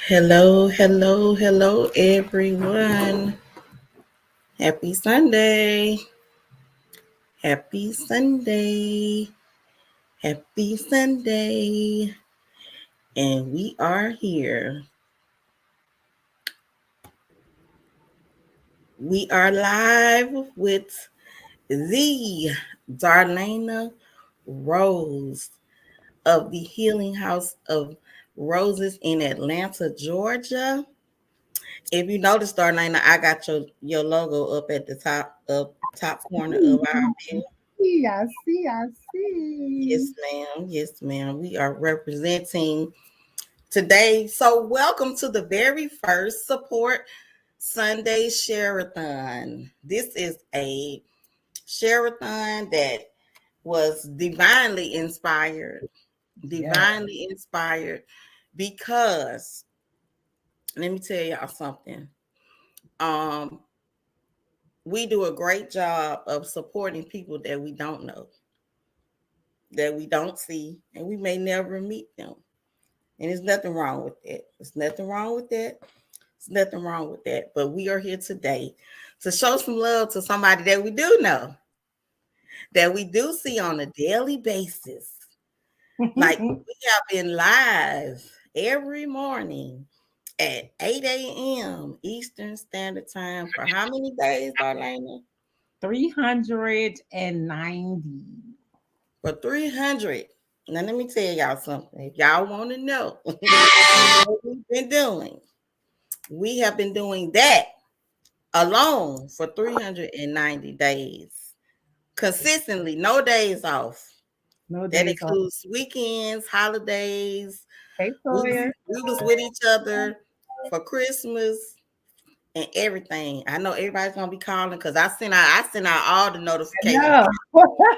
Hello, hello, hello, everyone. Happy Sunday. Happy Sunday. Happy Sunday. And we are here. We are live with the Darlaina Rose of the Healing House of Roses in Atlanta, Georgia. If you notice, Darlaina, I got your logo up at the top corner of our view. I see, I see. Yes, ma'am. Yes, ma'am. We are representing today. So, welcome to the very first Support Sunday Sharathon. This is a Sharathon that was divinely inspired. Yeah. Divinely inspired because let me tell y'all something. Um, we do a great job of supporting people that we don't know, that we don't see, and we may never meet them. And there's nothing wrong with that. There's nothing wrong with that. There's nothing wrong with that. But we are here today to show some love to somebody that we do know, that we do see on a daily basis. Like we have been live every morning at 8 a.m. Eastern Standard Time for how many days, Darlene? 390. For 300. Now, let me tell y'all something. If y'all want to know what we've been doing, we have been doing that alone for 390 days consistently, no days off. No That days off. includes weekends, holidays. Hey, We was, Sawyer. we was with each other for Christmas and everything. I know everybody's gonna be calling because I sent out all the notifications. No.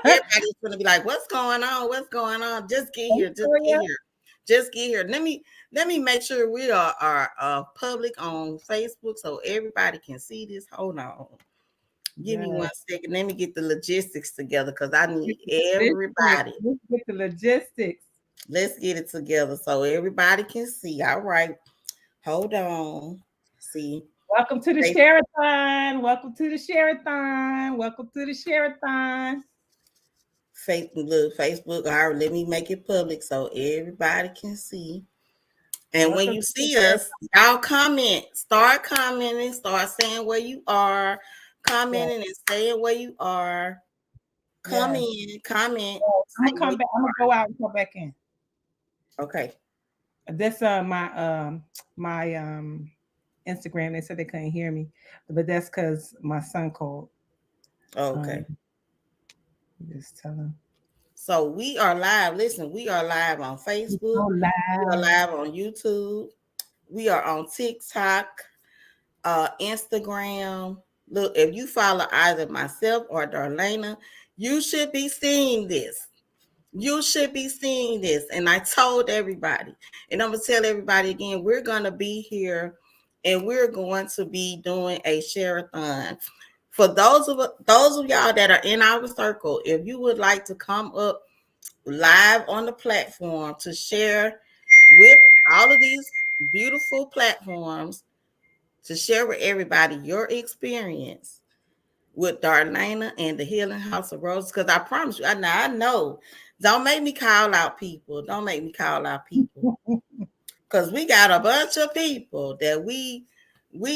Everybody's gonna be like, "What's going on? What's going on? Just get Hey, here. Just get Sawyer. here. Just get here." Let me make sure we are public on Facebook so everybody can see this. Hold on. Give me Yeah. 1 second. Let me get the logistics together because I need Get the logistics. everybody. Let's get the logistics. Let's get it together so everybody can see. All right. Hold on. See. Welcome to the Face- Sherathon. Welcome to the Sherathon. Welcome to the Sherathon. Facebook. All right. Let me make it public so everybody can see. And when Welcome you to the see Sherathon. us, y'all comment. Start commenting. Start saying where you are. Yeah. Commenting and saying where you are. Come Yeah. in. Comment. I'm Say gonna where come you back. I'm gonna go out and come back in. are. Okay. That's my Instagram. They said they couldn't hear me, but that's because my son called. Okay. Um, just tell him. So we are live. Listen, we are live on Facebook. Oh, We are loud. live on YouTube. We are on TikTok, Instagram. Look, if you follow either myself or Darlena, you should be seeing this. You should be seeing this. And I told everybody, and I'm gonna tell everybody again, we're gonna be here and we're going to be doing a share-a-thon. For those of y'all that are in our circle, if you would like to come up live on the platform to share with all of these beautiful platforms, to share with everybody your experience with Darlena and the Healing House of Roses. Because I promise you, I know. Don't make me call out people. Don't make me call out people. Because we got a bunch of people that we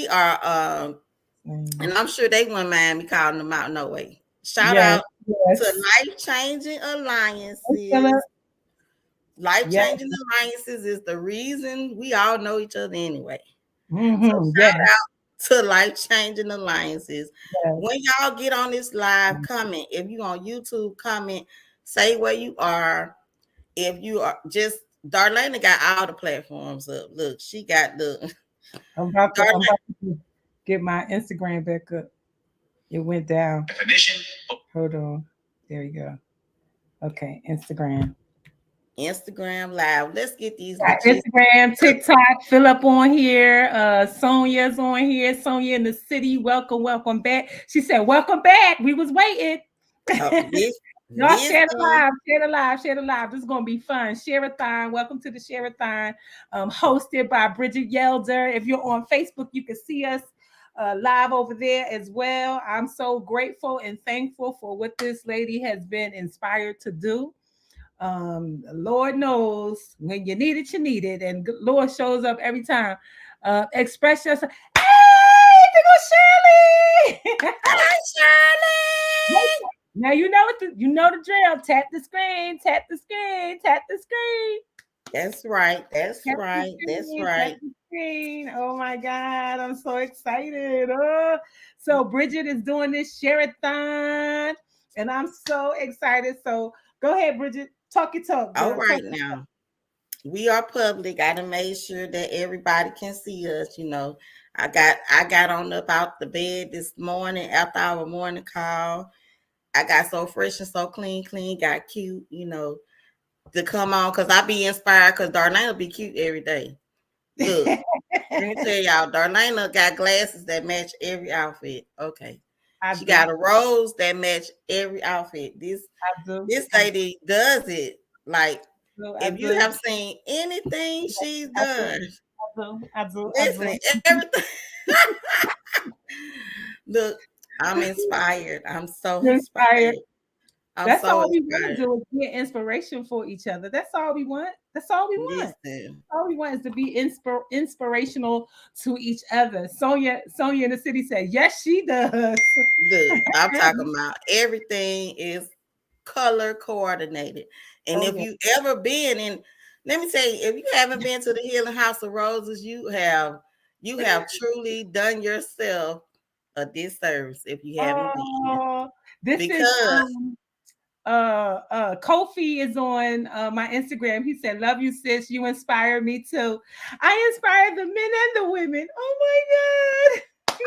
are and I'm sure they wouldn't mind me calling them out no way. Shout Yes, out to yes. Life Changing Hey, Philip. Alliances. Life Yes. Changing Alliances is the reason we all know each other anyway. So Yes. shout out to Life Changing Alliances. Yes. When y'all get on this live, comment. If you on YouTube, comment. Say where you are. If you are just Darlena got all the platforms up. Look, she got the I'm Darlene about to get my Instagram back up. It went down. Definition. Hold on. There you go. Okay, Instagram. Instagram live. Let's get these Got logistics. Instagram, TikTok, fill up on here. Sonia's on here. Sonia in the city. Welcome, welcome back. She said, "Welcome back. We was waiting." This Y'all share the Listen. live, share the live, share the live. This is gonna be fun. Sharathon, welcome to the Sharathon, hosted by Bridget Yelder. If you're on Facebook, you can see us live over there as well. I'm so grateful and thankful for what this lady has been inspired to do. Lord knows when you need it, you need it, and Lord shows up every time. Express yourself. Hey, there goes Shirley. Hi, Shirley. Now you know what you know the drill. Tap the screen, tap the screen, tap the screen, That's right. That's tap the right. That's screen, tap right. the screen. Oh my God, I'm so excited. Oh. So Bridget is doing this Sharathon, and I'm so excited. So go ahead, Bridget. Talk your talk, All girl. Talk right now. We are public. Gotta make sure that everybody can see us, you know. I got on up out the bed this morning after our morning call. I got so fresh and so clean, got cute, you know, to come on because I be inspired because Darlaina be cute every day. Look, your let me tell y'all, Darlaina got glasses that match every outfit. Okay. I She do. got a rose that match every outfit. This I do. this I lady does it. Like do. I if you do. have seen anything she's I do. done, I do. I do. I listen, do. everything. Look, I'm inspired. I'm so You're inspired. inspired. I'm That's so all we want to inspired. do is be an inspiration for each other. That's all we want. That's all we want. Listen, All we want is to be inspirational to each other. Sonia in the city said, yes, she does. look, I'm talking about everything is color coordinated. And Oh if yeah. you ever been in, let me tell you, if you haven't been to the Healing House of Roses, you have truly done yourself a disservice if you haven't been. Oh, this is Because Kofi is on my Instagram. He said, love you, sis. You inspire me too. I inspire the men and the women. Oh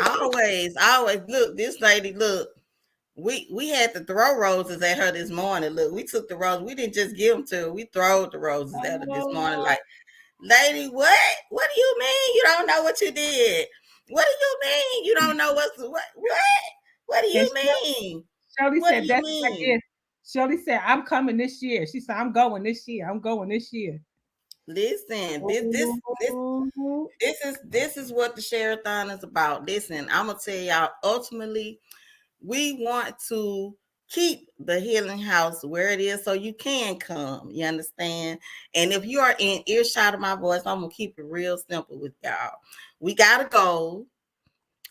my always, look, this lady, look, we had to throw roses at her this morning. Look, we took the roses. We didn't just give them to her. We throwed the roses at her this morning. God. Like, lady, what? What do you mean you don't know what you did? What do you mean you don't know what's what? What? What do And you mean? Shirley What do said, you that's my mean? gift. Shirley said, I'm coming this year. She said, I'm going this year. I'm going this year. Listen, Oh, this is what the Sharathon is about. Listen, I'm gonna tell y'all. Ultimately, we want to keep the healing house where it is so you can come. You understand? And if you are in earshot of my voice, I'm gonna keep it real simple with y'all. We gotta go.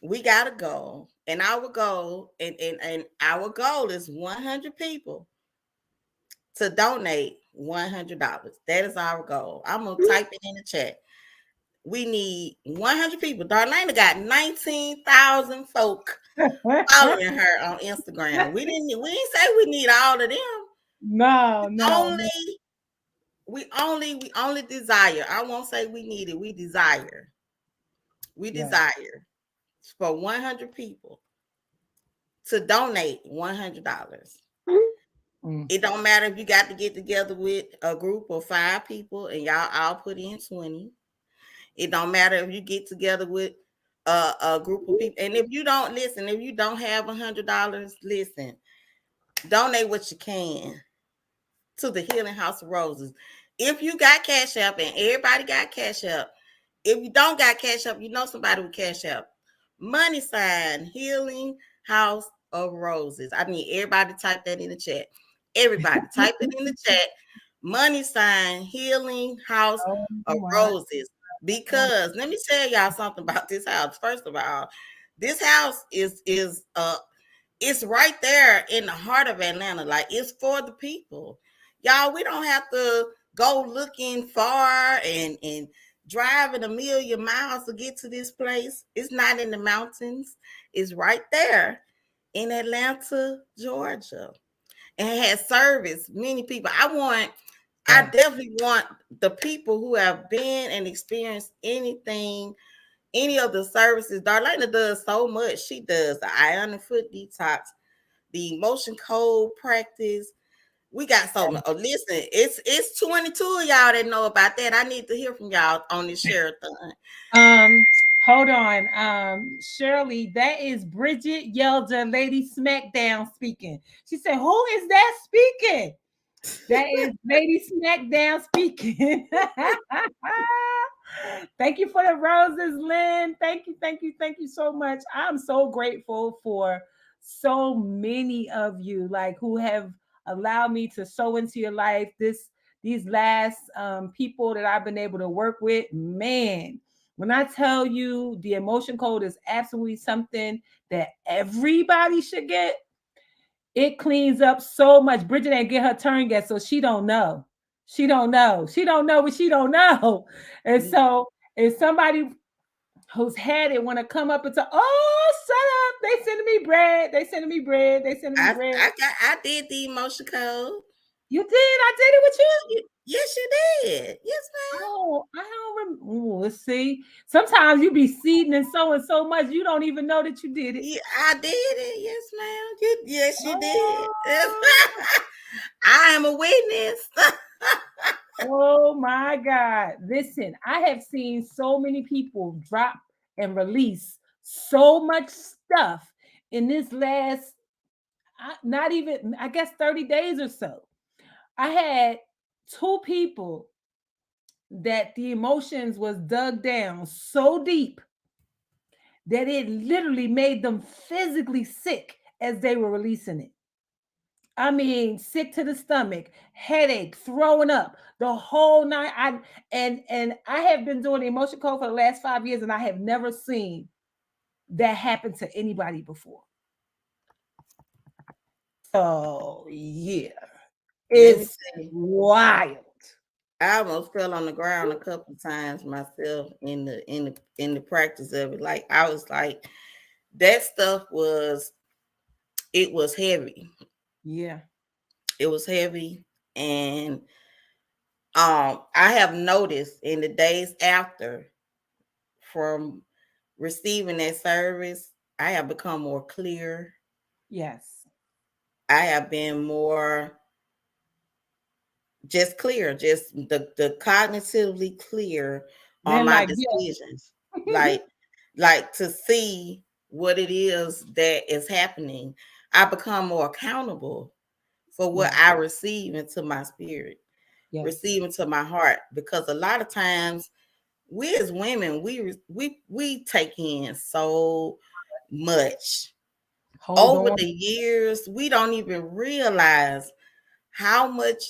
We gotta go. And our goal, and our goal is 100 people to donate $100. That is our goal. I'm gonna type it in the chat. We need 100 people. Darlaina got 19,000 folk no, following her on Instagram. We didn't say we need all of them. no, no. Only we only desire. I won't say we need it. We desire. We Yeah. desire for 100 people to donate $100. Mm. It don't matter if you got to get together with a group of 5 people and y'all all put in 20. It don't matter if you get together with a group of people. And if you don't listen, if you don't have $100, listen, donate what you can to the Healing House of Roses. If you got Cash App and everybody got Cash App, if you don't got Cash App, you know somebody with Cash App. Money sign Healing House of Roses. I need everybody to type that in the chat. Everybody type it in the chat. Money sign Healing House Oh of my Roses. God. Because let me tell y'all something about this house. First of all, this house is it's right there in the heart of Atlanta. Like, it's for the people. Y'all, we don't have to go looking far and driving a million miles to get to this place. It's not in the mountains. It's right there in Atlanta, Georgia. And it has service. Many people. I Yeah. definitely want the people who have been and experienced any of the services. Darlaina does so much. She does the ionic foot detox, the emotion code practice. We got so much. Oh, listen, it's 22 of y'all that know about that. I need to hear from y'all on this Sharathon. Um, Hold on. Shirley, that is Bridget Yelder, Lady Smackdown speaking. She said, who is that speaking? That is Lady Smackdown speaking. Thank you for the roses, Lynn. Thank you, thank you, thank you so much. I'm so grateful for so many of you, like who have allowed me to sow into your life. These last people that I've been able to work with, man. When I tell you the emotion code is absolutely something that everybody should get, it cleans up so much. Bridget ain't get her turn yet, so she don't know. She don't know. She don't know what she don't know. And so if somebody who's had it want to come up and say, "Oh, shut up! They sending me bread. They sending me bread. They sending me bread." I did the emotion code. You did? I did it with you. Yes, you did. Yes, ma'am. Oh, I don't remember. Let's see. Sometimes you be seeding and sowing so much you don't even know that you did it. Yeah, I did it. Yes, ma'am. Yes, you did. Yes. Oh. I am a witness. Oh my God. Listen, I have seen so many people drop and release so much stuff in this last, not even, I guess, 30 days or so. I had two people that the emotions was dug down so deep that it literally made them physically sick as they were releasing it. I mean, sick to the stomach, headache, throwing up, the whole night. And I have been doing the emotion code for the last 5 years, and I have never seen that happen to anybody before. So yeah, Let me it's tell you, wild. I almost fell on the ground a couple of times myself in the practice of it. Like I was like, that stuff was it was heavy. Yeah. It was heavy, and I have noticed in the days after from receiving that service, I have become more clear. Yes. I have been more just clear, just the cognitively clear on Then my like decisions. yeah. Like to see what it is that is happening. I become more accountable for what Yes. I receive into my spirit, Yes. receive into my heart. Because a lot of times we as women, we take in so much Hold over on. the years. We don't even realize how much,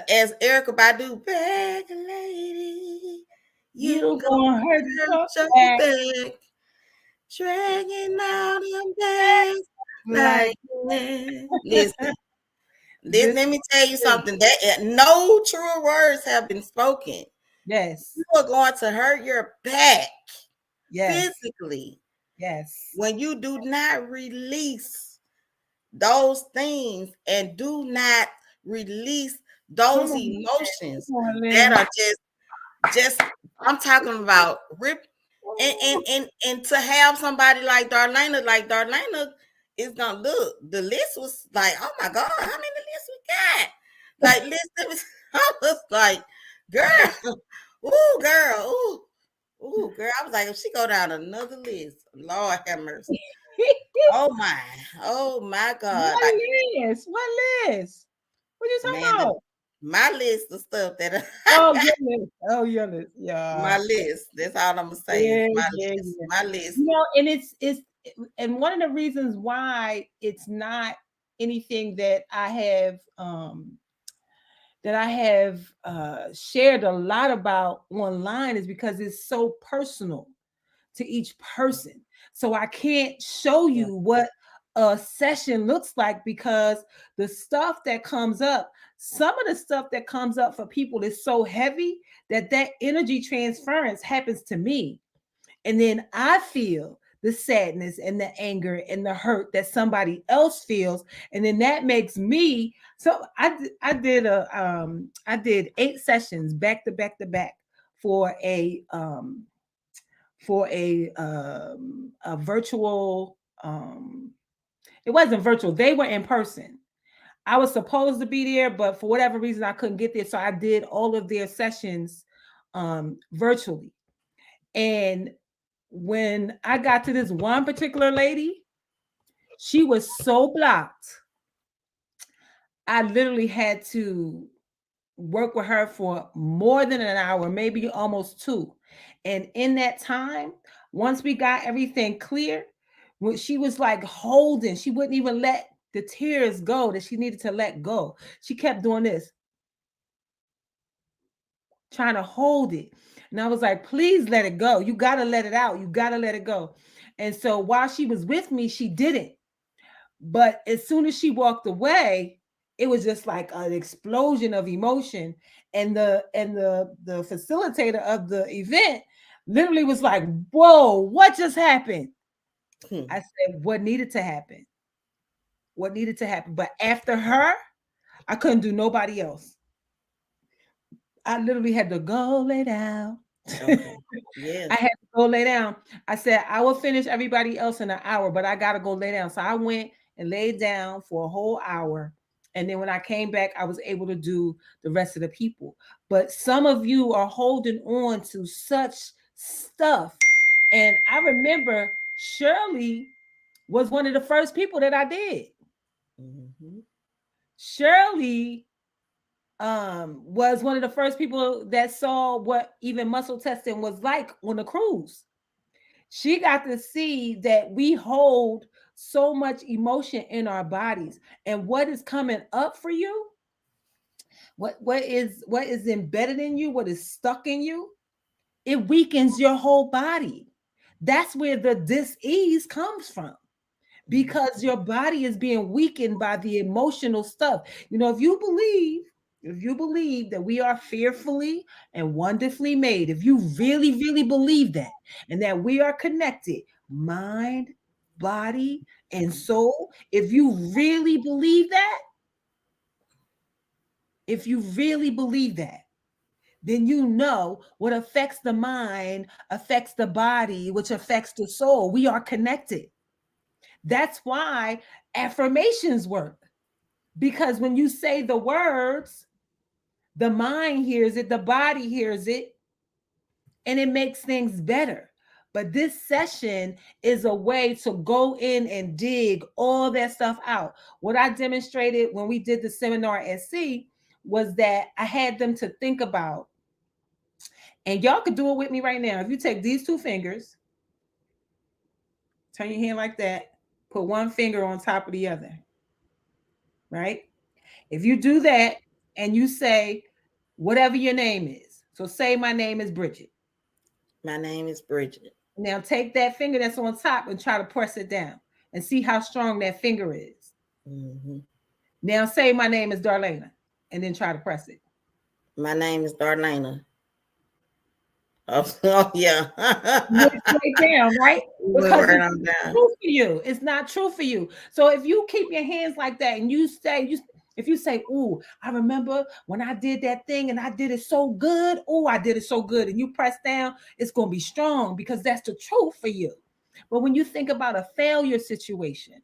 as Erica Badu, back lady, you You gonna gonna hurt your hurt your back back, dragging out them bags like like that. Listen, this. let me tell you something. That no true words have been spoken. Yes. You are going to hurt your back Yes. physically Yes. when you do not release those things and do not release Come those on, emotions come on, that Lynn. are just I'm talking about rip and to have somebody like Darlaina is gonna look. The list was like, oh my God, how many lists we got? Like list I was like, girl, ooh, girl, ooh, girl. I was like, if she go down another list, Lord have mercy. Oh my, oh my God. What Like list? What list? What you man, talking about? my list of stuff that Oh, your list. Oh, your list. Yeah. my list. That's all I'm gonna say is Yeah, my yeah, list. yeah. My list. You know, and it's and one of the reasons why it's not anything that I have shared a lot about online is because it's so personal to each person. So I can't show Yeah. you what a session looks like because the stuff that comes up, some of the stuff that comes up for people is so heavy that that energy transference happens to me. And then I feel the sadness and the anger and the hurt that somebody else feels, and then that makes me. So I did 8 sessions back to back to back for a virtual. It wasn't virtual; they were in person. I was supposed to be there, but for whatever reason, I couldn't get there. So I did all of their sessions virtually, and when I got to this one particular lady, she was so blocked. I literally had to work with her for more than an hour, maybe almost two. And in that time, once we got everything clear, when she was like holding, she wouldn't even let the tears go that she needed to let go. She kept doing this, trying to hold it. And I was like, please let it go. You got to let it out. You got to let it go. And so while she was with me, she didn't. But as soon as she walked away, it was just like an explosion of emotion. And the facilitator of the event literally was like, whoa, what just happened? Hmm. I said, what needed to happen? What needed to happen? But after her, I couldn't do nobody else. I literally had to go lay down. Okay. I Yes. had to go lay down. I said, I will finish everybody else in an hour, but I got to go lay down. So I went and laid down for a whole hour. And then when I came back, I was able to do the rest of the people. But some of you are holding on to such stuff. And I remember Shirley was one of the first people that I did. Mm-hmm. Shirley was one of the first people that saw what even muscle testing was like on the cruise. She got to see that we hold so much emotion in our bodies, and what is coming up for you, what is embedded in you, what is stuck in you, it weakens your whole body. That's where the dis-ease comes from, because your body is being weakened by the emotional stuff. You know, if you believe that we are fearfully and wonderfully made, if you really, really believe that, and that we are connected, mind, body, and soul, if you really believe that, if you really believe that, then you know what affects the mind affects the body, which affects the soul. We are connected. That's why affirmations work. Because when you say the words, the mind hears it, the body hears it, and it makes things better. But this session is a way to go in and dig all that stuff out. What I demonstrated when we did the seminar at sea was that I had them to think about, and y'all could do it with me right now. If you take these two fingers, turn your hand like that, put one finger on top of the other, right? If you do that and you say whatever your name is, so say my name is Bridget. My name is Bridget. Now take that finger that's on top and try to press it down and see how strong that finger is. Mm-hmm. Now say my name is Darlaina and then try to press it. My name is Darlaina. Oh, oh yeah. Look straight down, right? We'll Because write it's them not down. true for you. It's not true for you. So if you keep your hands like that and you say, if you say, "Ooh, I remember when I did that thing and I did it so good. Oh, I did it so good," and you press down, it's gonna be strong because that's the truth for you. But when you think about a failure situation,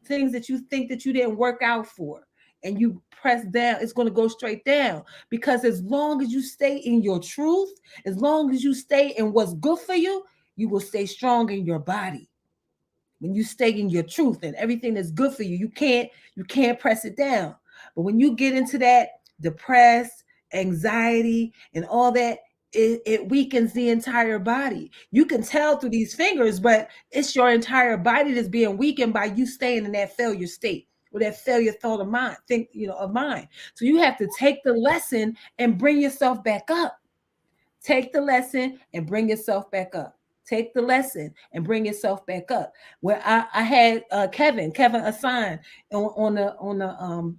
things that you think that you didn't work out for, and you press down, it's going to go straight down. Because as long as you stay in your truth, as long as you stay in what's good for you will stay strong in your body. When you stay in your truth and everything that's good for you, you can't press it down. But when you get into that depressed, anxiety, and all that, it weakens the entire body. You can tell through these fingers, but it's your entire body that's being weakened by you staying in that failure state or that failure thought of mind, of mind. So you have to take the lesson and bring yourself back up. Take the lesson and bring yourself back up. Take the lesson and bring yourself back up. Where I had Kevin assigned on the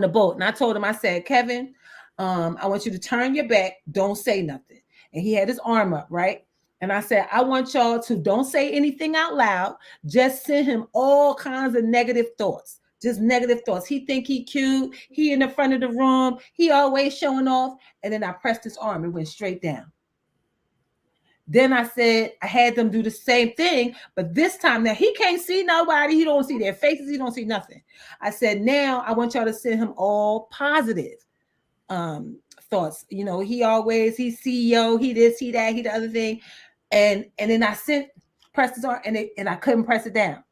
boat, and I told him, I said, Kevin, I want you to turn your back, don't say nothing. And he had his arm up, right? And I said, I want y'all to don't say anything out loud. Just send him all kinds of negative thoughts. Just negative thoughts. He think he cute. He in the front of the room. He always showing off. And then I pressed his arm. It went straight down. Then I said, I had them do the same thing, but this time now he can't see nobody. He don't see their faces. He don't see nothing. I said, now I want y'all to send him all positive um thoughts. He's CEO, he this, he that, he the other thing. And then I sent pressed it on, and I couldn't press it down.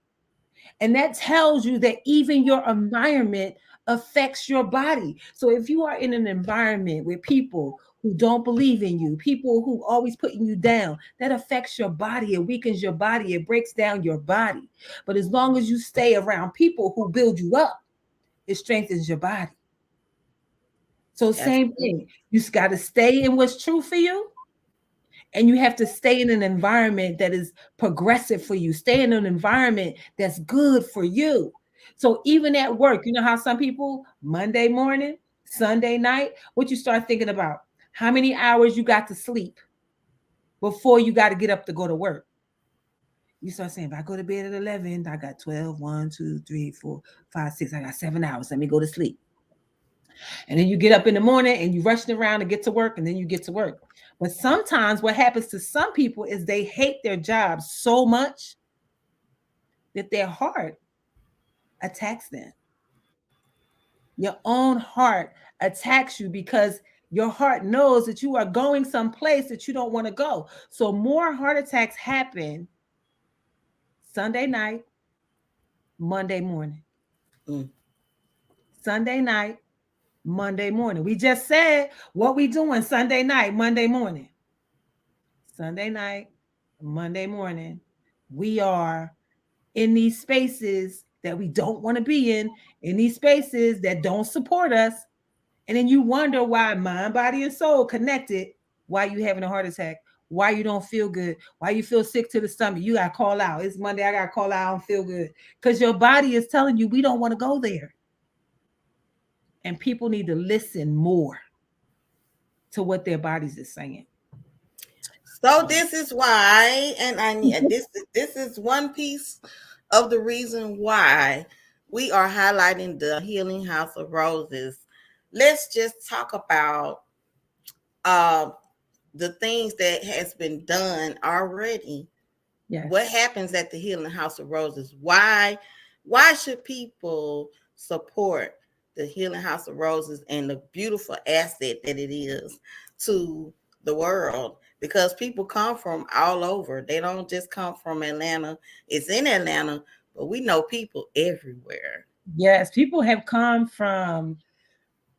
And that tells you that even your environment affects your body. So if you are in an environment with people who don't believe in you, people who always putting you down, that affects your body. It weakens your body. It breaks down your body. But as long as you stay around people who build you up, it strengthens your body. So same thing. Absolutely. You just got to stay in what's true for you, and you have to stay in an environment that is progressive for you. Stay in an environment that's good for you. So even at work, you know how some people Monday morning, Sunday night, what you start thinking about, how many hours you got to sleep before you got to get up to go to work. You start saying, if I go to bed at 11, I got 12, 1, 2, 3, 4, 5, 6, I got 7 hours. Let me go to sleep. And then you get up in the morning and you rushing around to get to work, and then you get to work. But sometimes what happens to some people is they hate their job so much that their heart attacks them. Your own heart attacks you because your heart knows that you are going someplace that you don't want to go. So more heart attacks happen Sunday night, Monday morning. Mm. Sunday night, Monday morning. We just said what we doing Sunday night, Monday morning. Sunday night, Monday morning. We are in these spaces that we don't want to be in these spaces that don't support us. And then you wonder why mind, body, and soul connected, why you having a heart attack, why you don't feel good, why you feel sick to the stomach. You got to call out. It's Monday. I got to call out. I don't feel good. Because your body is telling you we don't want to go there. And people need to listen more to what their bodies is saying. So this is why, and I need this is one piece of the reason why we are highlighting the Healing House of Roses. Let's just talk about uh, the things that has been done already. What Yes. happens at the Healing House of Roses? Why should people support the Healing House of Roses and the beautiful asset that it is to the world? Because people come from all over. They don't just come from Atlanta. It's in Atlanta, but we know people everywhere. Yes. People have come from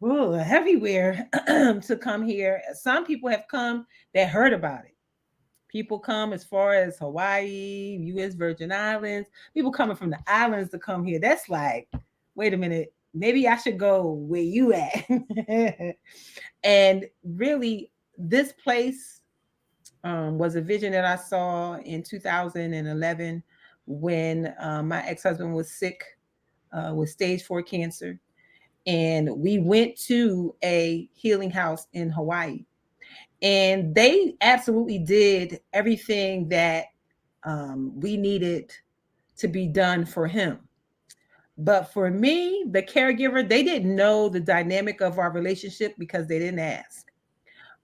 everywhere to come here. Some people have come that heard about it. People come as far as Hawaii, U.S. Virgin Islands. People coming from the islands to come here. That's like, wait a minute, maybe I should go where you at. And really, this place was a vision that I saw in 2011 when my ex-husband was sick with stage 4 cancer. And we went to a healing house in Hawaii. And they absolutely did everything that we needed to be done for him. But for me, the caregiver, they didn't know the dynamic of our relationship because they didn't ask.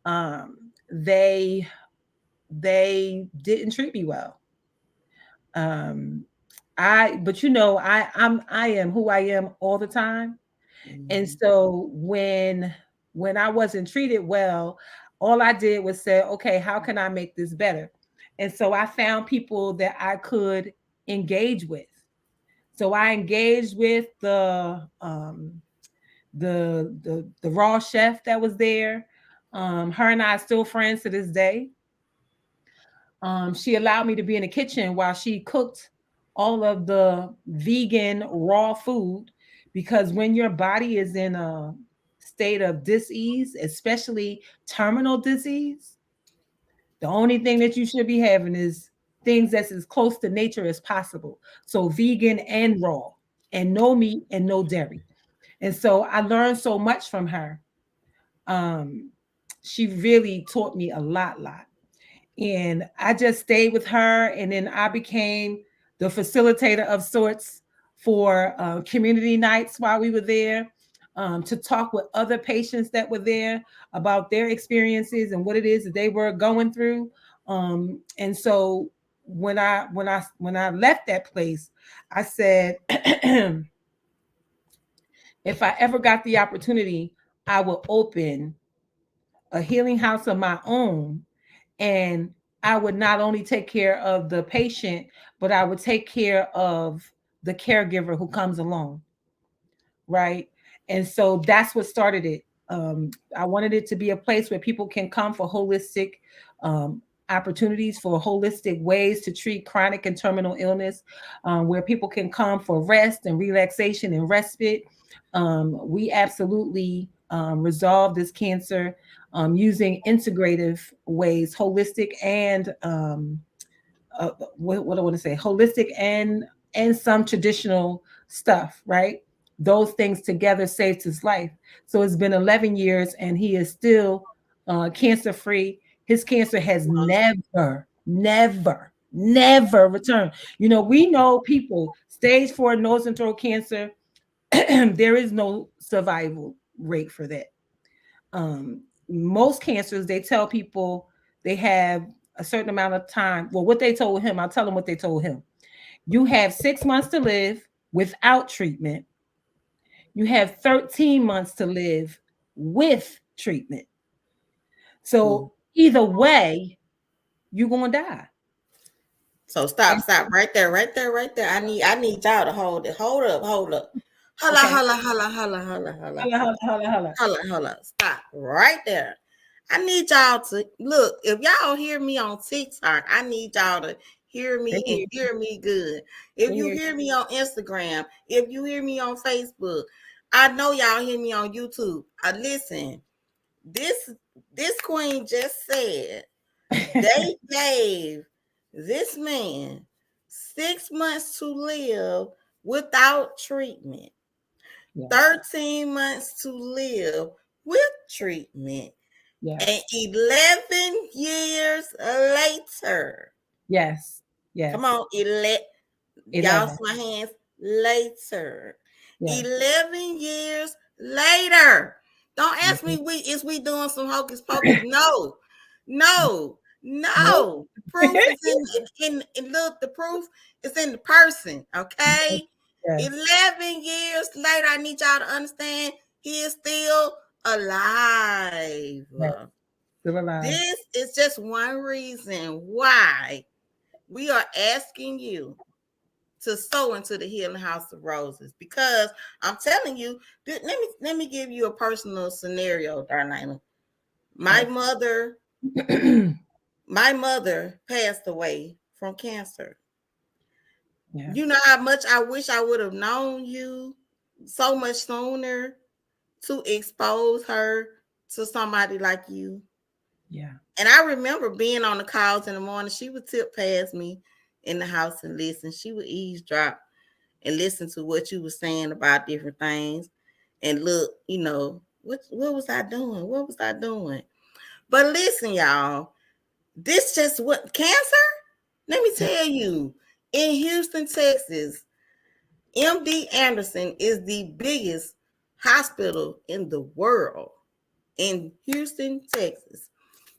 Um, they they didn't treat me well. Um, but I am who I am all the time. And Mhm. so when I wasn't treated well, all I did was say, okay, how can I make this better? And so I found people that I could engage with. So I engaged with the raw chef that was there. Her and I are still friends to this day. She allowed me to be in the kitchen while she cooked all of the vegan raw food, because when your body is in a state of disease, especially terminal disease, the only thing that you should be having is things that's as close to nature as possible. So vegan and raw, and no meat and no dairy. And so I learned so much from her. Um, she really taught me a lot. And I just stayed with her, and then I became the facilitator of sorts for community nights while we were there, to talk with other patients that were there about their experiences and what it is that they were going through. And so when I left that place, I said, if I ever got the opportunity, I will open a healing house of my own, and I would not only take care of the patient, but I would take care of the caregiver who comes along, right? And so that's what started it. I wanted it to be a place where people can come for holistic um, opportunities, for holistic ways to treat chronic and terminal illness, where people can come for rest and relaxation and respite. We absolutely resolve this cancer using integrative ways, holistic and what I want to say, holistic and some traditional stuff, right? Those things together saved his life. So it's been 11 years and he is still cancer free. His cancer has never returned. You know, we know people stage 4 nose and throat cancer. There is no survival rate for that. Most cancers, they tell people they have a certain amount of time. Well, what they told him, I'll tell them what they told him. You have 6 months to live without treatment. You have 13 months to live with treatment. Mm. So either way, you're gonna die. So stop, And stop right there, right there, right there. I need y'all to hold it. Hold up, hold up. Holla, okay, holla, holla, holla, holla, holla, holla, holla, holla, holla, holla. holla, holla. Stop right there. I need y'all to look. If y'all hear me on TikTok, I need y'all to hear They me and hear, hear me good. If they you hear. hear me on Instagram, if you hear me on Facebook, I know y'all hear me on YouTube. Listen, this this queen just said they gave this man 6 months to live without treatment, Yes, 13 months to live with treatment, and yes, 11 years later. yes, Come yes. on, 11. Y'all 11. see my hands? Later. Yes. 11 years later. Don't ask me Mhm. is we doing some hocus pocus. No. No. Nope. No. The proof is in look, the proof is in the person. Yes. Okay. Yes. 11 years later, I need y'all to understand he is still alive. Yes. Still alive. This is just one reason why we are asking you to sow into the Healing House of Roses, because I'm telling you, let me give you a personal scenario, Darlaina. My Yes. mother, my mother passed away from cancer. You Yes. know how much I wish I would have known you so much sooner to expose her to somebody like you. Yeah. And I remember being on the calls in the morning. She would tip past me in the house and listen. She would eavesdrop and listen to what you were saying about different things, and look, what was I doing? What was I doing? But listen, y'all, this just what cancer. Let me tell you, in Houston, Texas, MD Anderson is the biggest hospital in the world. In Houston, Texas,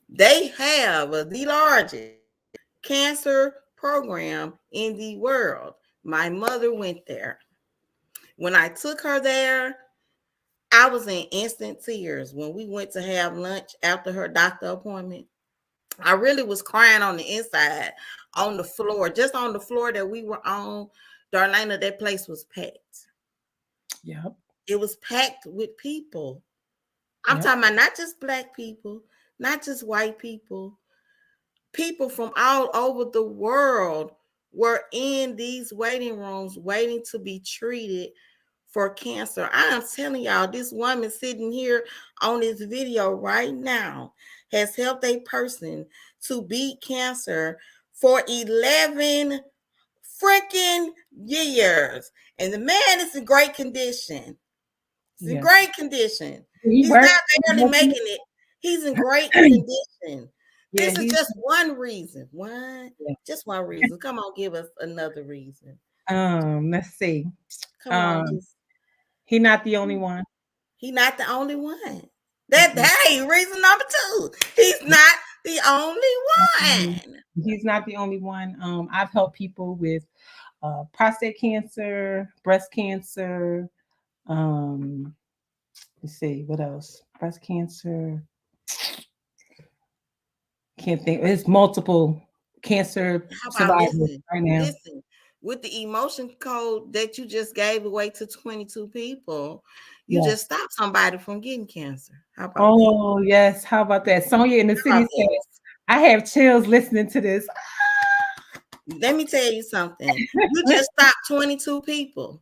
they have the largest cancer program in the world. My mother went there. When I took her there, I was in instant tears when we went to have lunch after her doctor appointment. I really was crying on the inside, on the floor, just on the floor that we were on. Darlaina, that place was packed. Yep. It was packed with people. I'm Yep. talking about not just black people, not just white people, people from all over the world were in these waiting rooms waiting to be treated for cancer. I am telling y'all, this woman sitting here on this video right now has helped a person to beat cancer for 11 freaking years. And the man is in great condition. He's in Yes. great condition. He He's worked. not barely making it. He's in great condition. Yeah. This is He's. just one reason. One, Yeah. just one reason. Come on, give us another reason. Let's see. Come on, Um. just He not the only one. he not the only one. That Mm-mm. hey, reason number two. He's not the only Mhm. one. He's not the only one. I've helped people with prostate cancer, breast cancer. Um, let's see what else. Breast cancer, can't think. It's multiple cancer How about survivors listen, right now. listen, with the emotion code that you just gave away to 22 people, you just Yes. stopped somebody from getting cancer. How about that? Oh, yes. How about that? Sonia in the How city about said, that? I have chills listening to this. Let me tell you something. You just stopped 22 people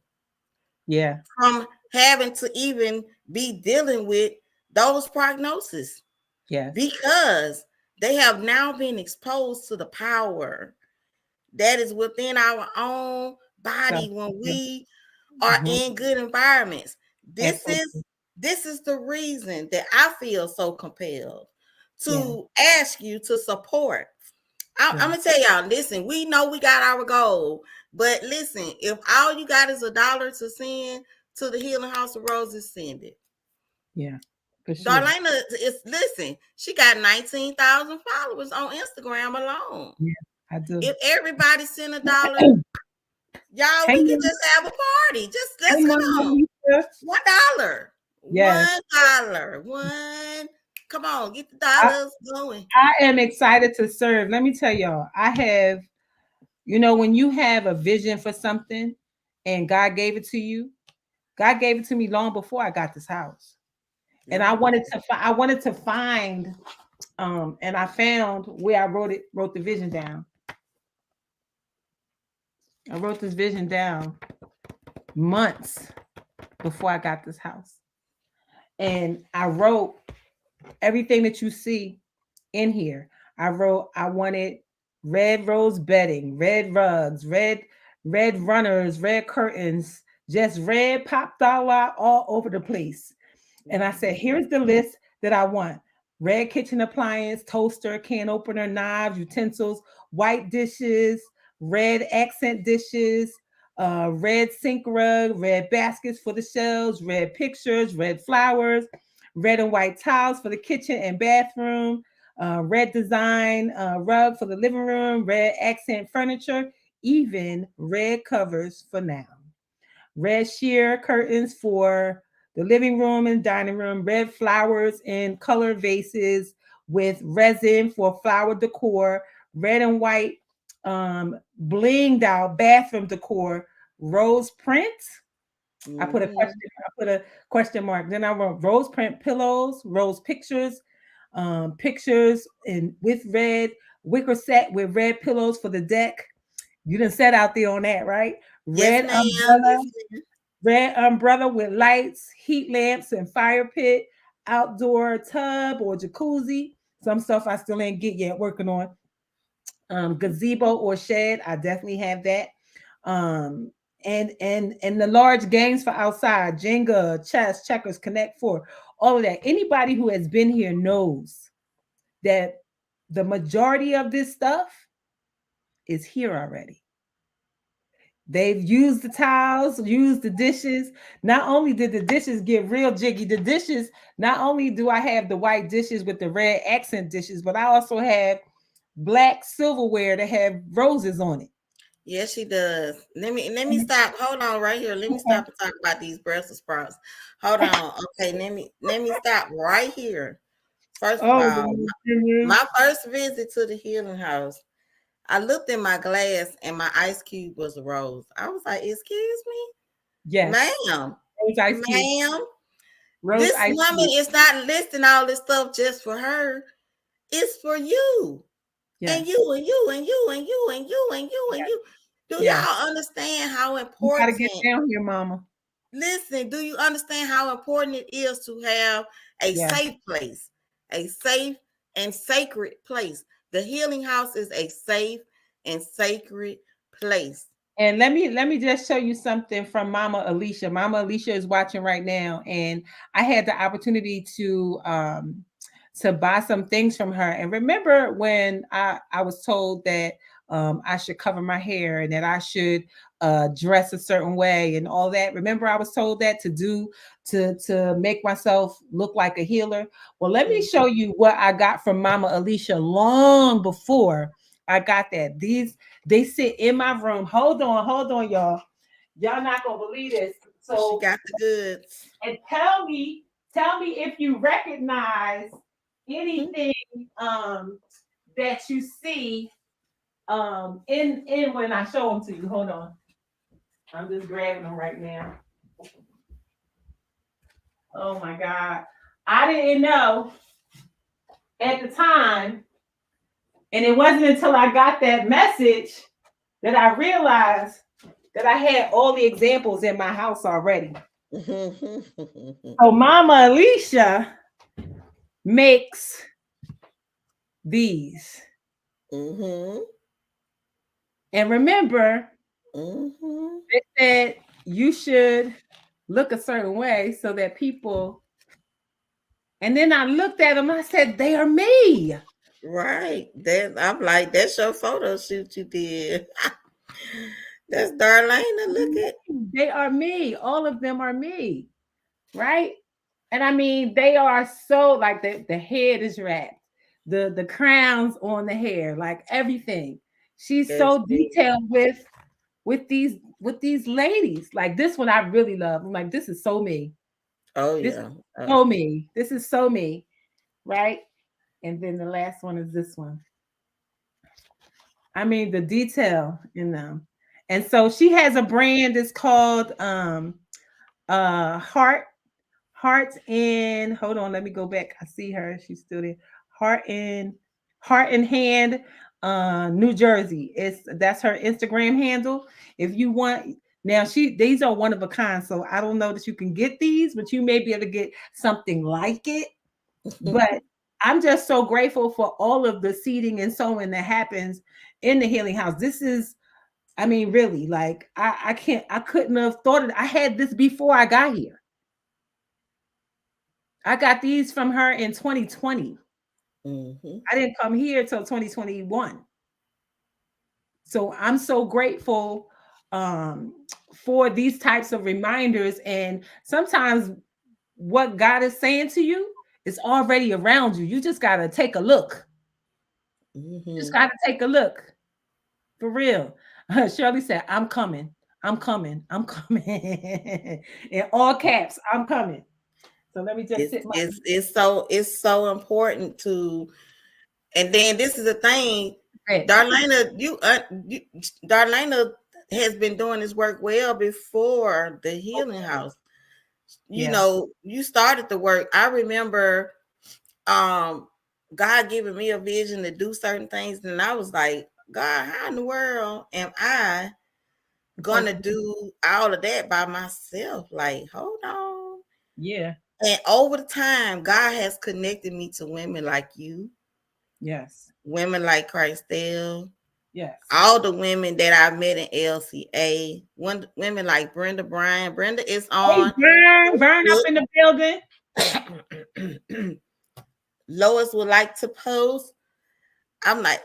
Yeah. from having to even be dealing with those prognoses Yes. because they have now been exposed to the power that is within our own So, body when yeah. we are Mhm. in good environments. This is Absolutely. this is the reason that I feel so compelled Yeah. to ask you to support. I'm Yeah. gonna tell y'all, listen, we know we got our goal, but listen, if all you got is $1 to send to the Healing House of Roses, send it. Yeah. For sure. Darlaina is listen, she got 19,000 followers on Instagram alone. Yeah. I do. If everybody send $1, y'all, Hey, we could Mom. just have a party. Just Hey, let's Mama come on. Lisa. $1. Yes. $1. One. Come on, get the I, dollars going. I am excited to serve. Let me tell y'all, I have, when you have a vision for something and God gave it to you, God gave it to me long before I got this house. And Yeah. I wanted to find and I found where I wrote the vision down. I wrote this vision down months before I got this house. And I wrote everything that you see in here. I wrote I wanted red rose bedding, red rugs, red runners, red curtains, just red pop dollar all over the place. And I said, Mhm. here's the list that I want. Red kitchen appliance, toaster, can opener, knives, utensils, white dishes, red accent dishes, red sink rug, red baskets for the shelves, red pictures, red flowers, red and white tiles for the kitchen and bathroom, red design rug for the living room, red accent furniture, even red covers for now. Red sheer curtains for the living room and dining room, red flowers in color vases with resin for flower decor, red and white blinged out bathroom decor, rose print. Mhm. I put a question mark. Then I wrote rose print pillows, rose pictures, pictures in with red wicker set with red pillows for the deck. You didn't set out there on that, right? Yes, Red ma'am. umbrella, Yes, ma'am. red umbrella with lights, heat lamps, and fire pit, outdoor tub or jacuzzi. Some stuff I still ain't get yet, working on. Gazebo or shed, I definitely have that. Um, and the large games for outside, Jenga, chess, checkers, Connect Four, all of that. Anybody who has been here knows that the majority of this stuff is here already. They've used the towels, used the dishes. Not only did the dishes get real jiggy, the dishes, not only do I have the white dishes with the red accent dishes, but I also have black silverware that have roses on it. Yes, she does. Let me stop. Hold on right here. Let me Okay. stop and talk about these Brussels sprouts. Hold on. Okay, let me stop right here. First of Oh, all, my first visit to the healing house, I looked in my glass and my ice cube was a rose. I was like, "Excuse me, yes. ma'am, Rose ice cube. ma'am. Rose This ice woman cube. is not listing all this stuff just for her. It's for you and Yes. you and you and you and you and you and you and Yes. you. Do Yes. y'all understand how You gotta get important? down here, mama. Listen, do you understand how important it is to have a Yeah. safe place, a safe and sacred place? The healing house is a safe and sacred place. And let me just show you something from Mama Alicia. Mama Alicia is watching right now, and I had the opportunity to buy some things from her. And remember when I was told that I should cover my hair and that I should dress a certain way and all that. Remember I was told that to do to make myself look like a healer. Well, let me Mm. show you what I got from Mama Alicia long before I got that. These they sit in my room. Hold on, y'all. Y'all not gonna believe this. She So, got the goods. and tell me if you recognize anything um that you see in when I show them to you. Hold on. I'm just grabbing them right now. Oh my God. I didn't know at the time, and it wasn't until I got that message that I realized that I had all the examples in my house already. So Mama Alicia makes these. Mm-hmm. And remember, Mm-hmm. they said you should look a certain way so that people. And then I looked at them. I said, they are me. Right. That I'm like, that's your photo shoot you did. That's Darlaina. Look at. They are me. All of them are me. Right. And I mean, they are so like the head is wrapped, the crowns on the hair, like everything. She's That's so me. detailed with these ladies. Like this one I really love. I'm like, this is so me. Oh This is yeah. so me. This is so me. Right. And then the last one is this one. I mean, the detail in them. And so she has a brand, it's called Heart in hold on, let me go back. I see her. She's still there. Heart in Heart in Hand, New Jersey. That's her Instagram handle. If you want now, these are one of a kind. So I don't know that you can get these, but you may be able to get something like it. But I'm just so grateful for all of the seeding and sowing that happens in the healing house. This is, I mean, really, like I couldn't have thought it. I had this before I got here. I got these from her in 2020. Mm-hmm. I didn't come here till 2021. So I'm so grateful um, for these types of reminders. And sometimes what God is saying to you is already around you. You just got to take a look. Just Mm-hmm. got to take a look for real. Shirley said, I'm coming. I'm coming. I'm coming. In all caps, I'm coming. So let me just sit my. It's so important to. And then this is the thing, Right. Darlaina, Darlaina has been doing this work well before the healing house. You Yeah. know, you started the work. I remember um God giving me a vision to do certain things, and I was like, God, how in the world am I Supposed gonna to be. do all of that by myself? Like, hold on. Yeah. And over the time, God has connected me to women like you, Yes. women like Christelle, Yes. all the women that I met in LCA, women like Brenda Bryan. Brenda is Hey, on Vern up in the building. Facebook. Lois would like to post. I'm like,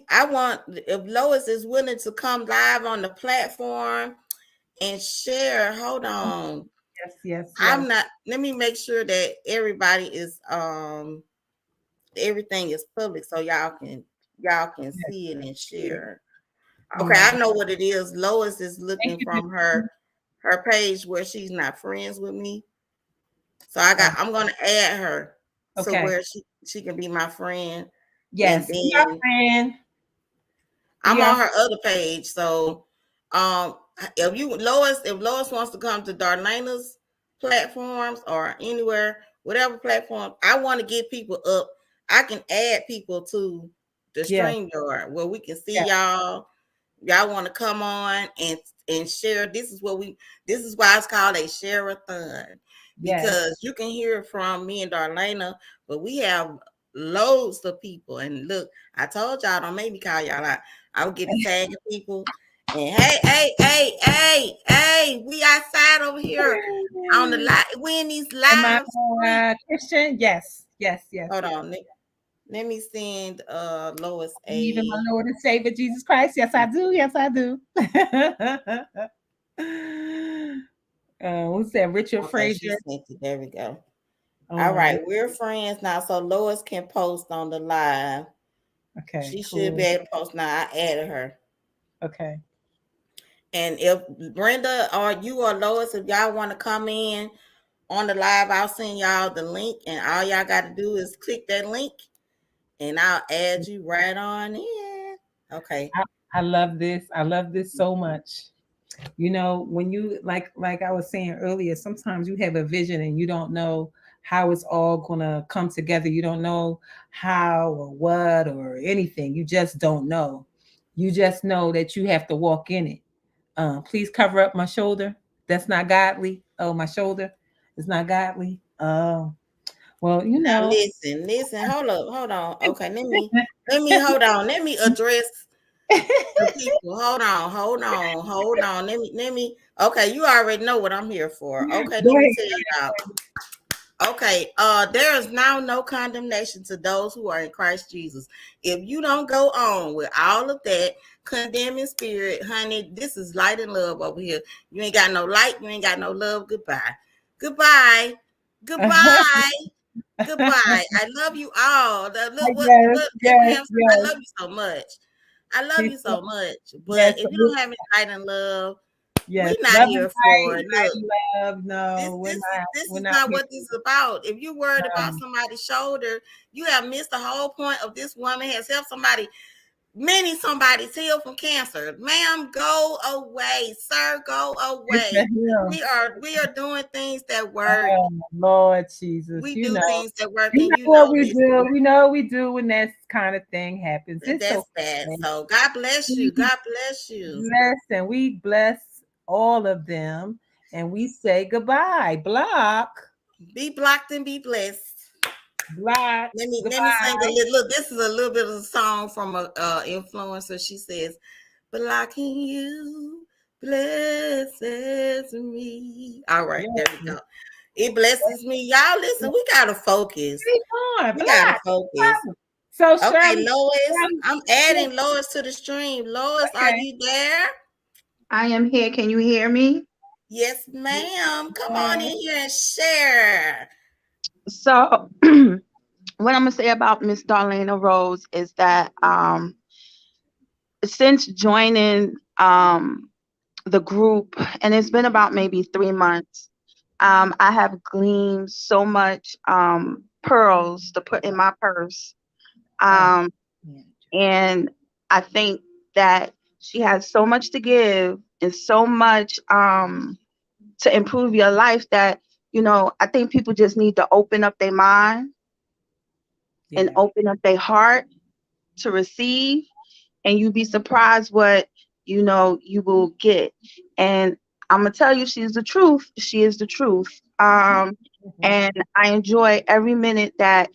I want, if Lois is willing to come live on the platform and share, hold on. Yes, yes, I'm yes. not, let me make sure that everybody is, everything is public so y'all can Yes, see it and yes. share. Oh Okay, my I God. know what it is. Lois is Thank looking you. from her page where she's not friends with me. So Oh, I'm gonna add her so okay. where she can be my friend. And Yes. Be our then friend. Be I'm our on her other page. So um if Lois wants to come to Darlaina's platforms or anywhere, whatever platform, I want to get people up. I can add people to the yes, StreamYard where we can see yes, y'all want to come on and share. This is why it's called a share-a-thon, yes. because you can hear from me and Darlaina, but we have loads of people. And look, I told y'all, don't make me call y'all out. I will get to tagging people, and hey, we outside over here on the live. We in these Am I live streets. Christian? Yes, yes, yes, Hold yes. on, let me send Lois Believe in my a. Lord and Savior Jesus Christ. Yes, I do. Yes, I do. Who's that? Richard Okay, she Frazier. sent it. There we go. All Oh, right, we're friends now, so Lois can post on the live. okay, She should be cool. able to post now. I added her. Okay. And if Brenda or you or Lois, if y'all want to come in on the live, I'll send y'all the link, and all y'all got to do is click that link, and I'll add you right on in. Okay. I, I love this. I love this so much. You know, when you like I was saying earlier, sometimes you have a vision and you don't know how it's all gonna come together. You don't know how or what or anything. You just don't know. You just know that you have to walk in it. Please cover up my shoulder. That's not godly. Oh, my shoulder is not godly. Oh, well, you Now know. listen. Hold up, hold on. Okay, let me hold on. Let me address the people. Hold on. Let me. Okay, you already know what I'm here for. Okay, Go let me ahead. tell y'all. Okay, there is now no condemnation to those who are in Christ Jesus. If you don't go on with all of that condemning spirit, honey, this is light and love over here. You ain't got no light, you ain't got no love. Goodbye. Goodbye. Goodbye. Goodbye. I love you all. Look Yes, what yes, Abraham said. I yes. love you so much. I love He you said, so much. yes, But if you don't have any light and love, yes. we're not Love and here for light, it. light Look, and love. this No, we're this is not. this We're is not not here. what this is about. If you're worried about Um, somebody's shoulder, you have missed the whole point of this woman has helped somebody, somebody heal from cancer. Ma'am, go away. Sir, go it's the away. him. We are doing things that work. Oh, Lord Jesus. We do things that work, You and know you what know we this. do. You know what we do when that kind of thing happens. It's That's that. okay. So God bless you. We God bless you. bless and we bless all of them and we say goodbye. Block, Be blocked and be blessed. block, Let me sing a goodbye. little. Look, this is a little bit of a song from a influencer. She says, "Blocking you blesses me." All right, Yes. there we go. It blesses me. Y'all listen, we gotta focus. Come on, We gotta block. focus. So Okay, Shirley, Lois. Shirley, I'm Shirley, adding Lois to the stream. Lois, are okay. you there? I am here. Can you hear me? Yes, ma'am. Come on Yes. in here and share. So, what I'm gonna say about Miss Darlena Rose is that since joining the group, and it's been about maybe 3 months, I have gleaned so much pearls to put in my purse, Oh, um, yeah. and I think that she has so much to give and so much to improve your life that I think people just need to open up their mind and Yeah. open up their heart to receive, and you'd be surprised what you will get. And I'm gonna tell you, she's the truth. She is the truth. Mhm. And I enjoy every minute that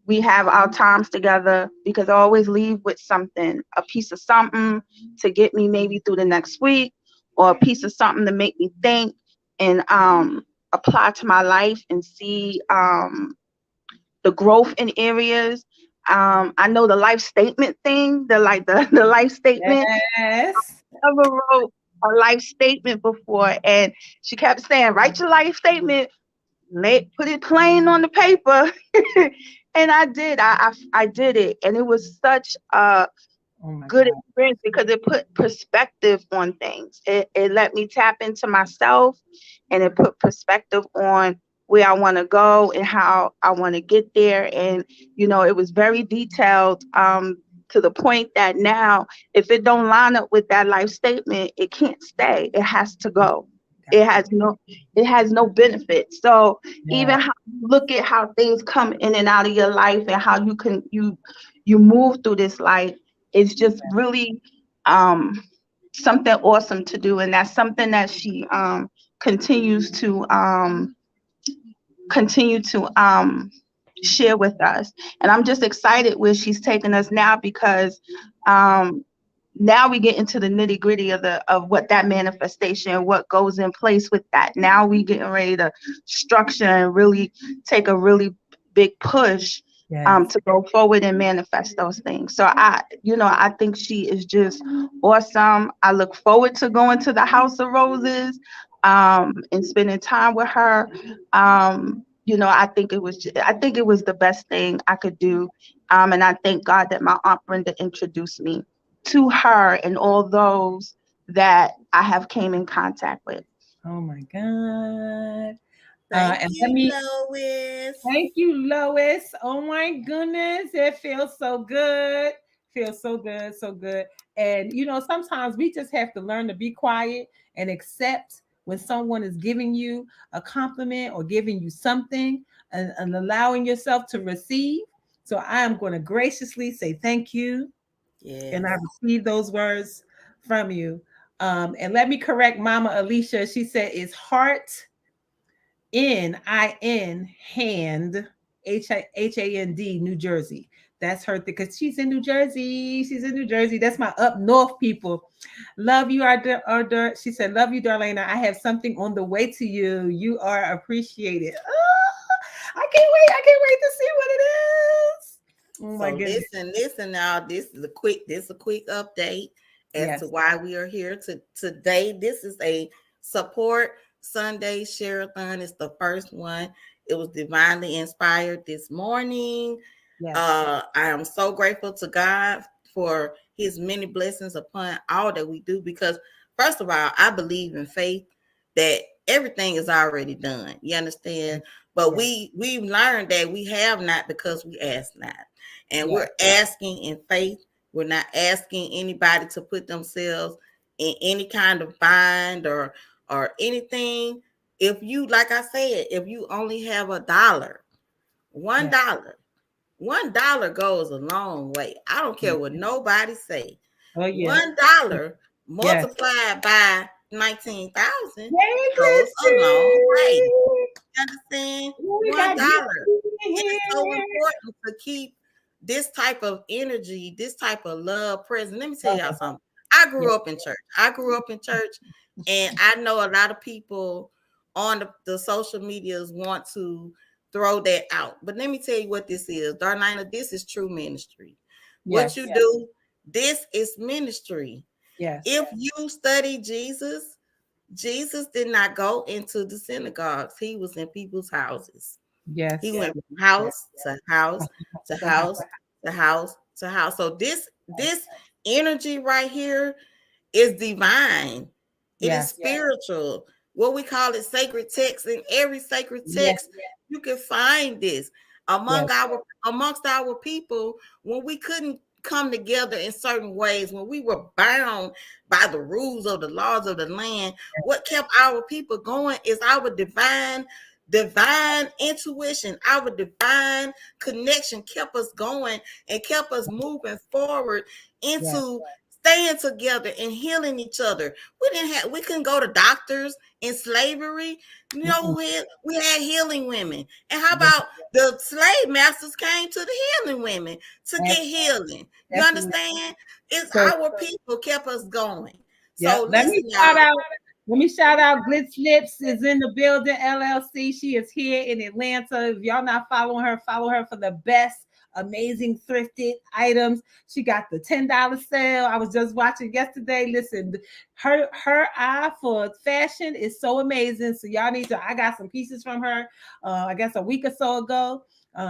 we have our times together, because I always leave with something, a piece of something to get me maybe through the next week, or a piece of something to make me think and apply to my life and see the growth in areas. I know the life statement thing, the life statement. Yes. I never wrote a life statement before, and she kept saying, "Write your life statement, put it plain on the paper," and I did. I did it, and it was such a Oh my good God. experience because it put perspective on things. It let me tap into myself, and it put perspective on where I want to go and how I want to get there. And it was very detailed, to the point that now, if it don't line up with that life statement, it can't stay. It has to go. Got It has no it has no benefit. So yeah. even how you look at how things come in and out of your life, and how you move through this life, it's just really something awesome to do. And that's something that she continues to continue to share with us. And I'm just excited where she's taking us now, because um, now we get into the nitty gritty of what that manifestation, what goes in place with that. Now we getting ready to structure and really take a really big push Yes. to go forward and manifest those things. So I think she is just awesome. I look forward to going to the House of Roses and spending time with her. I think it was the best thing I could do. And I thank God that my Aunt Brenda introduced me to her and all those that I have came in contact with. Oh my God. Thank And let you, me Lois. thank you, Lois. Oh my goodness, it feels so good. Feels so good, so good. And sometimes we just have to learn to be quiet and accept when someone is giving you a compliment or giving you something, and allowing yourself to receive. So I am going to graciously say thank you, and I Yes. received those words from you. And let me correct Mama Alicia. She said it's heart N-I-N hand H-A-N-D New Jersey. That's her because she's in New Jersey. She's in New Jersey. That's my up north people. Love you, she said, love you, Darlaina. I have something on the way to you. You are appreciated. I can't wait. I can't wait to see what it is. Oh my So goodness. listen now. This is a quick update as to Yes. why we are here today. This is a support Sunday Sharathon. It's the first one. It was divinely inspired this morning. Yes. I am so grateful to God for his many blessings upon all that we do because first of all, I believe in faith that everything is already done. You understand? But Yes. we've learned that we have not because we ask not. And Yes. we're asking in faith. We're not asking anybody to put themselves in any kind of bind or anything. If you, like I said, if you only have $1, one Yes. dollar, $1 goes a long way. I don't care what nobody say. Oh yeah. $1 Yes. multiplied by 19,000 Hey, goes a long way. Glitzy. You understand? We one got Glitzy dollar. in It is so here. important to keep this type of energy, this type of love present. Let me tell y'all Oh, something. I yeah. grew up in church. And I know a lot of people on the social medias want to throw that out. But let me tell you what this is. Darlaina, this is true ministry. What you Yes. do, this is ministry. Yes. If you study Jesus, Jesus did not go into the synagogues. He was in people's houses. He Yes. went from house to house to house to house to house. So this energy right here is divine. It is Yes. spiritual. What we call it sacred text. In every sacred Yes. text, you can find this Yes. amongst our people when we couldn't come together in certain ways, when we were bound by the rules of the laws of the land. What kept our people going is our divine intuition, our divine connection kept us going and kept us moving forward Yes. into staying together and healing each other. We couldn't go to doctors in slavery. You know, Mm-mm. we had healing women. And how Yes. about the slave masters came to the healing women to Ab- get healing? You Absolutely. understand? It's So our people kept us going. yeah, So listen, shout y'all. out. Let me shout out Glitz Lips is in the building, LLC. She is here in Atlanta. If y'all not following her, follow her for the best, amazing thrifted items. She got the $10 sale. I was just watching yesterday. Listen, her eye for fashion is so amazing. So y'all need to. I got some pieces from her. I guess a week or so ago.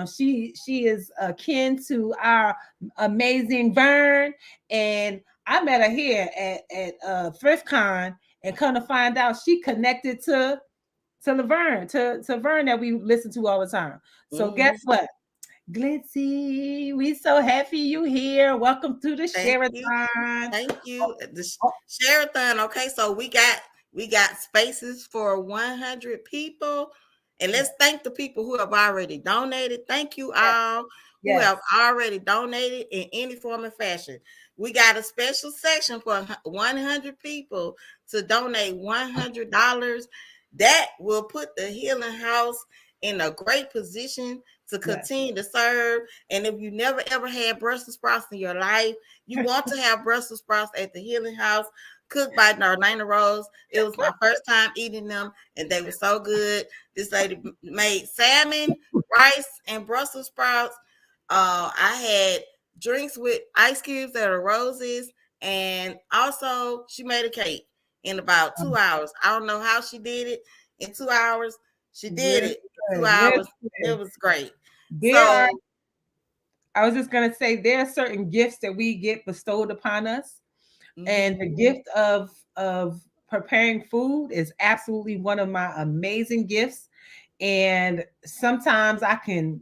She is akin to our amazing Vern, and I met her here at ThriftCon, and come to find out she connected to Laverne, to Vern that we listen to all the time. So guess Mhm. what? Glitzy, we so happy you here. Welcome to the Thank you. Sherathon. Thank you. The Oh, Sherathon. Okay, so we got spaces for 100 people, and yeah, let's thank the people who have already donated. Thank you yeah, all who yes, have already donated in any form and fashion. We got a special section for 100 people to donate $100. That will put the Healing House in a great position to yes. continue to serve. And if you never ever had Brussels sprouts in your life, you want to have Brussels sprouts at the Healing House, cooked by Darlaina Rose. It was my first time eating them, and they were so good. This lady made salmon, rice, and Brussels sprouts. I had drinks with ice cubes that are roses, and also she made a cake in about 2 hours. I don't know how she did it in 2 hours. She did Real it in two good, real hours. It good. was great. There are, So, I was just gonna say there are certain gifts that we get bestowed upon us, and the mhm. gift of preparing food is absolutely one of my amazing gifts. And sometimes I can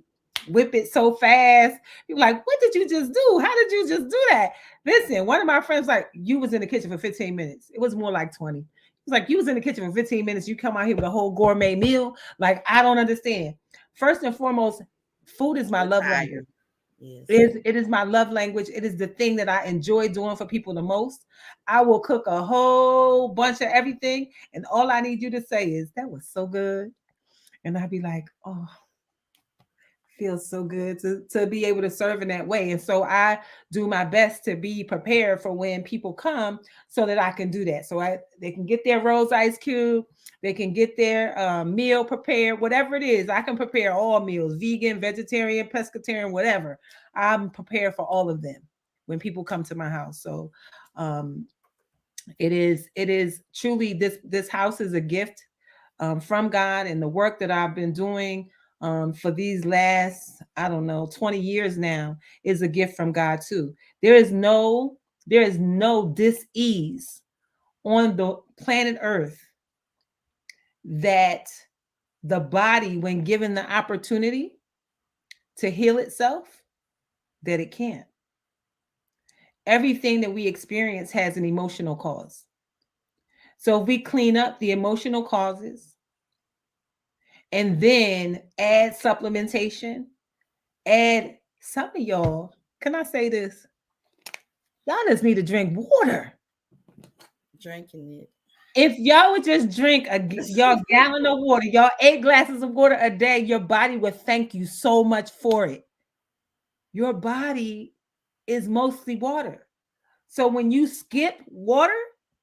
whip it so fast. You're like, what did you just do? How did you just do that? Listen, one of my friends like, you was in the kitchen for 15 minutes. It was more like 20. It's like, you was in the kitchen for 15 minutes. You come out here with a whole gourmet meal. Like, I don't understand. First and foremost, food is my You're love tired. language. Yes. It is my love language. It is the thing that I enjoy doing for people the most. I will cook a whole bunch of everything, and all I need you to say is, that was so good. And I'd be like, oh, feels so good to be able to serve in that way. And so I do my best to be prepared for when people come so that I can do that. So they can get their rose ice cube, they can get their meal prepared, whatever it is. I can prepare all meals, vegan, vegetarian, pescatarian, whatever. I'm prepared for all of them when people come to my house. So um, it is truly, this house is a gift from God, and the work that I've been doing for these last, I don't know, 20 years now is a gift from God too. There is no dis-ease on the planet Earth that the body, when given the opportunity to heal itself, that it can't. Everything that we experience has an emotional cause. So if we clean up the emotional causes and then add supplementation, add, some of y'all, can I say this? Y'all just need to drink water. Drinking it. If y'all would just drink y'all gallon of water, y'all 8 glasses of water a day, your body would thank you so much for it. Your body is mostly water. So when you skip water,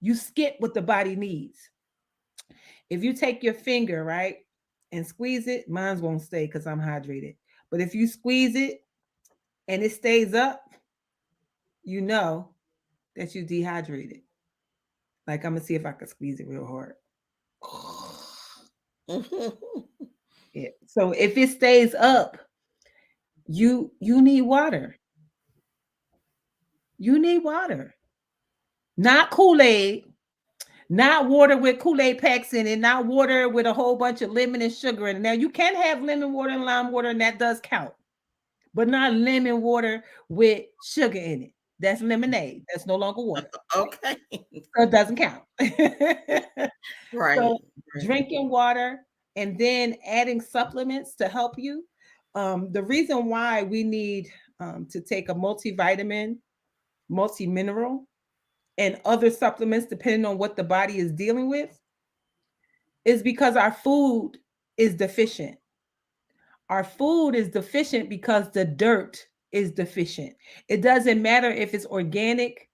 you skip what the body needs. If you take your finger, right, and squeeze it, mine won't stay because I'm hydrated. But if you squeeze it and it stays up, you know that you dehydrated. Like, I'm gonna see if I can squeeze it real hard. Yeah. So if it stays up, you need water. You need water. Not Kool-Aid, not water with Kool-Aid packs in it, not water with a whole bunch of lemon and sugar in it. Now you can have lemon water and lime water, and that does count, but not lemon water with sugar in it. That's lemonade. That's no longer water. Okay. So it doesn't count. Right. So Right. drinking water and then adding supplements to help you. The reason why we need to take a multivitamin, multi-mineral, and other supplements, depending on what the body is dealing with, is because our food is deficient. Our food is deficient because the dirt is deficient. It doesn't matter if it's organic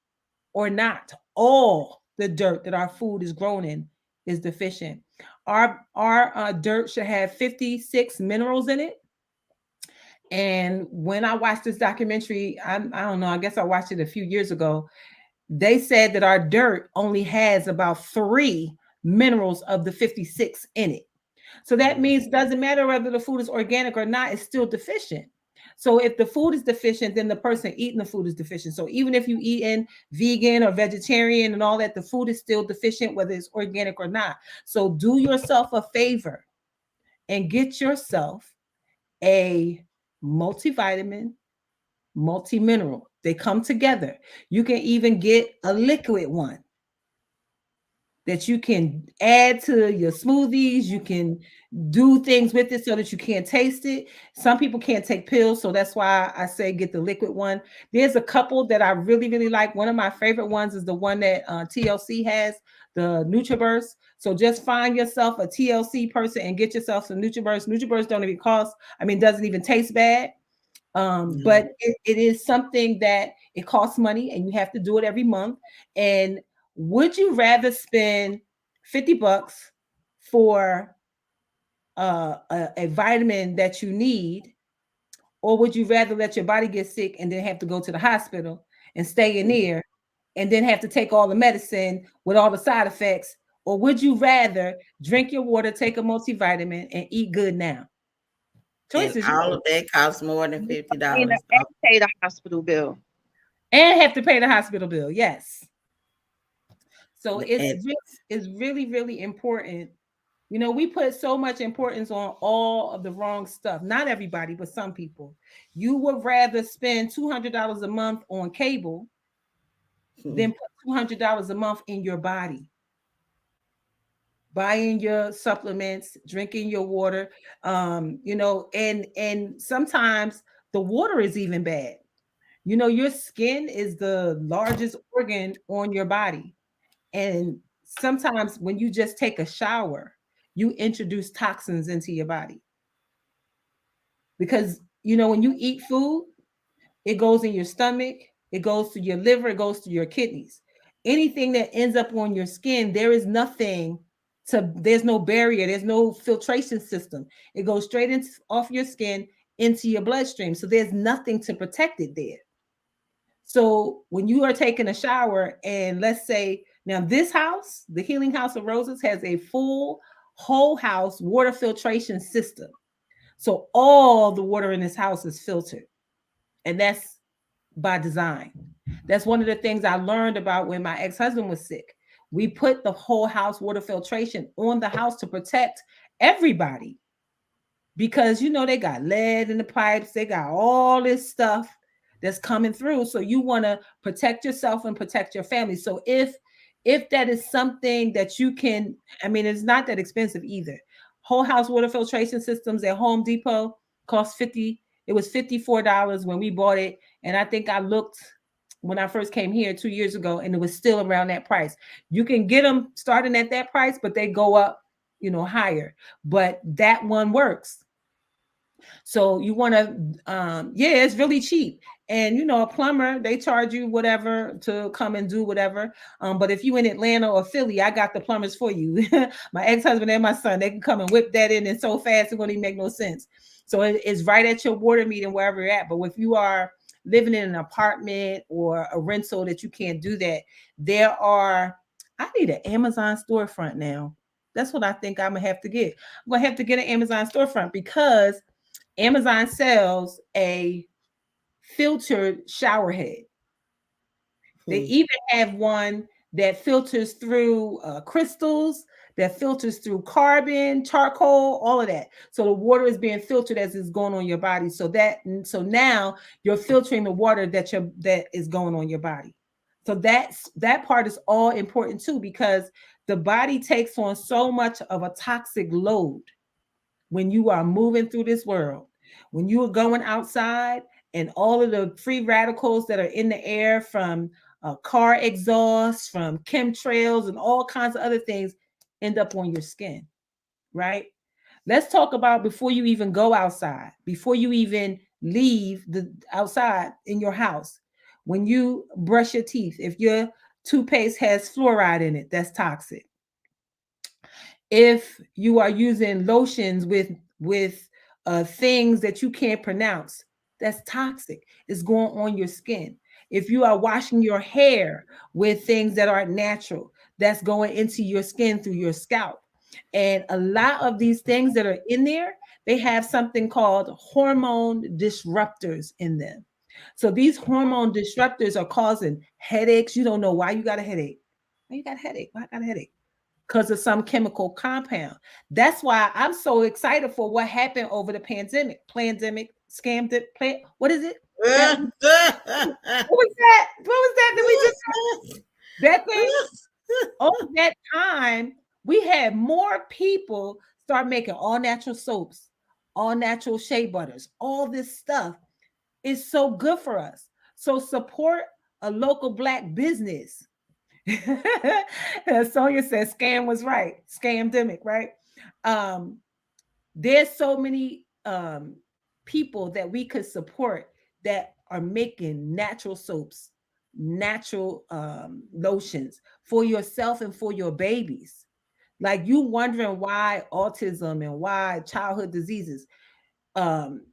or not. All the dirt that our food is grown in is deficient. Our dirt should have 56 minerals in it. And when I watched this documentary, I don't know, I guess I watched it a few years ago. They said that our dirt only has about 3 minerals of the 56 in it. So that means it doesn't matter whether the food is organic or not, it's still deficient. So if the food is deficient, then the person eating the food is deficient. So even if you eating vegan or vegetarian and all that, the food is still deficient, whether it's organic or not. So do yourself a favor and get yourself a multivitamin, multi-mineral. They come together. You can even get a liquid one that you can add to your smoothies. You can do things with it so that you can't taste it. Some people can't take pills, so that's why I say get the liquid one. There's a couple that I really, really like. One of my favorite ones is the one that TLC has, the NutriBurst. So just find yourself a TLC person and get yourself some NutriBurst. NutriBurst don't even cost, I mean, doesn't even taste bad. No. But it is something that it costs money and you have to do it every month. And would you rather spend $50 for a vitamin that you need, or would you rather let your body get sick and then have to go to the hospital and stay in there and then have to take all the medicine with all the side effects? Or would you rather drink your water, take a multivitamin, and eat good now? Choice And is all yours. of that costs more than And $50. pay the hospital bill. And have to pay the hospital bill. Yes. So And it's really, really important We put so much importance on all of the wrong stuff. Not everybody, but some people. You would rather spend $200 a month on cable than put $200 a month in your body, buying your supplements, drinking your water. And sometimes the water is even bad. Your skin is the largest organ on your body. And sometimes when you just take a shower, you introduce toxins into your body. Because, when you eat food, it goes in your stomach, it goes to your liver, it goes to your kidneys. Anything that ends up on your skin, there's no barrier, there's no filtration system. It goes straight off your skin into your bloodstream. So there's nothing to protect it there. So when you are taking a shower, and let's say now this house, the Healing House of Roses, has a full whole house water filtration system. So all the water in this house is filtered. And that's by design. That's one of the things I learned about when my ex-husband was sick. We put the whole house water filtration on the house to protect everybody, because they got lead in the pipes, they got all this stuff that's coming through. So you want to protect yourself and protect your family. So if that is something that you can, I mean, it's not that expensive either. Whole house water filtration systems at Home Depot cost it was $54 when we bought it. And I think I looked when I first came here 2 years ago, and it was still around that price. You can get them starting at that price, but they go up, higher. But that one works. So you want to, yeah, it's really cheap. And a plumber, they charge you whatever to come and do whatever. But if you in Atlanta or Philly, I got the plumbers for you. My ex-husband and my son, they can come and whip that in, and so fast it won't even make no sense. So it's right at your water meter wherever you're at. But if you are living in an apartment or a rental that you can't do that, I need an Amazon storefront now. That's what I think I'm gonna have to get. I'm gonna have to get an Amazon storefront, because Amazon sells a filtered shower head. They even have one that filters through crystals, that filters through carbon, charcoal, all of that. So the water is being filtered as it's going on your body. So now you're filtering the water that is going on your body. So that part is all important too, because the body takes on so much of a toxic load when you are moving through this world, when you are going outside, and all of the free radicals that are in the air from car exhaust, from chemtrails, and all kinds of other things end up on your skin, right? Let's talk about before you even go outside, before you even leave the outside in your house. When you brush your teeth, if your toothpaste has fluoride in it, that's toxic. If you are using lotions with things that you can't pronounce, that's toxic. It's going on your skin. If you are washing your hair with things that aren't natural, that's going into your skin through your scalp. And a lot of these things that are in there, they have something called hormone disruptors in them. So these hormone disruptors are causing headaches. You don't know why you got a headache. Why you got a headache? Why I got a headache? Because of some chemical compound. That's why I'm so excited for what happened over the what is it? What was that? What was that that we just that thing? Over that time, we had more people start making all natural soaps, all natural shea butters, all this stuff is so good for us. So support a local Black business. Sonia says scam was right. Scamdemic, right? Um, there's so many people that we could support that are making natural soaps, natural lotions for yourself and for your babies. Like, you wondering why autism and why childhood diseases. Um,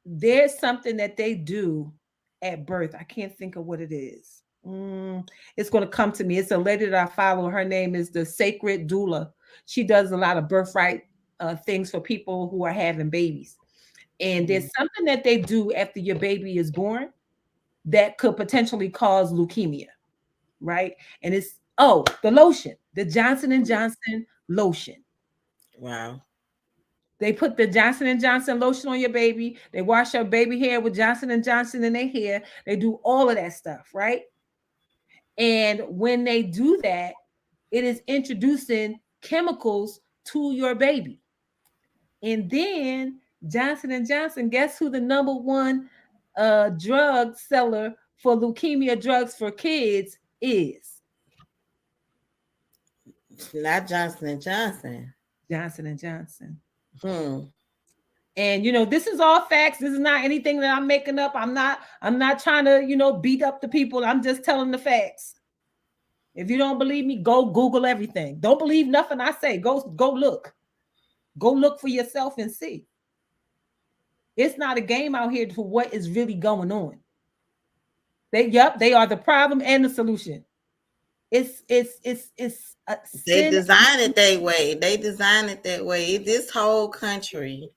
there's something that they do at birth. I can't think of what it is. It's going to come to me. It's a lady that I follow. Her name is the Sacred Doula. She does a lot of birthright things for people who are having babies. And there's something that they do after your baby is born that could potentially cause leukemia, right? And it's the lotion, the Johnson and Johnson lotion. Wow. They put the Johnson and Johnson lotion on your baby. They wash your baby hair with Johnson and Johnson in their hair. They do all of that stuff, right? And when they do that, it is introducing chemicals to your baby. And then Johnson and Johnson, guess who the number one drug seller for leukemia drugs for kids is? Not Johnson and Johnson. Johnson and Johnson. Hmm. And this is all facts. This is not anything that I'm making up. I'm not trying to, beat up the people. I'm just telling the facts. If you don't believe me, go Google everything. Don't believe nothing I say. Go look. Go look for yourself and see. It's not a game out here for what is really going on. They are the problem and the solution. It's a They sin. designed it that way. They designed it that way. This whole country.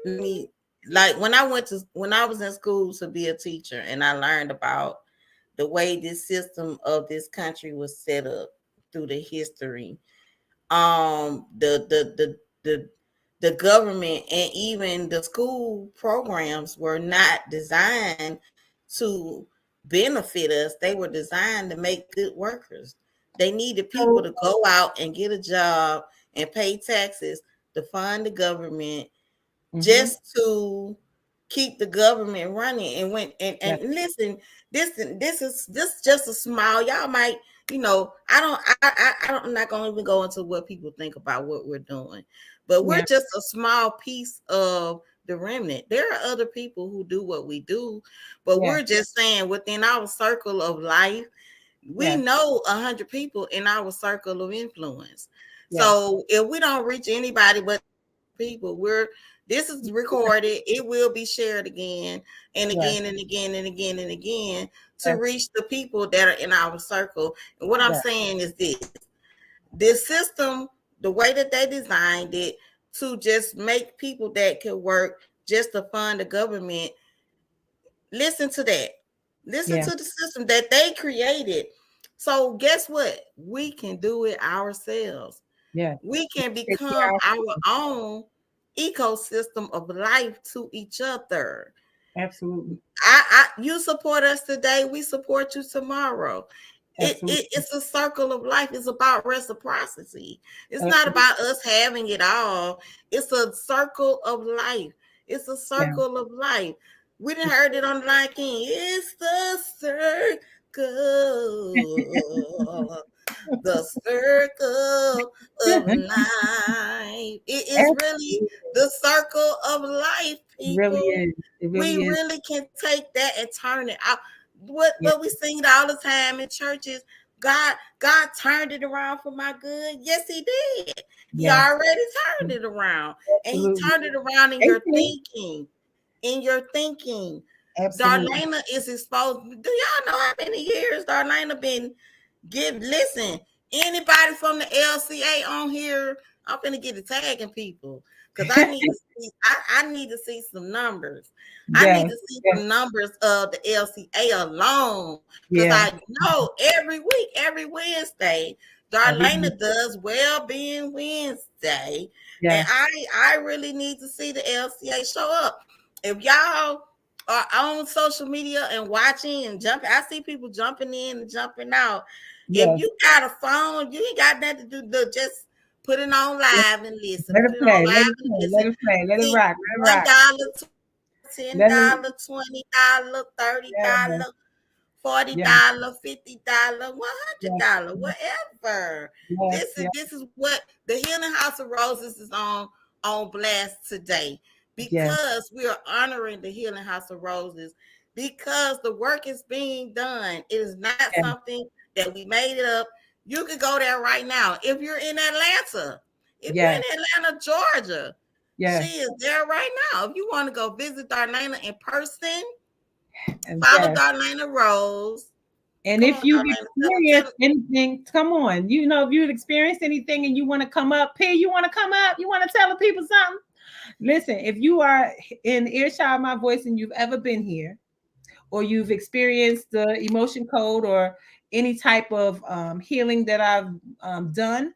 Let me like when I was in school to be a teacher, and I learned about the way this system of this country was set up through the history. The government and even the school programs were not designed to benefit us. They were designed to make good workers. They needed people to go out and get a job and pay taxes to fund the government just to keep the government running. And when and listen, this just a small, y'all might, I'm not gonna even go into what people think about what we're doing, but we're just a small piece of the remnant. There are other people who do what we do, but we're just saying within our circle of life, we know 100 people in our circle of influence. So if we don't reach anybody but people, this is recorded. It will be shared again and again and again and again and again to reach the people that are in our circle. And what I'm saying is this system, the way that they designed it to just make people that could work just to fund the government, listen to that. Listen to the system that they created. So guess what? We can do it ourselves. We can become our own ecosystem of life to each other. Absolutely. You support us today, we support you tomorrow. It's a circle of life. It's about reciprocity. It's not about us having it all. It's a circle of life. It's a circle of life. We didn't heard it on the Lion King. It's the circle. The circle of life. It is really the circle of life, It really people. is. It We really is. really can take that and turn it out. What we sing all the time in churches. God turned it around for my good. Yes, he did. He already turned it around. And he turned it around in your thinking. In your thinking. Absolutely. Darlaina is exposed. Do y'all know how many years Darlaina been listen, anybody from the LCA on here, I'm gonna get to tagging people because I need to see. I need to see some numbers. I need to see some numbers of the LCA alone because I know every week, every Wednesday, Darlaina does Well-Being Wednesday, and I really need to see the LCA show up. If y'all are on social media and watching and jumping, I see people jumping in and jumping out. If you got a phone, you ain't got nothing to do. Just put it on live and listen. Let Put it it on play. Let live it and play. Let listen. it play. Let it See, rock. Let it rock. $1, Let it, $10, $20, $30, $40, $50, $100, whatever. This is what the Healing House of Roses is on blast today because we are honoring the Healing House of Roses because the work is being done. It is not something that we made it up. You can go there right now. If you're in Atlanta, if you're in Atlanta, Georgia, she is there right now. If you want to go visit Darlaina in person, follow Darlaina Rose. And if you've experienced anything, come on. If you've experienced anything and you want to come up, P, you want to come up, you want to tell the people something. Listen, if you are in earshot of my voice and you've ever been here, or you've experienced the emotion code or any type of healing that I've done,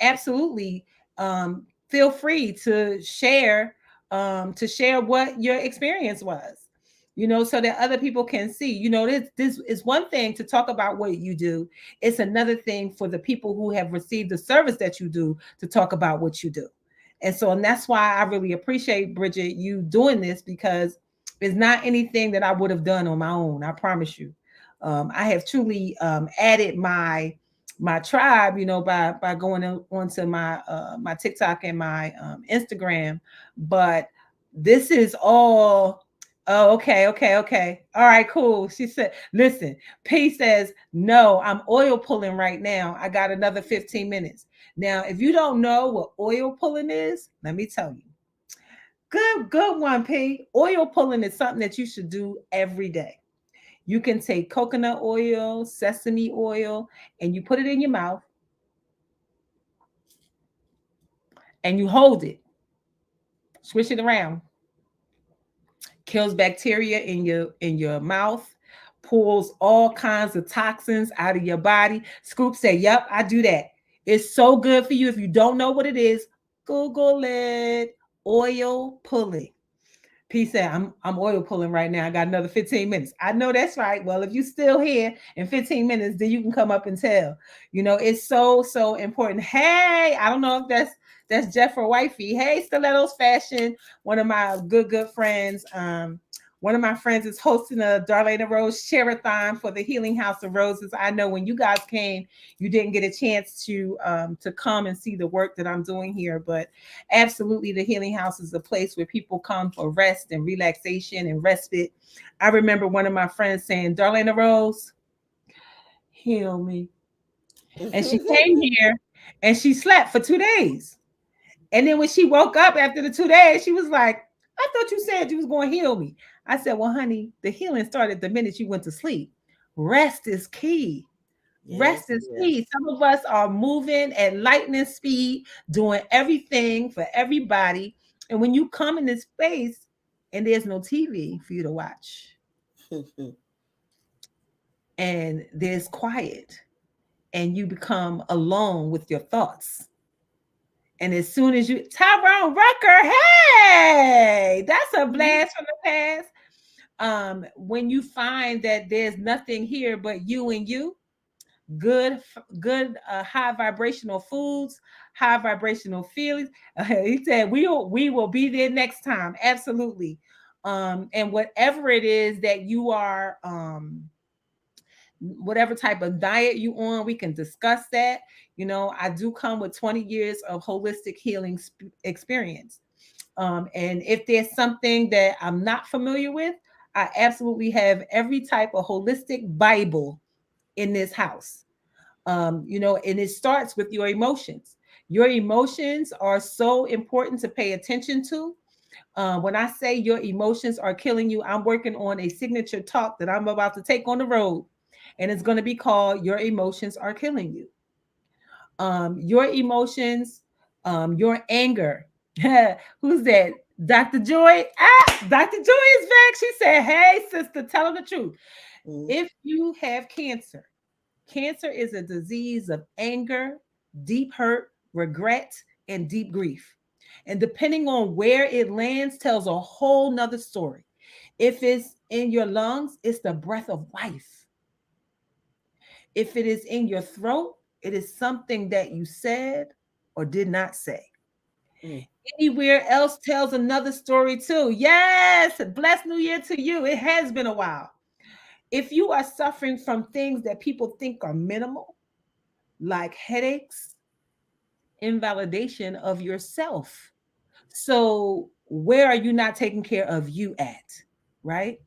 absolutely. feel free to share what your experience was, so that other people can see. This is one thing to talk about what you do. It's another thing for the people who have received the service that you do to talk about what you do. And that's why I really appreciate, Bridget, you doing this, because it's not anything that I would have done on my own. I promise you. I have truly added my tribe, by going onto my TikTok and my Instagram. But this is all. Oh, okay, okay, okay. All right, cool. She said, listen, P says, no, I'm oil pulling right now. I got another 15 minutes. Now, if you don't know what oil pulling is, let me tell you. Good one, P. Oil pulling is something that you should do every day. You can take coconut oil, sesame oil, and you put it in your mouth and you hold it, swish it around, kills bacteria in your mouth, pulls all kinds of toxins out of your body. Scoop say, "Yep, I do that." It's so good for you. If you don't know what it is, Google it. Oil pulling. P said, I'm oil pulling right now. I got another 15 minutes. I know that's right. Well, if you still here in 15 minutes, then you can come up and tell. It's so important. Hey, I don't know if that's Jeff or Wifey. Hey, Stilettos Fashion, one of my good friends. One of my friends is hosting a Darlaina Rose Sharathon for the Healing House of Roses. I know when you guys came, you didn't get a chance to come and see the work that I'm doing here, but absolutely, the Healing House is a place where people come for rest and relaxation and respite. I remember one of my friends saying, Darlaina Rose, heal me. And she came here and she slept for 2 days. And then when she woke up after the 2 days, she was like, I thought you said you was going to heal me. I said, well, honey, the healing started the minute you went to sleep. Rest is key. Yes, Rest is yes. key. Some of us are moving at lightning speed, doing everything for everybody. And when you come in this space and there's no TV for you to watch, and there's quiet, and you become alone with your thoughts. And as soon as Tyrone Rucker, hey, that's a blast from the past. When you find that there's nothing here but you and you, good high vibrational foods, high vibrational feelings. He said we will be there next time. Absolutely. And whatever it is that you are, whatever type of diet you on, we can discuss that. I do come with 20 years of holistic healing experience. And if there's something that I'm not familiar with, I absolutely have every type of holistic Bible in this house. And it starts with your emotions. Your emotions are so important to pay attention to. When I say your emotions are killing you, I'm working on a signature talk that I'm about to take on the road, and it's going to be called Your Emotions Are Killing You. Your emotions, your anger. Who's that? Dr. Joy? Dr. Joy is back. She said, hey, sister, tell them the truth. Mm. If you have cancer, cancer is a disease of anger, deep hurt, regret, and deep grief. And depending on where it lands, tells a whole nother story. If it's in your lungs, it's the breath of life. If it is in your throat, it is something that you said or did not say. Mm. Anywhere else tells another story too. Yes, blessed new year to you. It has been a while. If you are suffering from things that people think are minimal, like headaches, invalidation of yourself. So, where are you not taking care of you at? Right?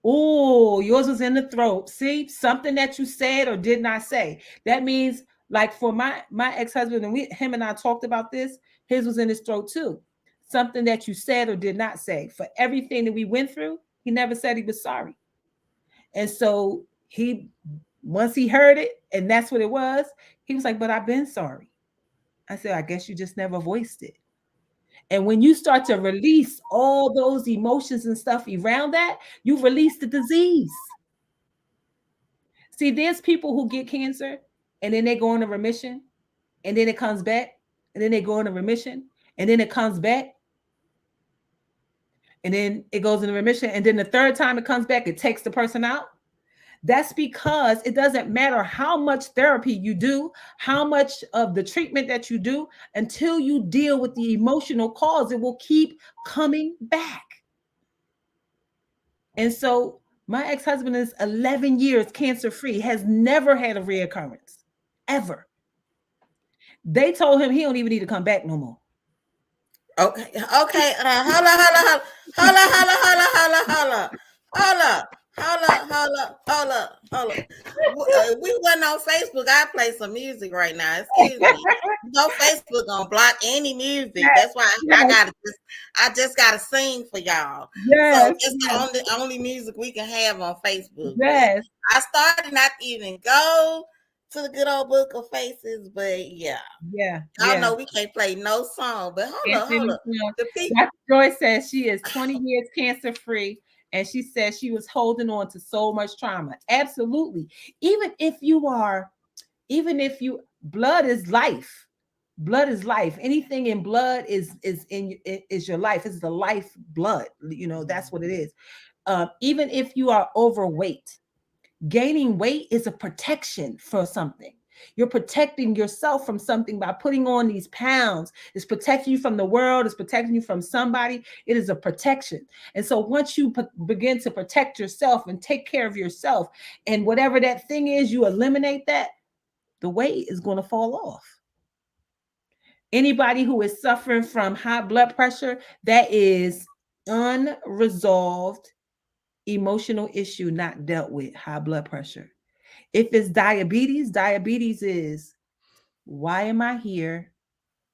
Oh, yours was in the throat. See, something that you said or did not say. That means, like for my ex-husband, and him and I talked about this, his was in his throat too. Something that you said or did not say. For everything that we went through, he never said he was sorry. And so he, once he heard it, and that's what it was, he was like, but I've been sorry. I said, I guess you just never voiced it. And when you start to release all those emotions and stuff around that, you release the disease. See, there's people who get cancer and then they go into remission and then it comes back. and then they go into remission, and then it comes back, and then it goes into remission, and then the third time it comes back, it takes the person out. That's because it doesn't matter how much therapy you do, how much of the treatment that you do, until you deal with the emotional cause, it will keep coming back. And so my ex-husband is 11 years cancer free, has never had a reoccurrence, ever. They told him he don't even need to come back no more. Okay, okay. Hold up. We wasn't on Facebook. I play some music right now. Excuse me. No Facebook gonna block any music. Yes, That's why yes, I just gotta sing for y'all. So yes, it's the only music we can have on Facebook. But yes, I started not to even go to the good old book of faces, but yeah. yeah, Y'all yeah. know we can't play no song, but Can't say hold no up. more. The people, Dr. Joy says she is 20 years cancer free, and she says she was holding on to so much trauma. Absolutely. Even if you, blood is life. Blood is life. Anything in blood is your life. It's the life blood. That's what it is. Even if you are overweight, gaining weight is a protection for something. You're protecting yourself from something by putting on these pounds. It's protecting you from the world. It's protecting you from somebody. It is a protection. And so once you begin to protect yourself and take care of yourself, and whatever that thing is, you eliminate that, the weight is going to fall off. Anybody who is suffering from high blood pressure, that is unresolved emotional issue not dealt with. High blood pressure. If it's diabetes, diabetes is, why am I here?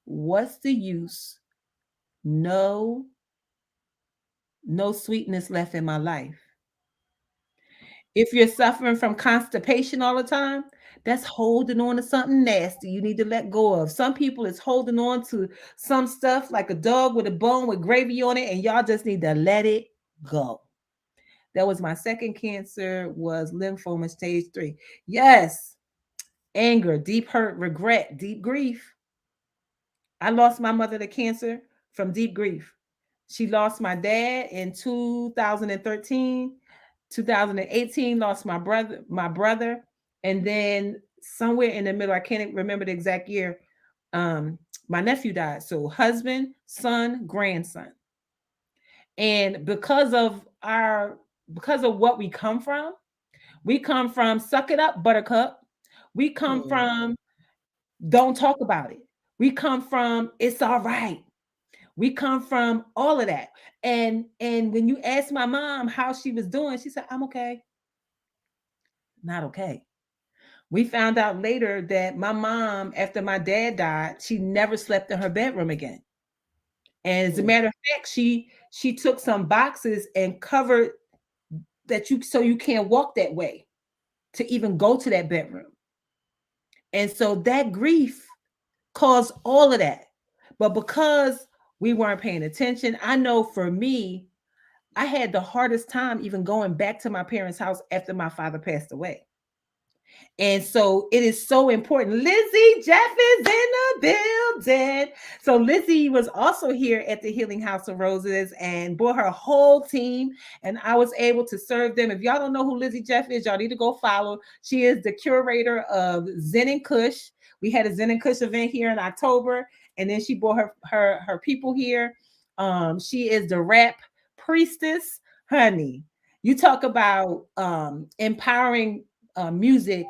What's the use? No, no sweetness left in my life. If you're suffering from constipation all the time, that's holding on to something nasty you need to let go of. Some people is holding on to some stuff like a dog with a bone with gravy on it, and y'all just need to let it go. That was my second cancer, was lymphoma stage 3. Yes, anger, deep hurt, regret, deep grief. I lost my mother to cancer from deep grief. She lost my dad in 2013. 2018 lost my brother, and then somewhere in the middle, I can't remember the exact year, my nephew died. So husband, son, grandson. And because of what we come from suck it up, buttercup. We come mm, from don't talk about it. We come from it's all right. We come from all of that. And when you ask my mom how she was doing, she said, I'm okay. Not okay. We found out later that my mom, after my dad died, she never slept in her bedroom again. And as a mm. matter of fact, she took some boxes and covered that you so you can't walk that way to even go to that bedroom. And so that grief caused all of that. But because we weren't paying attention, I know for me, I had the hardest time even going back to my parents' house after my father passed away. And so it is so important. Lizzie Jeff is in the building. So Lizzie was also here at the Healing House of Roses and brought her whole team. And I was able to serve them. If y'all don't know who Lizzie Jeff is, y'all need to go follow. She is the curator of Zen and Kush. We had a Zen and Kush event here in October. And then she brought her people here. She is the rap priestess, honey. You talk about empowering music,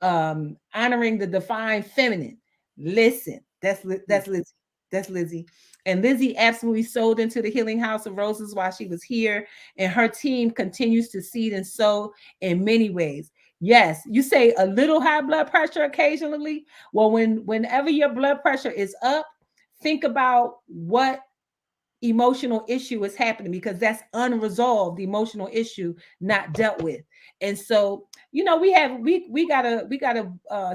honoring the divine feminine. Listen, that's Lizzie. That's Lizzie. And Lizzie absolutely sold into the Healing House of Roses while she was here. And her team continues to seed and sow in many ways. Yes, you say a little high blood pressure occasionally. Well, whenever your blood pressure is up, think about what emotional issue is happening, because that's unresolved emotional issue not dealt with. And so we gotta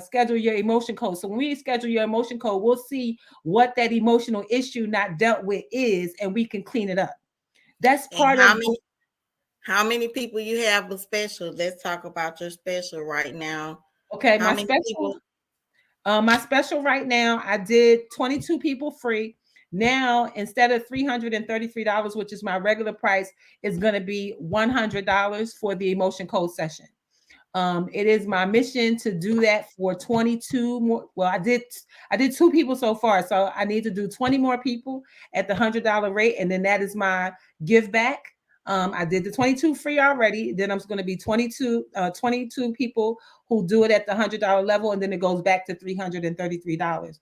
schedule your emotion code. So when we schedule your emotion code, we'll see what that emotional issue not dealt with is, and we can clean it up. That's And part of how many people you have a special? Let's talk about your special right now. okay. How My many special people? My special right now, I did 22 people free. Now, instead of $333, which is my regular price, it's going to be $100 for the emotion code session. It is my mission to do that for 22 more. Well, I did two people so far, so I need to do 20 more people at the $100 rate, and then that is my give back. I did the 22 free already. Then I'm going to be 22 people who do it at the $100 level, and then it goes back to $333.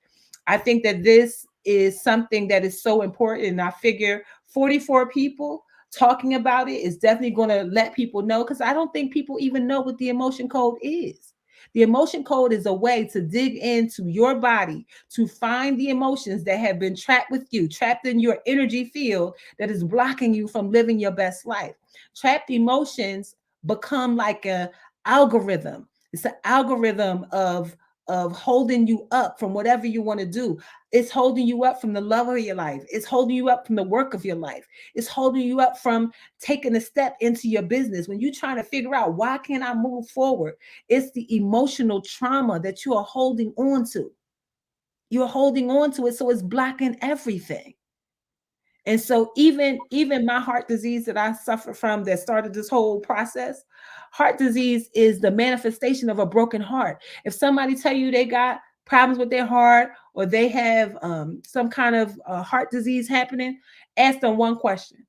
I think that this is something that is so important, and I figure 44 people talking about it is definitely going to let people know, because I don't think people even know what the emotion code is. The emotion code is a way to dig into your body to find the emotions that have been trapped with you, trapped in your energy field that is blocking you from living your best life. Trapped emotions become like a algorithm. It's an algorithm of holding you up from whatever you want to do. It's holding you up from the love of your life. It's holding you up from the work of your life. It's holding you up from taking a step into your business. When you're trying to figure out, why can't I move forward? It's the emotional trauma that you are holding on to. You're holding on to it, so it's blocking everything. And so even my heart disease that I suffer from, that started this whole process, heart disease is the manifestation of a broken heart. If somebody tell you they got problems with their heart, or they have some kind of heart disease happening, ask them one question: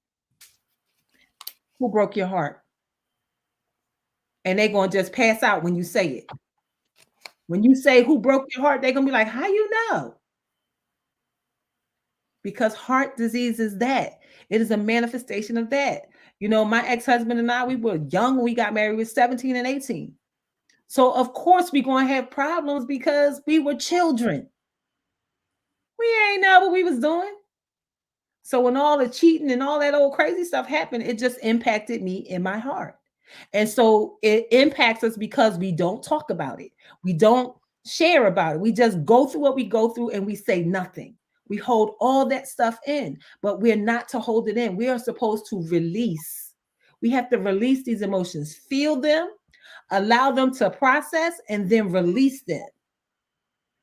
who broke your heart? And they're going to just pass out when you say it. When you say who broke your heart, they're going to be like, how you know? Because heart disease is that. It is a manifestation of that. You know, my ex-husband and I, we were young when we got married. We were 17 and 18. So of course we're going to have problems because we were children. We ain't know what we was doing. So when all the cheating and all that old crazy stuff happened, it just impacted me in my heart. And so it impacts us because we don't talk about it. We don't share about it. We just go through what we go through and we say nothing. We hold all that stuff in, but we're not to hold it in. We are supposed to release. We have to release these emotions, feel them, allow them to process, and then release them.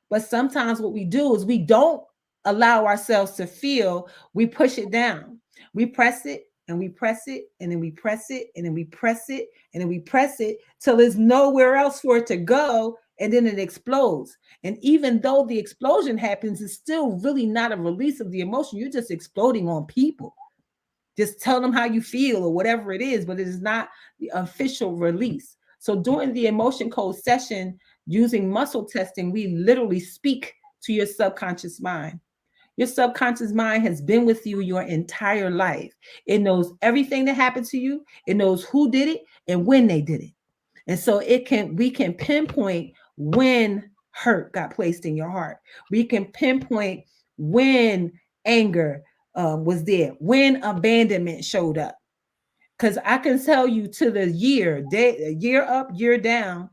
But sometimes what we do is we don't allow ourselves to feel, we push it down. We press it and we press it and then we press it and then we press it and then we press it till there's nowhere else for it to go, and then it explodes. And even though the explosion happens, it's still really not a release of the emotion. You're just exploding on people. Just tell them how you feel or whatever it is, but it is not the official release. So during the emotion code session, using muscle testing, we literally speak to your subconscious mind. Your subconscious mind has been with you your entire life. It knows everything that happened to you. It knows who did it and when they did it. And so we can pinpoint when hurt got placed in your heart. We can pinpoint when anger was there, when abandonment showed up. Because I can tell you to the year up, year down.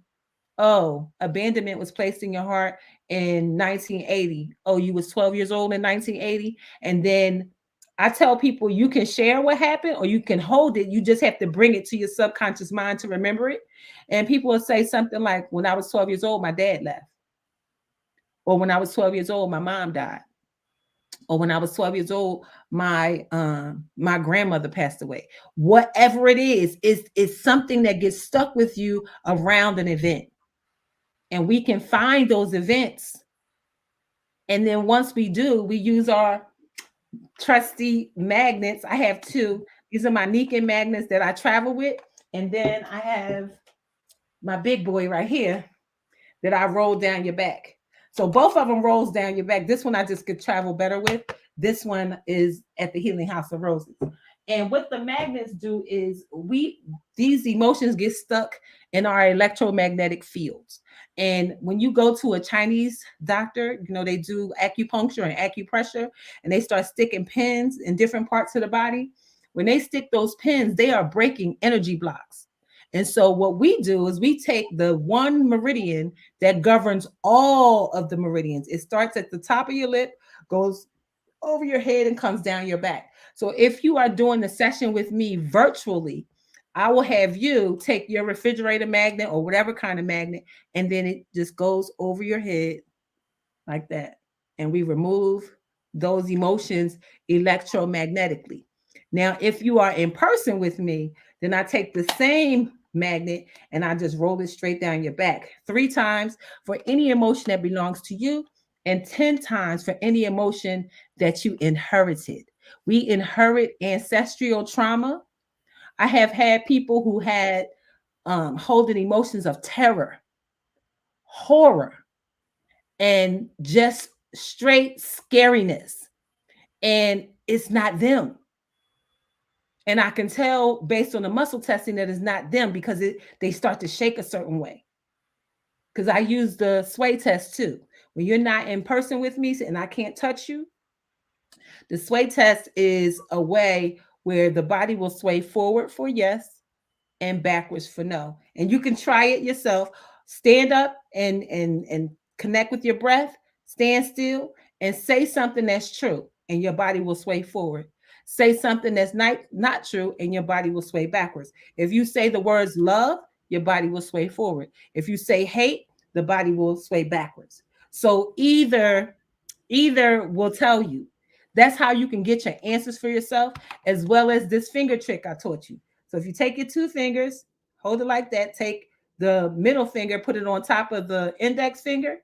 Oh, abandonment was placed in your heart in 1980. Oh, you was 12 years old in 1980. And then I tell people, you can share what happened or you can hold it. You just have to bring it to your subconscious mind to remember it. And people will say something like, when I was 12 years old, my dad left. Or when I was 12 years old, my mom died. Or when I was 12 years old, my grandmother passed away. Whatever it is something that gets stuck with you around an event. And we can find those events. And then once we do, we use our trusty magnets. I have two. These are my Niken magnets that I travel with. And then I have my big boy right here that I roll down your back. So both of them rolls down your back. This one I just could travel better with. This one is at the Healing House of Roses. And what the magnets do is these emotions get stuck in our electromagnetic fields. And when you go to a Chinese doctor, you know, they do acupuncture and acupressure, and they start sticking pins in different parts of the body. When they stick those pins, they are breaking energy blocks. And so what we do is we take the one meridian that governs all of the meridians. It starts at the top of your lip, goes over your head, and comes down your back. So if you are doing the session with me virtually, I will have you take your refrigerator magnet or whatever kind of magnet, and then it just goes over your head, like that. And we remove those emotions electromagnetically. Now, if you are in person with me, then I take the same magnet and I just roll it straight down your back 3 times for any emotion that belongs to you, and 10 times for any emotion that you inherited. We inherit ancestral trauma. I have had people who had holding emotions of terror, horror, and just straight scariness. And it's not them. And I can tell based on the muscle testing that it's not them because they start to shake a certain way. Because I use the sway test too. When you're not in person with me and I can't touch you, the sway test is a way where the body will sway forward for yes and backwards for no. And you can try it yourself. Stand up and connect with your breath, stand still and say something that's true and your body will sway forward. Say something that's not true and your body will sway backwards. If you say the words love, your body will sway forward. If you say hate, the body will sway backwards. So either will tell you. That's how you can get your answers for yourself, as well as this finger trick I taught you. So if you take your 2 fingers, hold it like that, take the middle finger, put it on top of the index finger,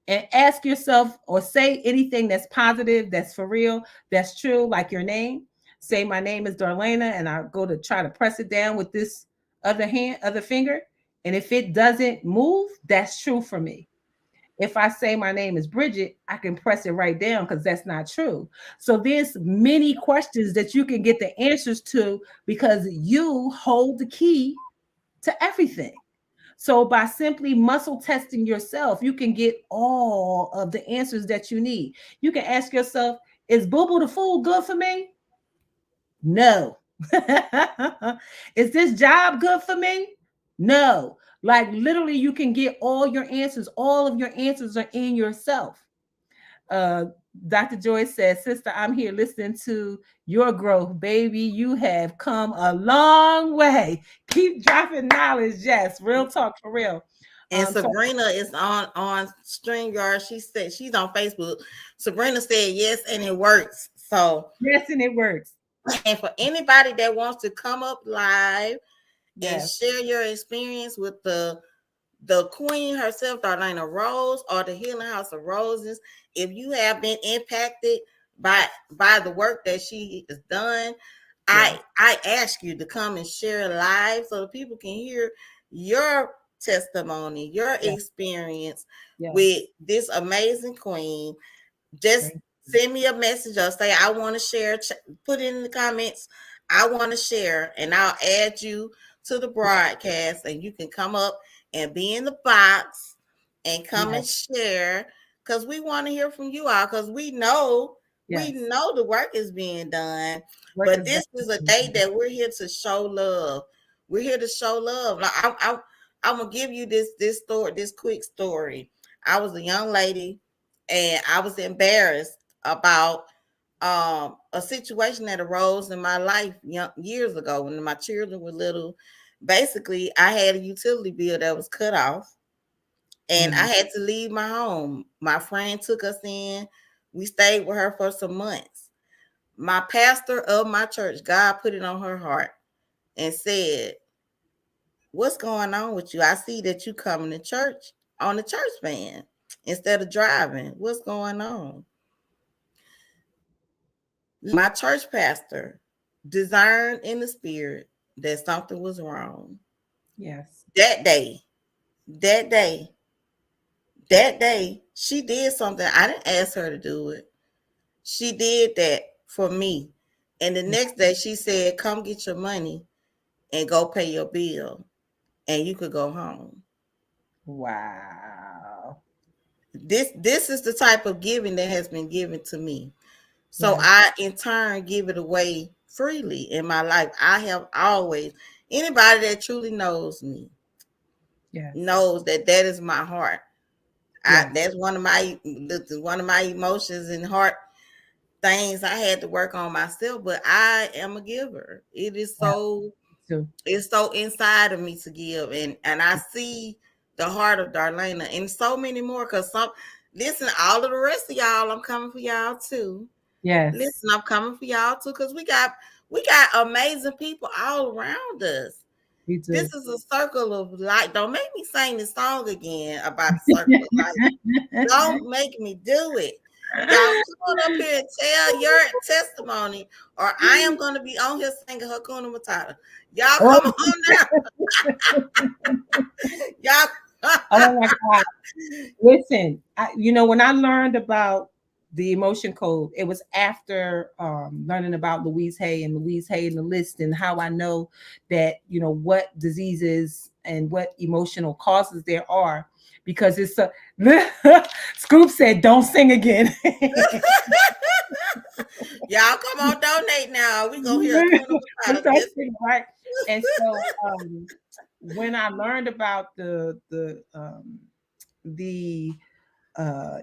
and ask yourself or say anything that's positive, that's for real, that's true, like your name. Say, my name is Darlaina, and I go to try to press it down with this other finger. And if it doesn't move, that's true for me. If I say my name is Bridget, I can press it right down because that's not true. So there's many questions that you can get the answers to because you hold the key to everything. So by simply muscle testing yourself, you can get all of the answers that you need. You can ask yourself, is Boo Boo the food good for me? No. Is this job good for me? No. Like literally, you can get all your answers. All of your answers are in yourself. Uh, Dr. Joy says, Sister, I'm here listening to your growth, baby. You have come a long way. Keep dropping knowledge. Yes, real talk for real. And So Sabrina is on StreamYard. She said she's on Facebook. Sabrina said yes, and it works. So, yes, and it works. and for anybody that wants to come up live and Yes, share your experience with the queen herself, Darlaina Rose, or the Healing House of Roses, if you have been impacted by the work that she has done, yes, I ask you to come and share live so that people can hear your testimony, your yes, experience yes. with this amazing queen. Just Thank send me a message or say I want to share. Put it in the comments. I want to share, and I'll add you to the you. broadcast, and you can come up and be in the box and come Yes, and share because we want to hear from you all because we yes. know the work is being done. Work But is this is a done. day that we're here to show love. We're here to show love. Like I'm gonna give you this story, this quick story. I was a young lady and I was embarrassed about a situation that arose in my life years ago when my children were little. Basically, I had a utility bill that was cut off, and I Mm, had to leave my home. My friend took us in. We stayed with her for some months. My pastor of my church, God put it on her heart and said, "What's going on with you? I see that you coming to church on the church van instead of driving. What's going on?" My church pastor discerned in the spirit that something was wrong. yes. That day, that day, that day, she did something. I didn't ask her to do it. She did that for me. And the next day, she said, "Come get your money and go pay your bill, and you could go home." Wow. This is the type of giving that has been given to me. So Yes, I in turn give it away freely in my life. I have always, anybody that truly knows me yes, knows that that is my heart. yes, That's one of my emotions and heart things I had to work on myself, but I am a giver. yeah. So, It's so inside of me to give, and I see the heart of Darlena and so many more because Listen, all of the rest of y'all, I'm coming for y'all too. Yes, Listen, I'm coming for y'all too, because we got amazing people all around us. we This do. is a circle of light. Don't make me sing this song again about the circle of light. Don't make me do it. Y'all come on up here and tell your testimony, or I am going to be on here singing Hakuna Matata. Y'all Oh, come on now. Y'all. oh my God. Listen, when I learned about the emotion code, it was after learning about Louise Hay and the list, and how I know that, what diseases and what emotional causes there are, because it's a Scoop said, don't sing again. Y'all come on, donate now. We gonna hear Hakuna Let's Matata. start Yes. singing, right? And so when I learned about the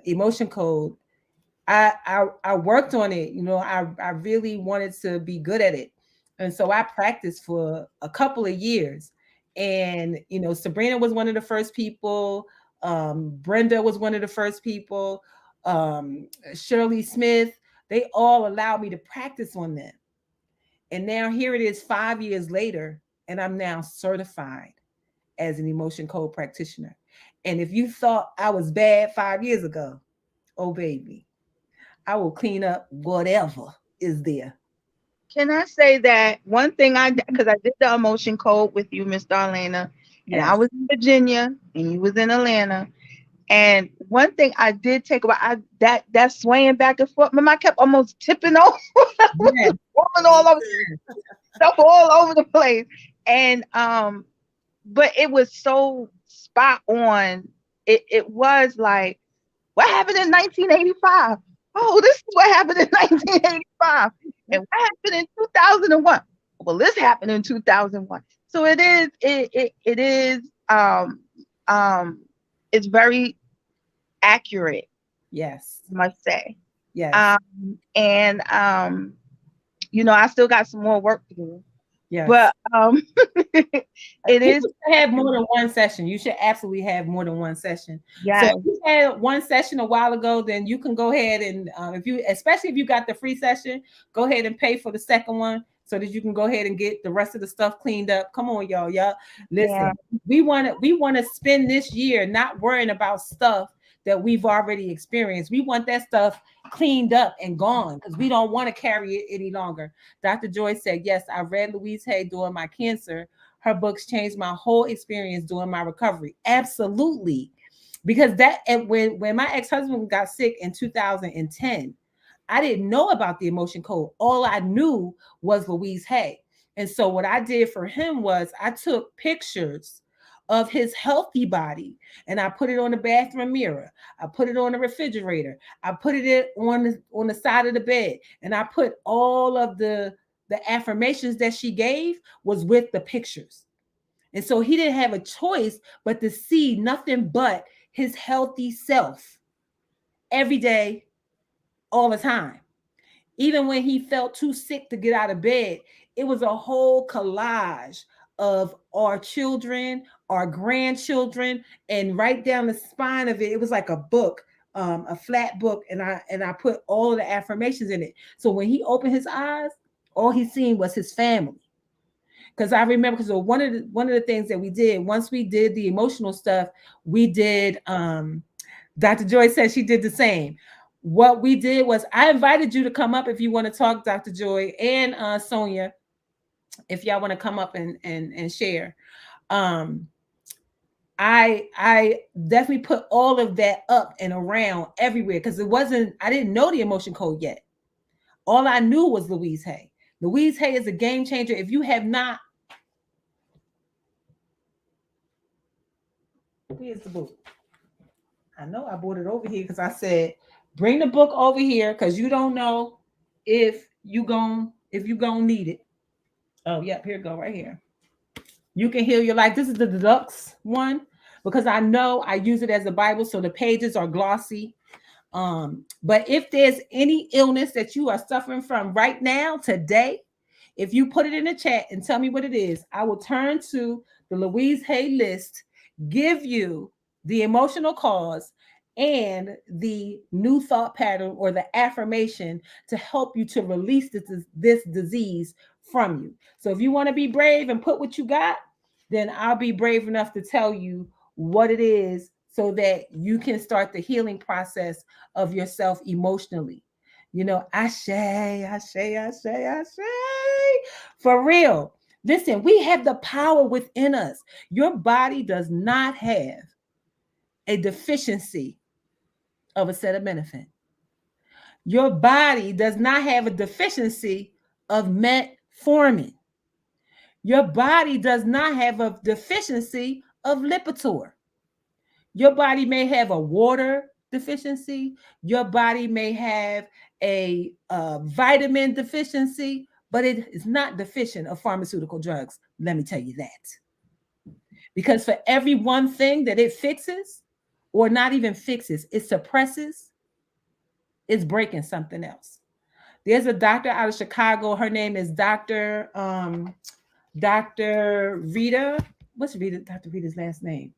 emotion code, I worked on it. I really wanted to be good at it, and so I practiced for a couple of years. And Sabrina was one of the first people. Brenda was one of the first people. Shirley Smith. They all allowed me to practice on them. And now here it is 5 years later, and I'm now certified as an emotion code practitioner. And if you thought I was bad 5 years ago, oh baby, I will clean up whatever is there. Can I say that one thing because I did the emotion code with you, Miss Darlaina, and I Yes. was in Virginia and you was in Atlanta. And one thing I did take about that swaying back and forth, remember I kept almost tipping over, Yes. falling Me all over, too. stuff all over the place. And but it was so spot on. It was like, what happened in 1985? Oh, this is what happened in 1985. And what happened in 2001? Well, this happened in 2001. So it is um it's very accurate, Yes. I must say. Yes. And I still got some more work to do. Yes. But it is People should have more than one session. You should absolutely have more than one session. So yes, if you had one session a while ago, then you can go ahead and especially if you got the free session, go ahead and pay for the second one so that you can go ahead and get the rest of the stuff cleaned up. Come on, y'all. Y'all yeah, listen. We want to spend this year not worrying about stuff that we've already experienced. We want that stuff cleaned up and gone because we don't want to carry it any longer. Dr. Joy said, yes, I read Louise Hay during my cancer. Her books changed my whole experience during my recovery. Absolutely. Because that, and when my ex-husband got sick in 2010, I didn't know about the emotion code. All I knew was Louise Hay. And so what I did for him was I took pictures of his healthy body and I put it on the bathroom mirror. I put it on the refrigerator. I put it on the side of the bed. And I put all of the affirmations that she gave was with the pictures. And so he didn't have a choice but to see nothing but his healthy self every day, all the time. Even when he felt too sick to get out of bed, it was a whole collage of our children, our grandchildren, and right down the spine of it, it was like a book, a flat book, and I put all of the affirmations in it. So when he opened his eyes, all he seen was his family. Because I remember, because one of the things that we did once we did the emotional stuff, we did. Dr. Joy said she did the same. What we did was I invited you to come up if you want to talk, Dr. Joy and Sonia, if y'all want to come up and share. Um, I definitely put all of that up and around everywhere because I didn't know the emotion code yet. All I knew was Louise Hay. Louise Hay is a game changer. If you have not, here's the book. I know I brought it over here because I said, bring the book over here because you don't know if you gonna need it. Oh, yep, here it go right here. You can heal your life. This is the deluxe one because I know I use it as a Bible, so the pages are glossy. But if there's any illness that you are suffering from right now, today, if you put it in the chat and tell me what it is, I will turn to the Louise Hay list, give you the emotional cause, and the new thought pattern or the affirmation to help you to release this disease from you. So if you want to be brave and put what you got, then I'll be brave enough to tell you what it is so that you can start the healing process of yourself emotionally. You know, ashe, ashe, ashe, ashe. For real. Listen, we have the power within us. Your body does not have a deficiency of acetaminophen. Your body does not have a deficiency of metformin. Your body does not have a deficiency of Lipitor. Your body may have a water deficiency. Your body may have a vitamin deficiency, but it is not deficient of pharmaceutical drugs. Let me tell you that. Because for every one thing that it fixes, or not even fixes, it suppresses, it's breaking something else. There's a doctor out of Chicago. Her name is Dr. Rita. What's Dr. Rita's last name?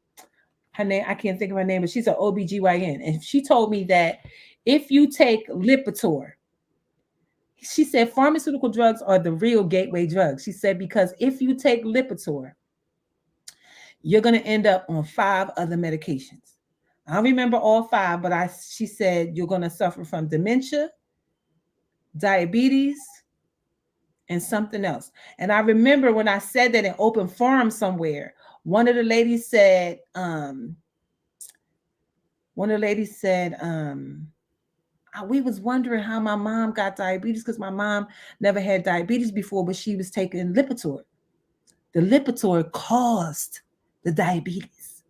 Her name, I can't think of her name, but she's an OBGYN. And she told me that if you take Lipitor, she said pharmaceutical drugs are the real gateway drugs. She said, because if you take Lipitor, you're going to end up on 5 other medications. I don't remember all 5, but she said you're going to suffer from dementia, diabetes, and something else. And I remember when I said that in open forum somewhere, one of the ladies said, we was wondering how my mom got diabetes because my mom never had diabetes before, but she was taking Lipitor. The Lipitor caused the diabetes.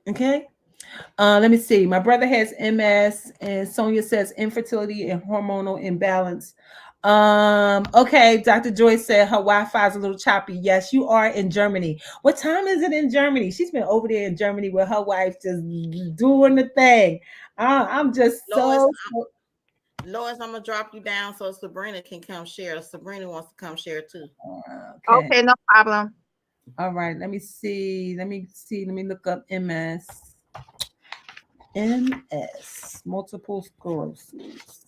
Okay. Let me see. My brother has MS, and Sonia says infertility and hormonal imbalance. Okay, Dr. Joyce said her Wi-Fi is a little choppy. Yes, you are in Germany. What time is it in Germany? She's been over there in Germany with her wife just doing the thing. I'm just Lois, so Lois, I'm gonna drop you down so Sabrina can come share. Sabrina wants to come share too. okay. Okay, no problem. All right, let me see. Let me look up MS. MS, multiple sclerosis.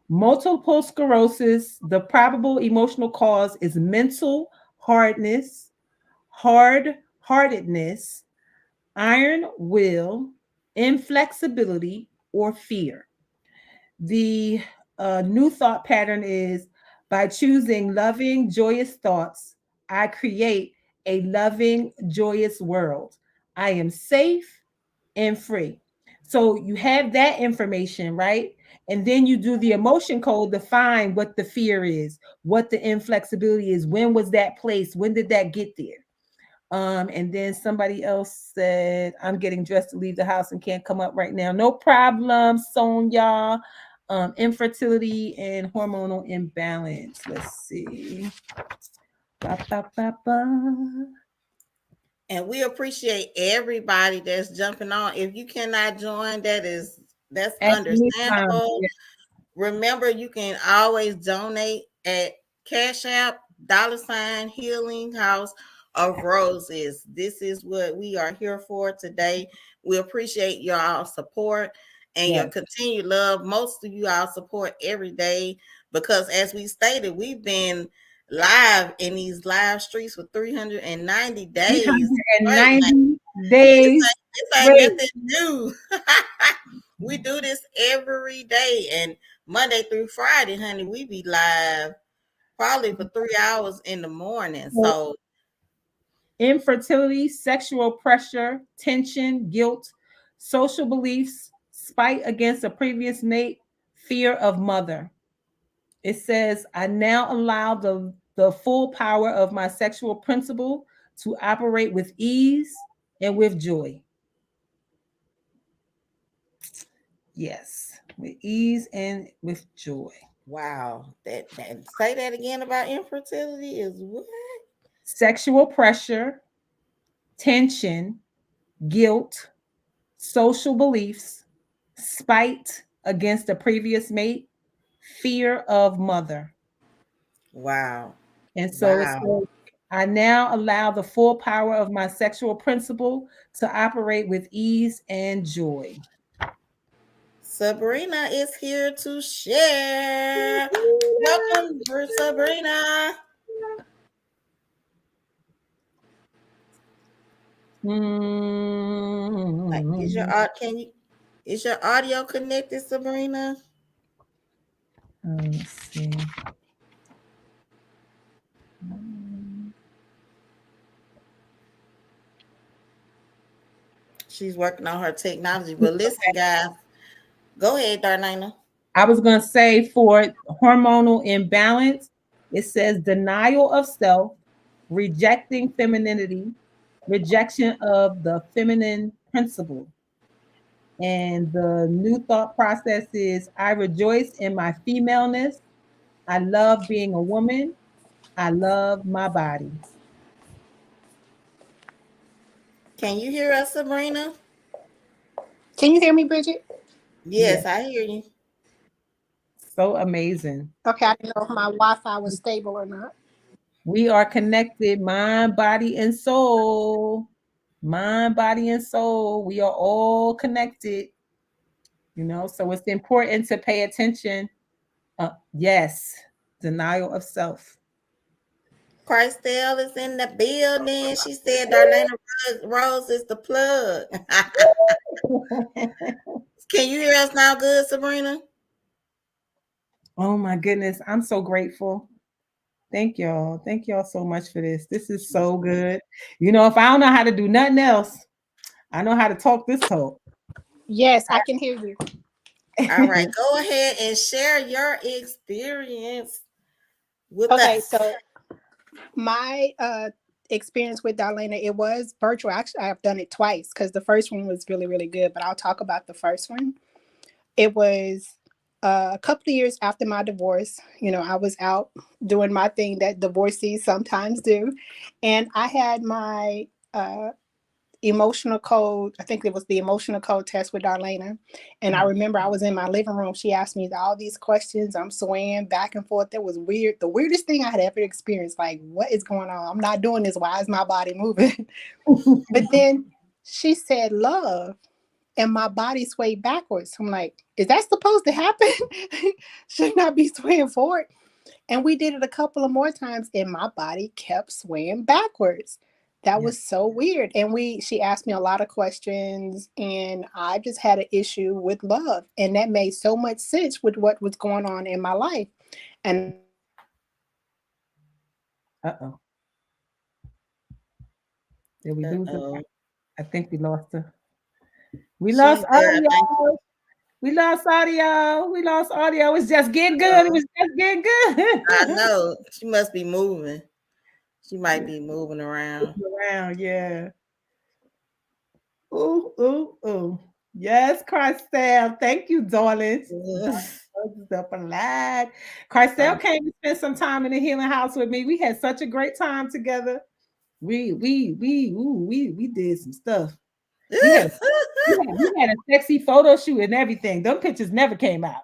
Multiple sclerosis, the probable emotional cause is mental hardness, hard-heartedness, iron will, inflexibility, or fear. The new thought pattern is by choosing loving, joyous thoughts, I create a loving, joyous world. I am safe and free. So you have that information, right? And then you do the emotion code to find what the fear is, what the inflexibility is, when was that place, when did that get there? And then somebody else said, I'm getting dressed to leave the house and can't come up right now. No problem, Sonia. Infertility and hormonal imbalance. Let's see. Ba, ba, ba, ba. And we appreciate everybody that's jumping on. If you cannot join, that's At any time. understandable. Remember, you can always donate at Cash App, $ Healing House of Roses. This is what we are here for today. We appreciate y'all support and your Yes. continued love. Most of you all support every day because, as we stated, we've been live in these live streets for 390 days. Right, man. 390 This days ain't straight. nothing new. We do this every day, and Monday through Friday, honey, we be live probably for 3 hours in the morning. So So infertility, sexual pressure, tension, guilt, social beliefs, spite against a previous mate, fear of mother. It says, I now allow the full power of my sexual principle to operate with ease and with joy. Yes, with ease and with joy. wow, that say that again about infertility is what? Sexual pressure, tension, guilt, social beliefs, spite against a previous mate, fear of mother. Wow, And so it wow. says I now allow the full power of my sexual principle to operate with ease and joy. Sabrina is here to share. Welcome, Sabrina. Is your Mm. can you is your audio connected, Sabrina? Let's see. Mm. She's working on her technology. But listen, guys, go ahead, Darlaina. I was going to say for hormonal imbalance, it says denial of self, rejecting femininity, rejection of the feminine principle. And the new thought process is I rejoice in my femaleness. I love being a woman. I love my body. Can you hear us, Sabrina? Can you hear me, Bridget? Yes, Yes, I hear you. so amazing. Okay, I didn't know if my Wi-Fi was stable or not. We are connected, mind, body, and soul. Mind, body, and soul. We are all connected, so it's important to pay attention. Yes, denial of self. Christelle is in the building. She said Darlene Rose is the plug. Can you hear us now good, Sabrina? Oh my goodness, I'm so grateful. Thank y'all. Thank y'all so much for this. This is so good. If I don't know how to do nothing else, I know how to talk this talk. Yes, I can hear you. All right, go ahead and share your experience with Okay, us. so my experience with Darlena, it was virtual. Actually, I've done it twice because the first one was really, really good. But I'll talk about the first one. It was a couple of years after my divorce. I was out doing my thing that divorcees sometimes do, and I had my emotional code. I think it was the emotional code test with Darlena. And I remember I was in my living room. She asked me all these questions. I'm swaying back and forth. That was weird. The weirdest thing I had ever experienced. Like, what is going on? I'm not doing this. Why is my body moving? But then she said love. And my body swayed backwards. I'm like, is that supposed to happen? Should not be swaying forward. And we did it a couple of more times, and my body kept swaying backwards. That Yeah. was so weird. And she asked me a lot of questions, and I just had an issue with love. And that made so much sense with what was going on in my life. And I just had to keep asking myself, Uh-oh. Did we lose her? Uh-oh. I think we lost her. We lost She's there, I think. audio. We lost audio. We lost audio. It's just getting good. It Uh-oh. was just getting I good. know. She must be moving. She might be moving around. Around, yeah. Ooh, ooh, ooh. Yes, Christelle. Thank you, darling. Up alive. Christelle came to spend some time in the healing house with me. We had such a great time together. We did some stuff. We had we had a sexy photo shoot and everything. Them pictures never came out.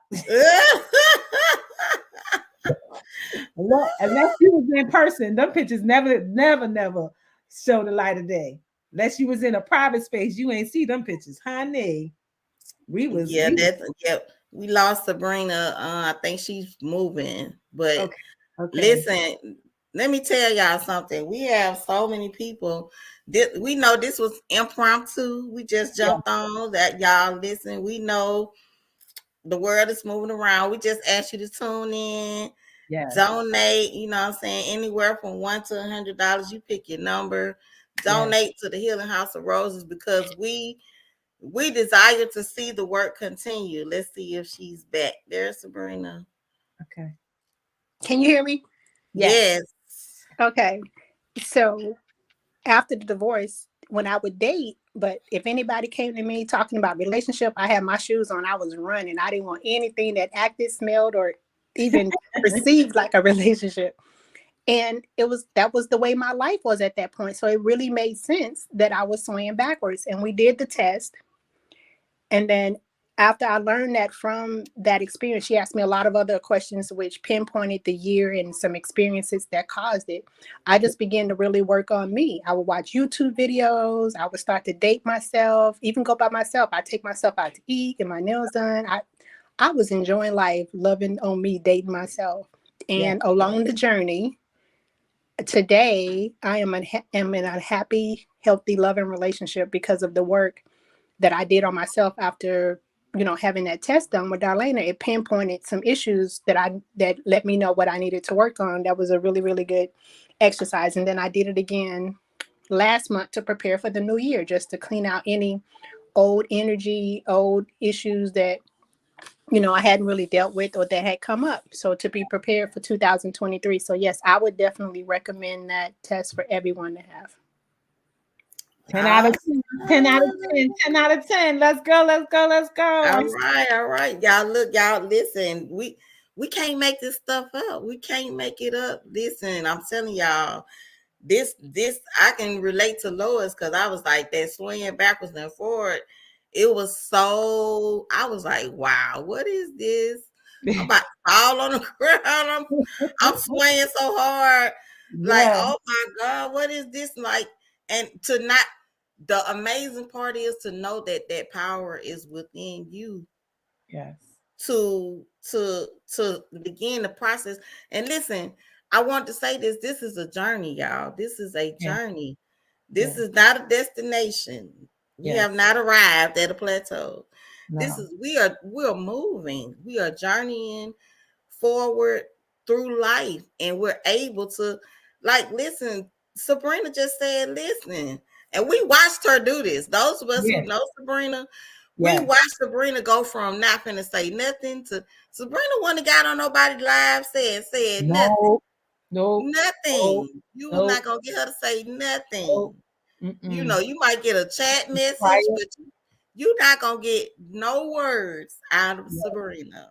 Unless you was in person, them pictures never show the light of day. Unless you was in a private space, you ain't see them pictures, honey. We was Yeah, we was we lost Sabrina. I think she's moving. But okay. Okay. listen, let me tell y'all something. We have so many people. We know this was impromptu. We just Yeah. jumped on that. Y'all listen. We know the world is moving around. We just ask you to tune in, Yes. donate. You know what I'm saying? Anywhere from $1 to $100. You pick your number. Yes. Donate to the Healing House of Roses because we desire to see the work continue. Let's see if she's back. There's Sabrina. Okay. can you hear me? Yes. Yes. Okay. So after the divorce, when I would date, but if anybody came to me talking about relationship, I had my shoes on. I was running. I didn't want anything that acted, smelled, or even perceived like a relationship. And that was the way my life was at that point. So it really made sense that I was swaying backwards. And we did the test. And then after I learned that from that experience, she asked me a lot of other questions, which pinpointed the year and some experiences that caused it. I just began to really work on me. I would watch YouTube videos. I would start to date myself, even go by myself. I take myself out to eat, get my nails done. I was enjoying life, loving on me, dating myself. Yeah. And along the journey, today I am in a happy, healthy, loving relationship because of the work that I did on myself after, having that test done with Darlaina. It pinpointed some issues that let me know what I needed to work on. That was a really, really good exercise. And then I did it again last month to prepare for the new year, just to clean out any old energy, old issues that I hadn't really dealt with or that had come up. So to be prepared for 2023. So yes, I would definitely recommend that test for everyone to have. 10 out of 10, 10 out of 10, 10 out of 10. Let's go, let's go, let's go. All right. Y'all look, y'all listen. We can't make this stuff up. We can't make it up. Listen, I'm telling y'all, this I can relate to Lois because I was like that swinging backwards and forward. It was so I was like, wow, what is this? I'm about to fall on the ground. I'm swaying so hard. Like, Yeah, oh my God, what is this like? And to not the amazing part is to know that that power is within you yes, to begin the process. And listen, I want to say this is a journey, y'all. This is a yeah, journey. This yeah, is not a destination. We yes, have not arrived at a plateau. This no, is we're moving. We are journeying forward through life, and we're able to, like, listen. Sabrina just said listen, and we watched her do this. Those of us who yes, know Sabrina, we yes, watched Sabrina go from not finna say nothing to Sabrina one that got on nobody's live said nothing. no, no, no, Nothing. You was no, not gonna get her to say no, nothing. You know, mm-mm. you might get a chat message, Quiet, but you're not gonna get no words out of yes, Sabrina.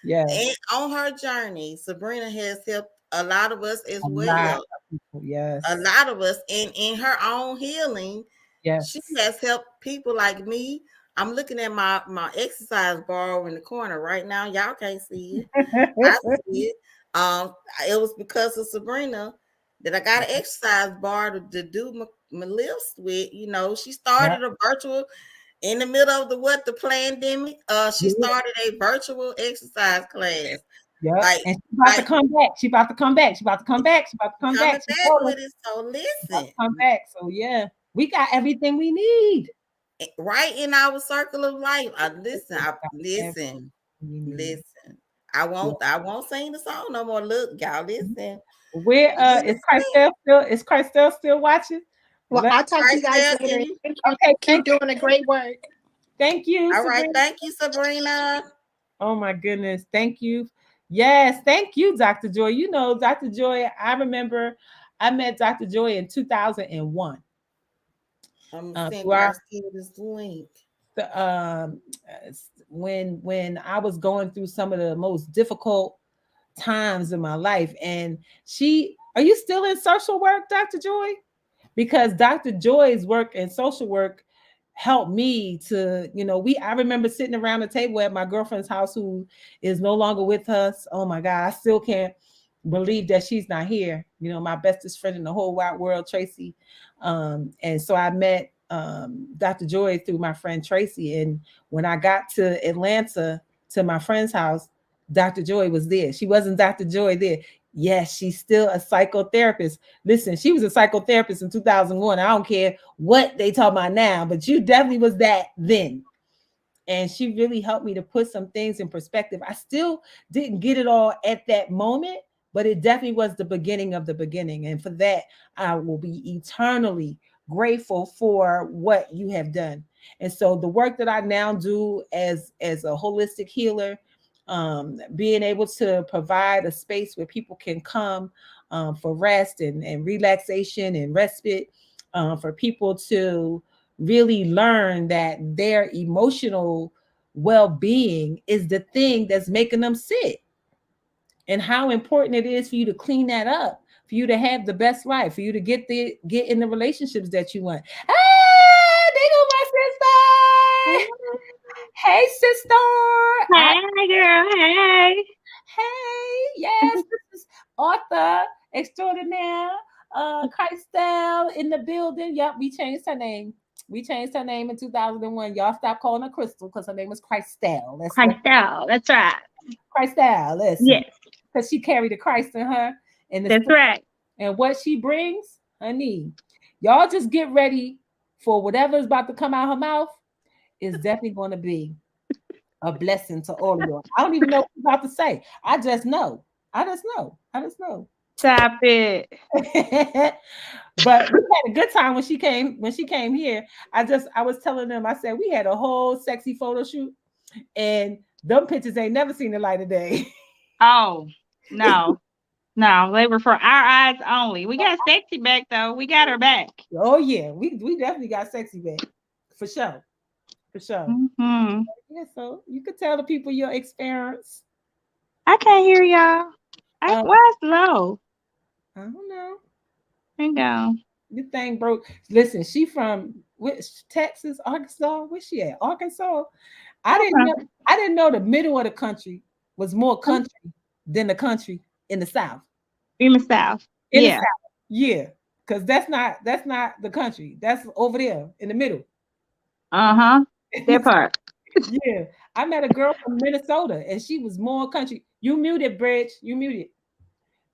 yes, And on her journey, Sabrina has helped a lot of us as a lot well. of people, A yes, lot of us in her own healing, she yes, has helped people like me. I'm looking at my exercise bar in the corner right now. Y'all can't see it. I see it. Um, it was because of Sabrina that I got an exercise bar to do my lifts with. You know, she yeah, started a virtual in the middle of the pandemic. She yeah, started a virtual exercise class. yeah, Like and she's about to like come back, she about to come back, she about to come back, she about to come coming back, she back told us with it. So she about listen, to come back, so yeah, we got everything we need. right in our circle of life. Everything Listen, we need. listen. Yeah. I won't sing the song no more. Look, y'all, listen, Where listen. Is Christelle still watching? Well, Let I'll talk to Right you guys there, can later. you? Thank you. okay, Keep doing a great work. thank you, All right, Sabrina. thank you, Sabrina. Oh my goodness, thank you. Yes, thank you, Dr. Joy. You know, Dr. Joy, I remember I met Dr. Joy in 2001. I'm gonna send Through our Garcia this link. the, when I was going through some of the most difficult times in my life, and are you still in social work, Dr. Joy? Because Dr. Joy's work in social work helped me to, I remember sitting around the table at my girlfriend's house who is no longer with us. Oh my God, I still can't believe that she's not here. My bestest friend in the whole wide world, Tracy. And so I met Dr. Joy through my friend Tracy. And when I got to Atlanta to my friend's house, Dr. Joy was there. She wasn't Dr. Joy there. Yes, she's still a psychotherapist. Listen, she was a psychotherapist in 2001. I don't care what they talk about now, but you definitely was that then. And she really helped me to put some things in perspective. I still didn't get it all at that moment, but it definitely was the beginning of the beginning. And for that, I will be eternally grateful for what you have done. And so the work that I now do as a holistic healer, being able to provide a space where people can come for rest and relaxation and respite, for people to really learn that their emotional well-being is the thing that's making them sick, and how important it is for you to clean that up, for you to have the best life, for you to get in the relationships that you want. Ah, they go my sister. Hey, sister. Hey, girl. Hey. Hey, yes, this is author extraordinaire, Christelle in the building. Yep, we changed her name. We changed her name in 2001. Y'all stop calling her Crystal because her name was Christelle. Let's Christelle. That's right. Christelle. Listen, Yes, because she carried the Christ in her, and that's right. what she brings, honey. Y'all just get ready for whatever is about to come out her mouth. Is definitely going to be a blessing to all of y'all. I don't even know what I'm about to say. I just know. I just know. I just know. Stop it. But we had a good time when she came here. I was telling them, I said we had a whole sexy photo shoot and them pictures ain't never seen the light of day. Oh, no. No, they were for our eyes only. We got sexy back though. We got her back. Oh yeah, we definitely got sexy back. For sure. For sure. Mm-hmm. Yeah, so you could tell the people your experience. I can't hear y'all. Um, Why it's low? I don't know. There you go. The thing broke. Listen, she from which Texas, Arkansas? Where she at? Arkansas. I didn't know. Okay. I didn't know the middle of the country was more country than the country in the South. In the South. In the Yeah. South, yeah, because that's not the country. That's over there in the middle. Uh-huh. That part. Yeah, I met a girl from Minnesota, and she was more country. You muted, Bridge. You muted.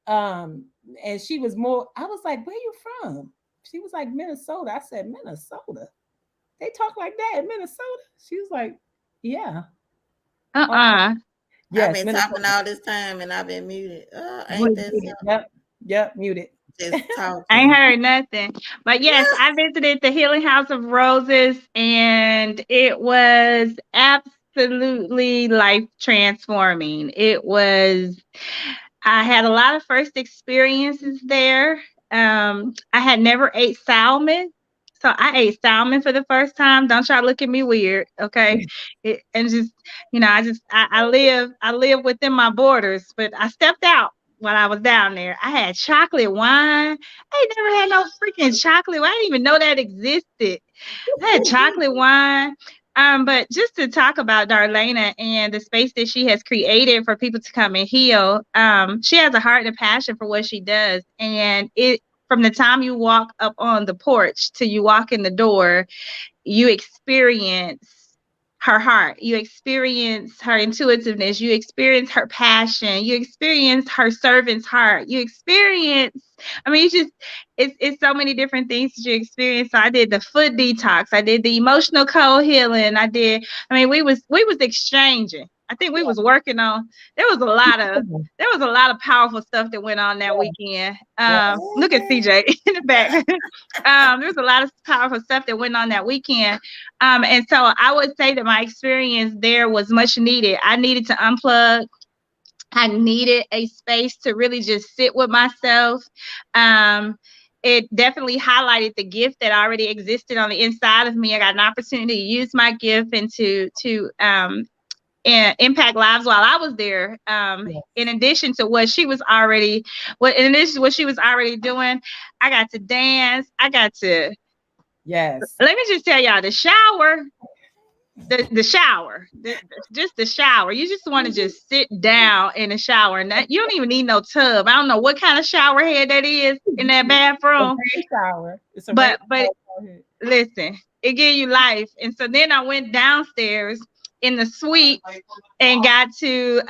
Um, and she was more. I was like, "Where you from?" She was like, "Minnesota." I said, "Minnesota." They talk like that in Minnesota. She was like, "Yeah, Uh-uh. I've yes, been talking Minnesota." all this time and I've been muted. Oh, ain't that Muted. Yep, yep, muted. just I ain't talking? heard nothing. But yes, I visited the Healing House of Roses and it was absolutely life transforming. I had a lot of first experiences there. I had never ate salmon. So I ate salmon for the first time. Don't try to look at me weird, okay? And just, I live within my borders, but I stepped out while I was down there. I had chocolate wine. I ain't never had no freaking chocolate. I didn't even know that existed. I had chocolate wine. But just to talk about Darlaina and the space that she has created for people to come and heal, she has a heart and a passion for what she does. And it from the time you walk up on the porch till you walk in the door, you experience her heart, you experience her intuitiveness, you experience her passion, you experience her servant's heart, you experience, I mean, it's so many different things that you experience. So I did the foot detox, I did the emotional cold healing, we was exchanging. I think we was working on, there was a lot of powerful stuff that went on that weekend. Yeah. Look at CJ in the back. There was a lot of powerful stuff that went on that weekend. And so I would say that my experience there was much needed. I needed to unplug. I needed a space to really just sit with myself. It definitely highlighted the gift that already existed on the inside of me. I got an opportunity to use my gift and to and impact lives while I was there. Yes. In addition to what she was already, in addition to what she was already doing, I got to dance. I got to. Yes. Let me just tell y'all, the shower, just the shower. You just want to just sit down in the shower, and you don't even need no tub. I don't know what kind of shower head that is in that bathroom, Rain shower. It's a rain but shower. listen, it gave you life. And so then I went downstairs in the suite and got to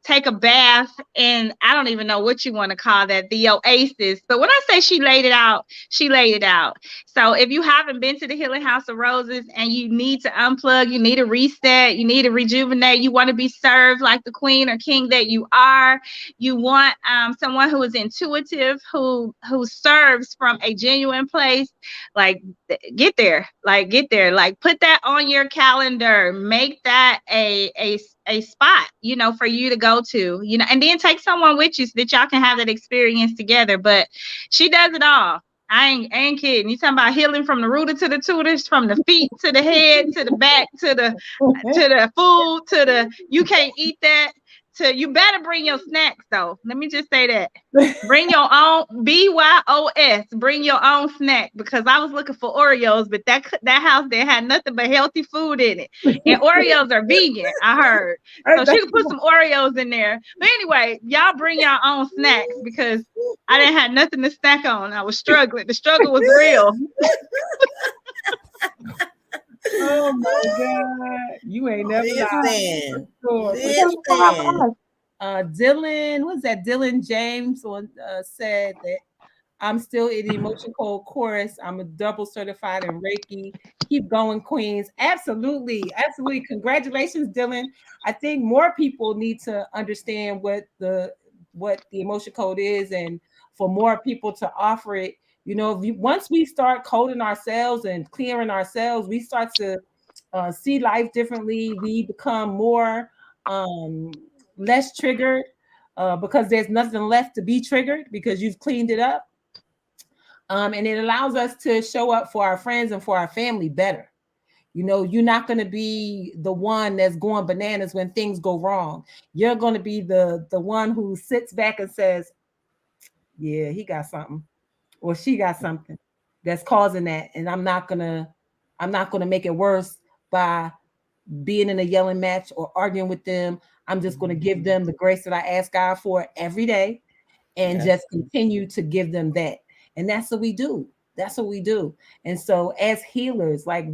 take a bath, and I don't even know what you want to call that, the oasis. But when I say she laid it out, she laid it out. So if you haven't been to the Healing House of Roses and you need to unplug, you need to reset, you need to rejuvenate, you want to be served like the queen or king that you are, you want someone who is intuitive, who serves from a genuine place, like get there, like put that on your calendar, make that a spot, for you to go to, and then take someone with you so that y'all can have that experience together. But she does it all. I ain't kidding. You talking about healing from the rooter to the tutors, from the feet to the head to the back to the food to the you can't eat that. you better bring your snacks though. Let me just say that. Bring your own BYOS. Bring your own snack, because I was looking for Oreos, but that house there had nothing but healthy food in it, and Oreos are vegan. I heard, so she could put some Oreos in there. But anyway, y'all bring your own snacks, because I didn't have nothing to snack on. I was struggling. The struggle was real. Oh my God. You ain't never Listen, lied. listen. Dylan, what's that? Dylan James said that I'm still in the emotion code course. I'm a double certified in Reiki. Keep going, Queens. Absolutely. Absolutely. Congratulations, Dylan. I think more people need to understand what the emotion code is, and for more people to offer it. You know, once we start coding ourselves and clearing ourselves, we start to see life differently. We become more less triggered because there's nothing left to be triggered because you've cleaned it up. And it allows us to show up for our friends and for our family better. You know, you're not going to be the one that's going bananas when things go wrong. You're going to be the one who sits back and says, yeah, he got something or she got something that's causing that. And I'm not going to make it worse by being in a yelling match or arguing with them. I'm just going to give them the grace that I ask God for every day and just continue to give them that. And that's what we do. That's what we do. And so as healers, like,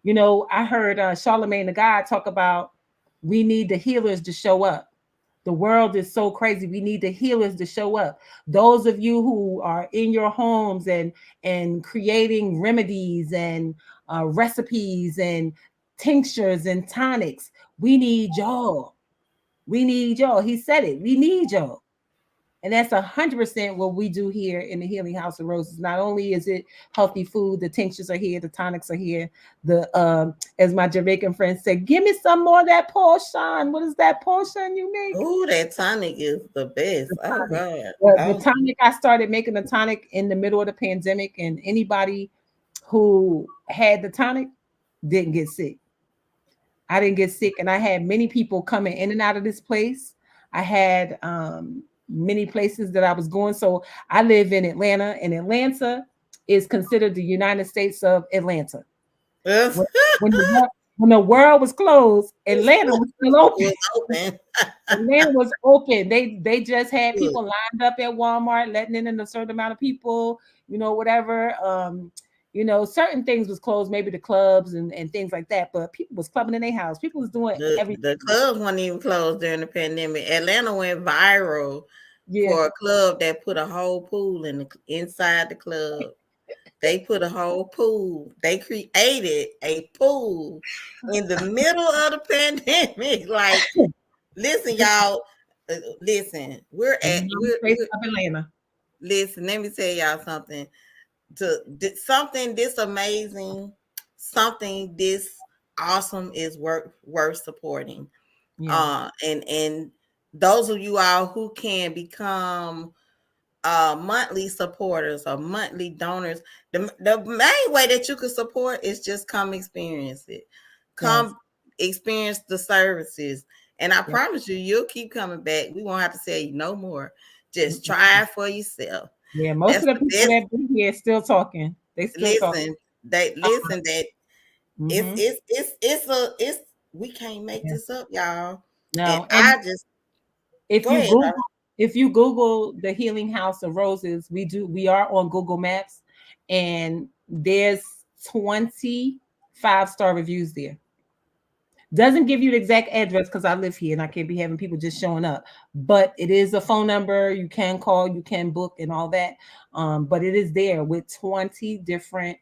you know, I heard Charlemagne the God talk about we need the healers to show up. The world is so crazy. We need the healers to show up. Those of you who are in your homes and creating remedies and recipes and tinctures and tonics, we need y'all. We need y'all. He said it. We need y'all. And that's 100% what we do here in the Healing House of Roses. Not only is it healthy food, the tinctures are here, the tonics are here. The as my Jamaican friend said, give me some more of that portion. What is that portion you make? Oh, that tonic is the best. Oh God. The tonic, I started making the tonic in the middle of the pandemic, and anybody who had the tonic didn't get sick. I didn't get sick, and I had many people coming in and out of this place. I had many places that I was going. So I live in Atlanta, and Atlanta is considered the United States of Atlanta. When the world was closed, Atlanta was still open. Atlanta was open. They just had people lined up at Walmart, letting in a certain amount of people, you know, whatever. You know, certain things was closed, maybe the clubs and things like that, but people was clubbing in their house. People was doing everything. The clubs weren't even closed during the pandemic. Atlanta went viral for a club that put a whole pool inside the club. They put a whole pool. They created a pool in the middle of the pandemic. Like, listen, y'all. Listen, we're Atlanta. Listen, let me tell y'all something. Something this amazing, something this awesome is worth supporting. Yeah. And those of you all who can become monthly supporters or monthly donors, the main way that you can support is just come experience it. Come experience the services. And I promise you'll keep coming back. We won't have to tell you no more. Just try it for yourself. Yeah, most of the people that been here still talking. They still talking. It's we can't make this up, y'all. No, and if you Google the Healing House of Roses, we are on Google Maps, and there's 20 5-star reviews there. Doesn't give you the exact address because I live here and I can't be having people just showing up. But it is a phone number. You can call, you can book and all that. But it is there with 20 different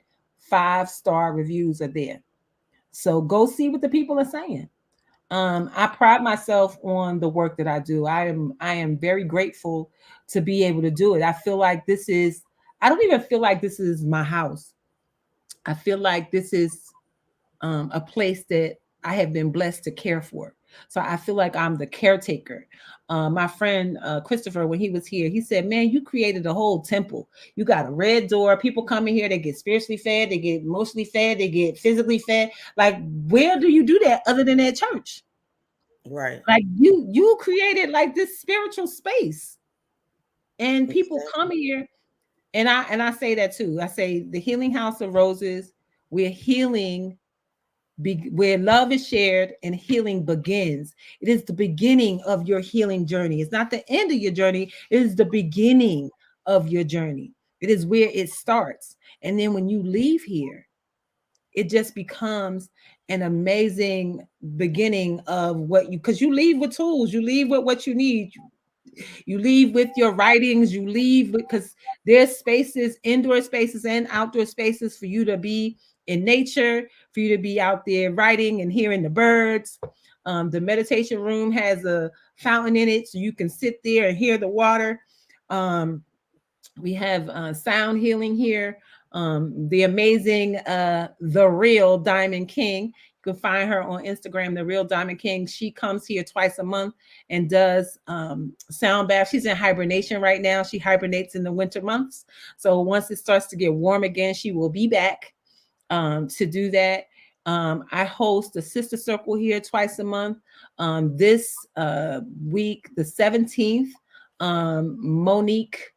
5-star reviews are there. So go see what the people are saying. I pride myself on the work that I do. I am very grateful to be able to do it. I feel like I don't even feel like this is my house. I feel like this is a place that I have been blessed to care for. So I feel like I'm the caretaker. My friend Christopher, when he was here, he said, man, you created a whole temple. You got a red door. People come in here, they get spiritually fed, they get emotionally fed, they get physically fed. Like, where do you do that other than at church? Right. Like you created like this spiritual space, and people come Exactly. here, and I say that too. I say the Healing House of Roses. We're healing where love is shared and healing begins. It is the beginning of your healing journey. It's not the end of your journey. It is the beginning of your journey. It is where it starts. And then when you leave here, it just becomes an amazing beginning of what you, because you leave with tools, you leave with what you need. You leave with your writings, you leave with, because there's spaces, indoor spaces and outdoor spaces for you to be in nature, for you to be out there writing and hearing the birds. The meditation room has a fountain in it, so you can sit there and hear the water. We have sound healing here. The amazing The Real Diamond King. You can find her on Instagram, The Real Diamond King. She comes here twice a month and does sound bath. She's in hibernation right now. She hibernates in the winter months. So once it starts to get warm again, she will be back to do that. I host a sister circle here twice a month. This week, the 17th, Monique,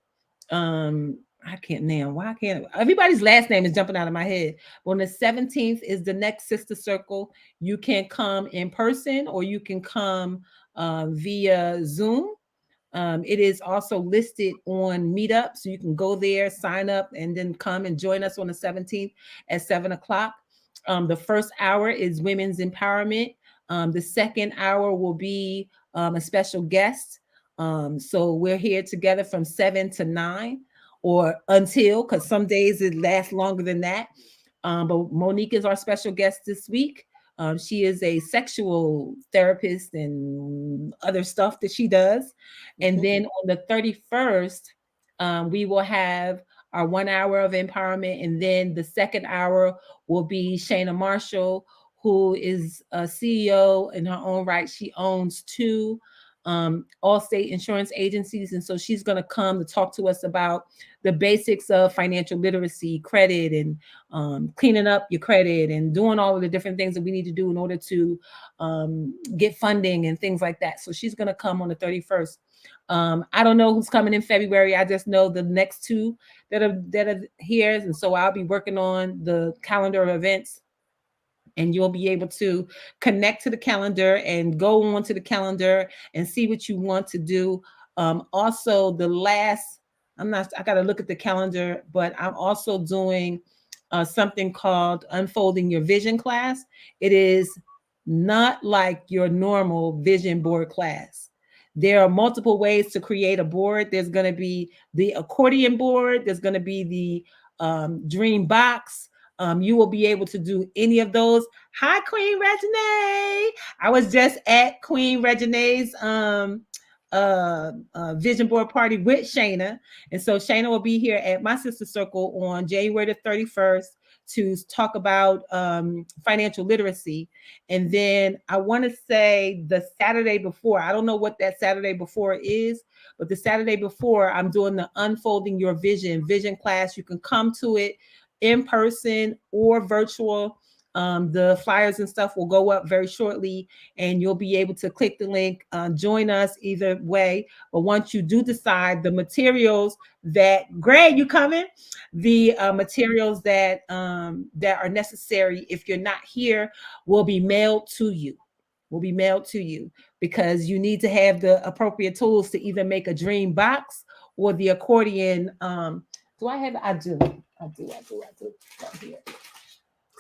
I can't name, why can't everybody's last name is jumping out of my head. But on the 17th is the next sister circle. You can come in person or you can come via Zoom. It is also listed on Meetup, so you can go there, sign up, and then come and join us on the 17th at 7 o'clock. The first hour is women's empowerment. The second hour will be a special guest. So we're here together from 7 to 9 or until, because some days it lasts longer than that. But Monique is our special guest this week. She is a sexual therapist and other stuff that she does. And Mhm. then on the 31st, we will have our 1 hour of empowerment. And then the second hour will be Shayna Marshall, who is a CEO in her own right. She owns two all state insurance agencies. And so she's going to come to talk to us about the basics of financial literacy, credit, and cleaning up your credit and doing all of the different things that we need to do in order to get funding and things like that. So she's going to come on the 31st. I don't know who's coming in February. I just know the next two that are here. And so I'll be working on the calendar of events, and you'll be able to connect to the calendar and go on to the calendar and see what you want to do. Also, the last, I got to look at the calendar, but I'm also doing something called Unfolding Your Vision class. It is not like your normal vision board class. There are multiple ways to create a board. There's going to be the accordion board, there's going to be the dream box. You will be able to do any of those. Hi, Queen Regine. I was just at Queen Regine's vision board party with Shayna. And so Shayna will be here at my sister circle on January the 31st to talk about financial literacy. And then I want to say the Saturday before, I don't know what that Saturday before is, but the Saturday before, I'm doing the Unfolding Your Vision class. You can come to it in person or virtual. The flyers and stuff will go up very shortly, and you'll be able to click the link, join us either way. But once you do decide, the materials that Greg, you coming? The materials that are necessary if you're not here will be mailed to you. Will be mailed to you because you need to have the appropriate tools to either make a dream box or the accordion. Do I have? I do. I do. Right here.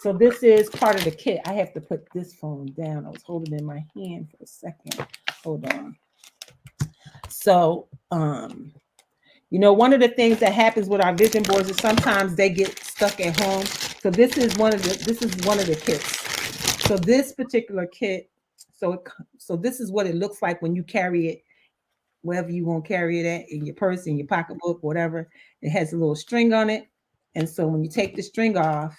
So this is part of the kit. I have to put this phone down. I was holding it in my hand for a second. Hold on. So, one of the things that happens with our vision boards is sometimes they get stuck at home. So this is one of the kits. So this particular kit, so this is what it looks like when you carry it wherever you want to carry it at, in your purse, in your pocketbook, whatever. It has a little string on it. And so when you take the string off,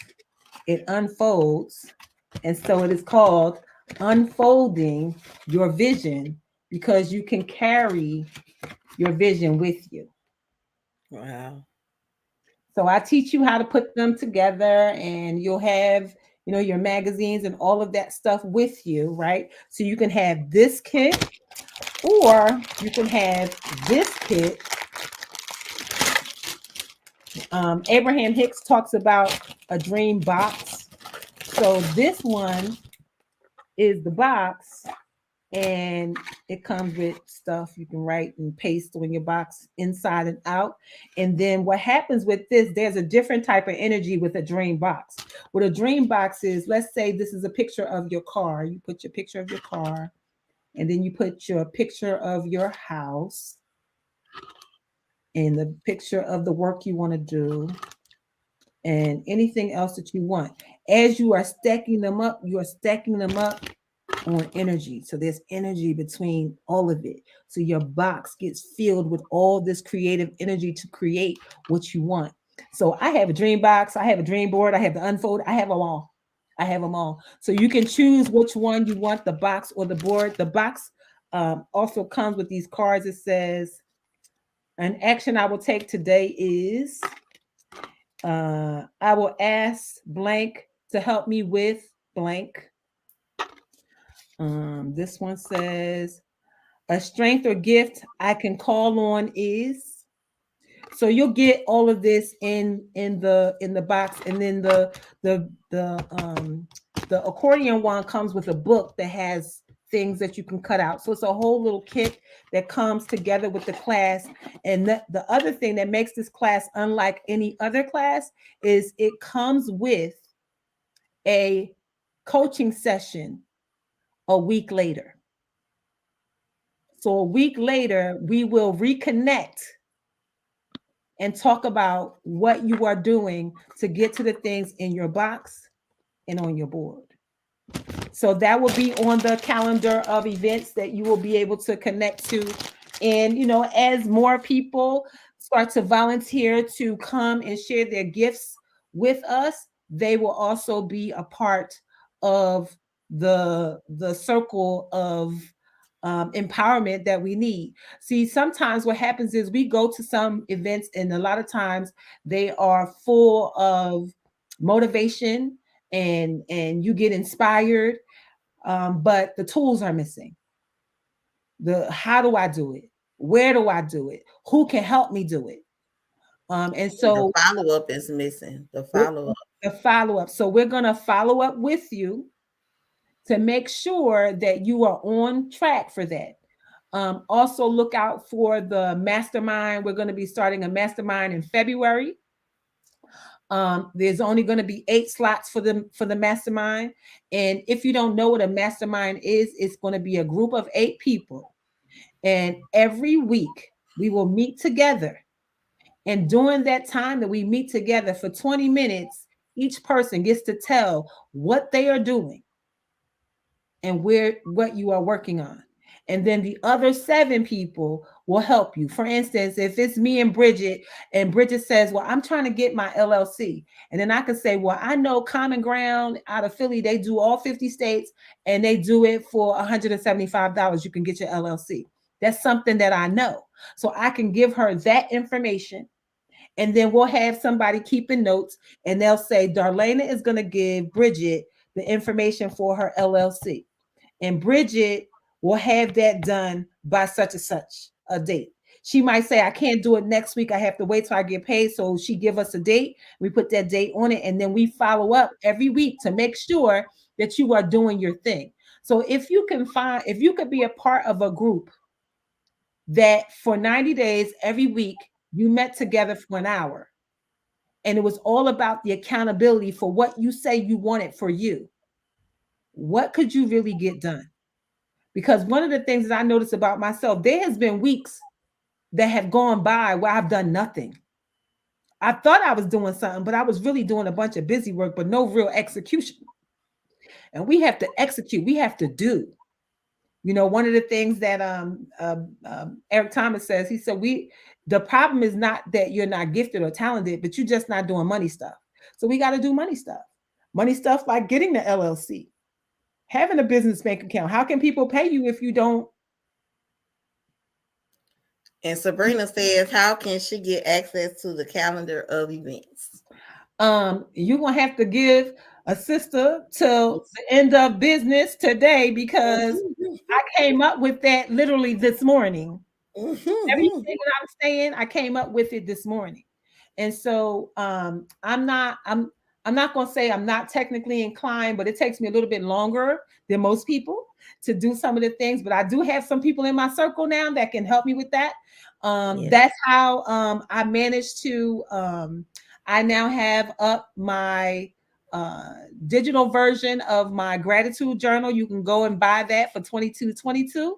it unfolds. And so it is called Unfolding Your Vision because you can carry your vision with you. Wow. So I teach you how to put them together, and you'll have your magazines and all of that stuff with you, right? So you can have this kit, or you can have this kit. Abraham Hicks talks about a dream box. So this one is the box, and it comes with stuff you can write and paste on your box inside and out. And then what happens with this, there's a different type of energy with a dream box. What a dream box is, let's say this is a picture of your car. You put your picture of your car, and then you put your picture of your house and the picture of the work you want to do and anything else that you want. As you are stacking them up, you are stacking them up on energy. So there's energy between all of it. So your box gets filled with all this creative energy to create what you want. So I have a dream box, I have a dream board, I have the unfold, I have them all. I have them all. So you can choose which one you want, the box or the board. The box also comes with these cards. It says, an action I will take today is I will ask blank to help me with blank. This one says, a strength or gift I can call on is. So you'll get all of this in the box, and then the accordion one comes with a book that has things that you can cut out. So it's a whole little kit that comes together with the class. And the other thing that makes this class unlike any other class is it comes with a coaching session a week later. So a week later, we will reconnect and talk about what you are doing to get to the things in your box and on your board. So that will be on the calendar of events that you will be able to connect to. And, as more people start to volunteer to come and share their gifts with us, they will also be a part of the circle of empowerment that we need. See, sometimes what happens is we go to some events, and a lot of times they are full of motivation, and you get inspired, but the tools are missing. The how do I do it? Where do I do it? Who can help me do it? And The so follow up is missing. The follow up. the follow up. So we're going to follow up with you to make sure that you are on track for that. Also, look out for the mastermind. We're going to be starting a mastermind in February. There's only going to be 8 slots for the mastermind. And if you don't know what a mastermind is, it's going to be a group of 8 people. And every week we will meet together. And during that time that we meet together for 20 minutes, each person gets to tell what they are doing and what you are working on. And then the other 7 people will help you. For instance, if it's me and Bridget says, well, I'm trying to get my LLC. And then I can say, well, I know Common Ground out of Philly, they do all 50 states and they do it for $175. You can get your LLC. That's something that I know. So I can give her that information. And then we'll have somebody keeping notes, and they'll say, Darlaina is going to give Bridget the information for her LLC. And Bridget will have that done by such and such a date. She might say, I can't do it next week. I have to wait till I get paid. So she give us a date. We put that date on it, and then we follow up every week to make sure that you are doing your thing. So if you could be a part of a group that for 90 days, every week, you met together for an hour, and it was all about the accountability for what you say you wanted for you, what could you really get done? Because one of the things that I noticed about myself, there has been weeks that have gone by where I've done nothing. I thought I was doing something, but I was really doing a bunch of busy work, but no real execution. And we have to execute. We have to do. One of the things that Eric Thomas says, he said, the problem is not that you're not gifted or talented, but you're just not doing money stuff. So we got to do money stuff. Money stuff like getting the LLC, having a business bank account. How can people pay you if you don't? And Sabrina says, how can she get access to the calendar of events? You're going to have to give a sister till the end of business today because I came up with that literally this morning. Everything that I'm saying, I came up with it this morning. And so I'm not gonna say I'm not technically inclined, but it takes me a little bit longer than most people to do some of the things. But I do have some people in my circle now that can help me with that. Yes. That's how I managed to I now have up my uh digital version of my gratitude journal. You can go and buy that for 22.22,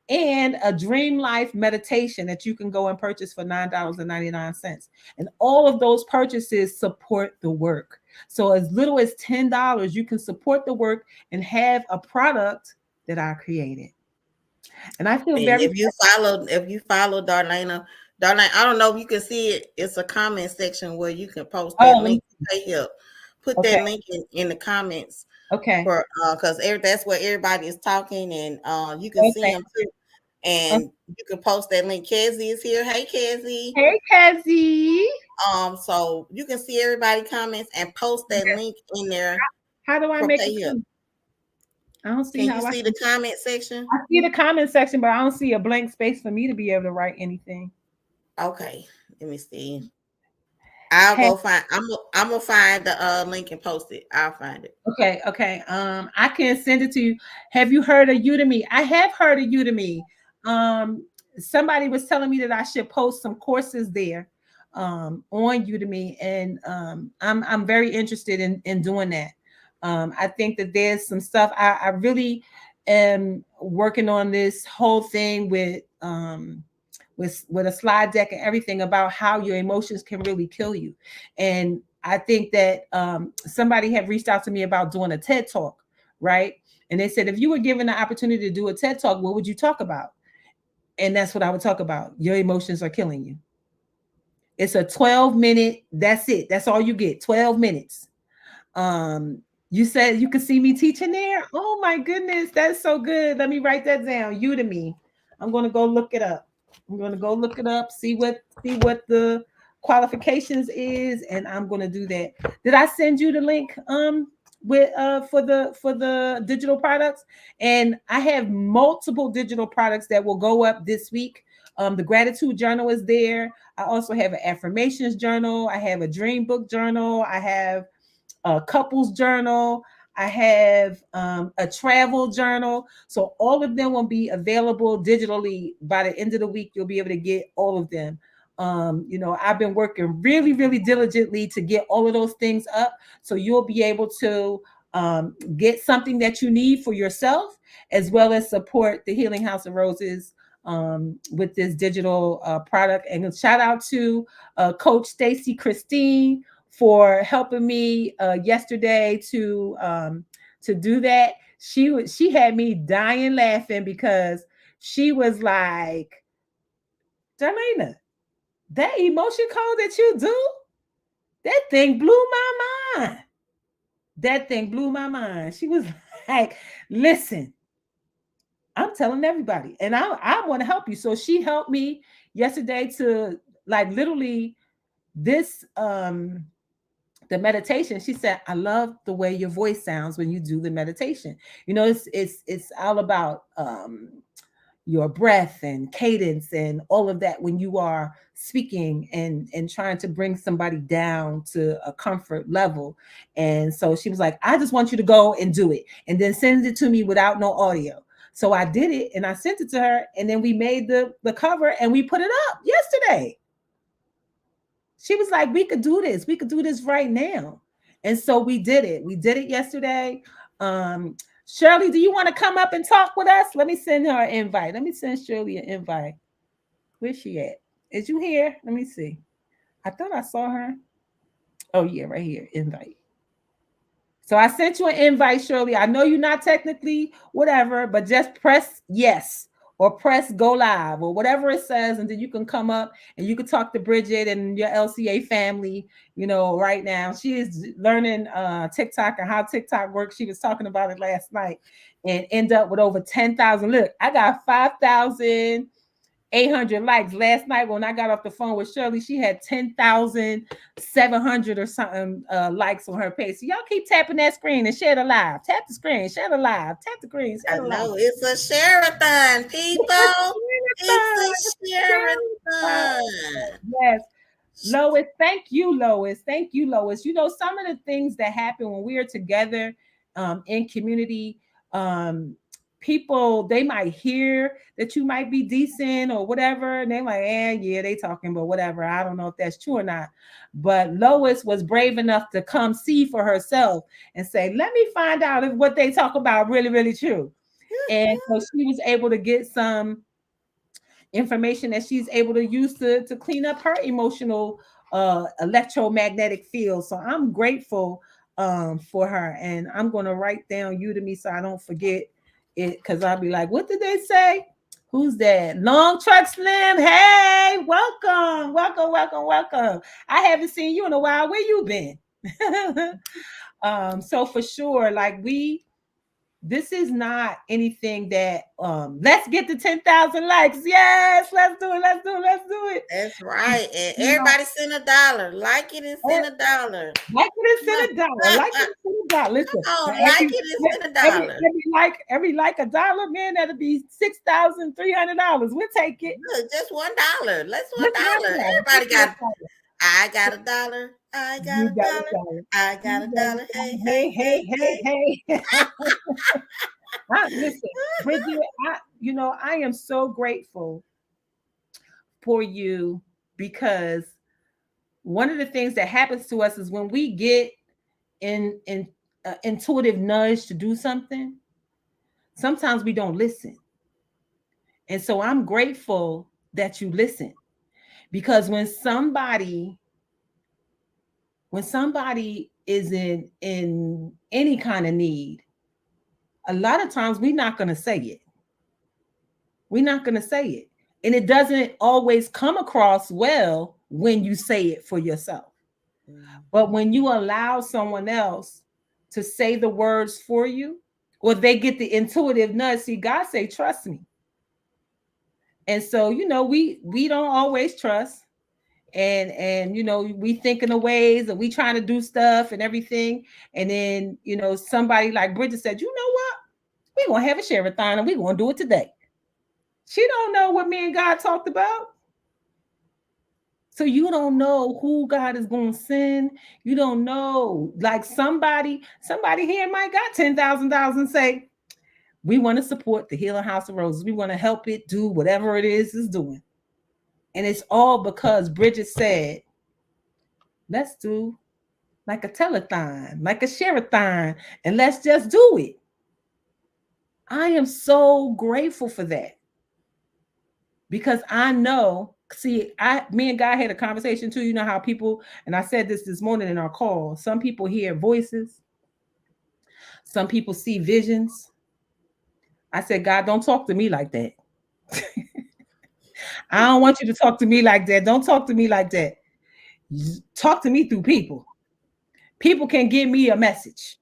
and a dream life meditation that you can go and purchase for $9.99. And all of those purchases support the work. So as little as $10, you can support the work and have a product that I created. And I feel And very if you follow Darlaina, I don't know if you can see it. It's a comment section where you can post that oh let me, link to pay help. Put okay, that link in the comments okay, for because that's where everybody is talking, and you can see okay. them too. Okay. And you can post that link. Kezzy is here. Hey, Kezzy. Hey, Cassie. So you can see everybody comments and post that Yes. link in there How do I for make it pay help. see? I don't see Can you how I see the can. comment section? I see the comment section, but I don't see a blank space for me to be able to write anything. Okay, let me see. I'll Hey, go find. I'm gonna find the link and post it. I'll find it. okay, okay. I can send it to you. Have you heard of Udemy? I have heard of Udemy. Um, Somebody was telling me that I should post some courses there on Udemy, and I'm very interested in doing that. I think that there's some stuff I really am working on this whole thing with a slide deck and everything about how your emotions can really kill you. And I think that somebody had reached out to me about doing a TED talk, right? And they said, if you were given the opportunity to do a TED talk, what would you talk about? And that's what I would talk about. Your emotions are killing you. It's a 12-minute, that's it. That's all you get, 12 minutes. Um, you said you could see me teaching there. Oh my goodness, that's so good. Let me write that down. Udemy. I'm gonna go look it up. I'm gonna go look it up, see what the qualifications is, and I'm gonna do that. Did I send you the link with for the digital products? And I have multiple digital products that will go up this week. The gratitude journal is there. I also have an affirmations journal. I have a dream book journal. I have a couples journal. I have a travel journal. So all of them will be available digitally by the end of the week. You'll be able to get all of them. I've been working really, really diligently to get all of those things up. So you'll be able to get something that you need for yourself, as well as support the Healing House of Roses with this digital product. And shout out to Coach Stacy Christine for helping me yesterday to do that. She had me dying laughing because she was like, Darlaina, that emotion code that you do, that thing blew my mind. That thing blew my mind. She was like, listen, I'm telling everybody, and I want to help you. So she helped me yesterday to like literally this the meditation. She said, I love the way your voice sounds when you do the meditation. It's all about your breath and cadence and all of that when you are speaking and trying to bring somebody down to a comfort level. And so she was like, I just want you to go and do it and then send it to me without no audio. So I did it and I sent it to her, and then we made the cover and we put it up yesterday. She was like, we could do this. We could do this right now. And so we did it. We did it yesterday. Um, Shirley, do you want to come up and talk with us? Let me send her an invite. Let me send Shirley an invite. Where's she at? Is you here? Let me see. I thought I saw her. Oh, yeah, right here. Invite. So I sent you an invite, Shirley. I know you're not technically whatever, but just press yes or press go live or whatever it says, and then you can come up and you can talk to Bridget and your LCA family. Right now she is learning TikTok and how TikTok works. She was talking about it last night and end up with over 10,000. Look, I got 5,000 800 likes. Last night when I got off the phone with Shirley, she had 10,700 or something likes on her page. So y'all keep tapping that screen and share the live. Tap the screen, share the live. Tap the screen, share I the live. know it's a Sharathon, people. It's a Sharathon. Sharathon. Yes. Lois, thank you, Lois. Thank you, Lois. You know, some of the things that happen when we are together in community, people, they might hear that you might be decent or whatever, and they're like, yeah, they talking, but whatever. I don't know if that's true or not. But Lois was brave enough to come see for herself and say, let me find out if what they talk about really, really true. And so she was able to get some information that she's able to use to clean up her emotional electromagnetic field. So I'm grateful for her. And I'm going to write down Udemy so I don't forget it, because I'll be like, what did they say? Who's that? Long Truck Slim. Hey, welcome, welcome, welcome, welcome. I haven't seen you in a while. Where you been? So for sure, like this is not anything that let's get to 10,000 likes. Yes, let's do it, let's do it, let's do it. That's right. And You know, everybody send $1. Like it and send $1. like it and Come send a dollar. Like it and send a dollar. Listen, on, like every, it and send $1. every like $1, man, that'll be $6,300. We'll take it. Look, just $1. Let's Just $1. $1. Everybody Just got. I got $1. I got You a got a dollar. dollar. I got You a got a dollar. Hey, Hey, hey, hey, hey, hey, hey. hey. Listen, Bridget, I am so grateful for you, because one of the things that happens to us is when we get in intuitive nudge to do something, sometimes we don't listen. And so I'm grateful that you listen, because when somebody is in any kind of need, a lot of times we're not going to say it. We're not going to say it. And it doesn't always come across well when you say it for yourself. But when you allow someone else to say the words for you, or they get the intuitive nudge, see, God say, trust me. And so, we don't always trust. And we thinking of ways, and we trying to do stuff and everything. And then, somebody like Bridget said, you know what? We're gonna have a Sharathon and we're gonna do it today. She don't know what me and God talked about. So you don't know who God is going to send. You don't know. Like somebody here might got $10,000 and say, we want to support the Healing House of Roses. We want to help it do whatever it is doing. And it's all because Bridget said, let's do like a telethon, like a share-a-thon, and let's just do it. I am so grateful for that, because I know, see, me and Guy had a conversation too. You know how people, and I said this morning in our call, some people hear voices, some people see visions. I said, God, don't talk to me like that. I don't want you to talk to me like that. Don't talk to me like that. Talk to me through people. People can give me a message.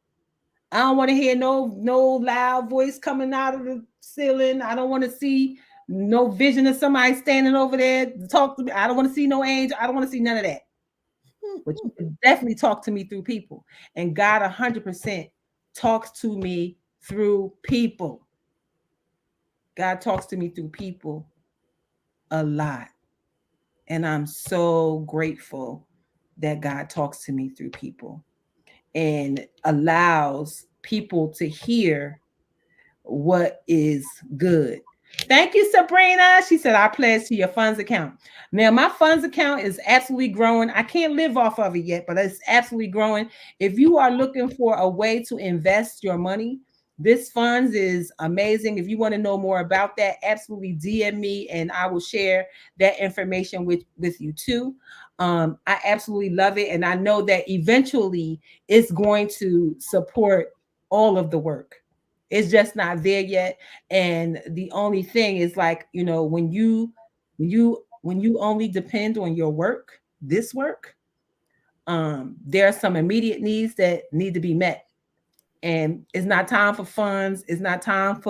I don't want to hear no loud voice coming out of the ceiling. I don't want to see no vision of somebody standing over there to talk to me. I don't want to see no angel. I don't want to see none of that. But you can definitely talk to me through people. And God 100% talks to me through people. God talks to me through people a lot. And I'm so grateful that God talks to me through people and allows people to hear what is good. Thank you, Sabrina. She said, I pledge to your funds account. Now, my funds account is absolutely growing. I can't live off of it yet, but it's absolutely growing. If you are looking for a way to invest your money, this funds is amazing. If you want to know more about that, absolutely DM me and I will share that information with you too. I absolutely love it. And I know that eventually it's going to support all of the work. It's just not there yet. And the only thing is, like, when you only depend on your work, this work, there are some immediate needs that need to be met. and it's not time for funds. It's not time It's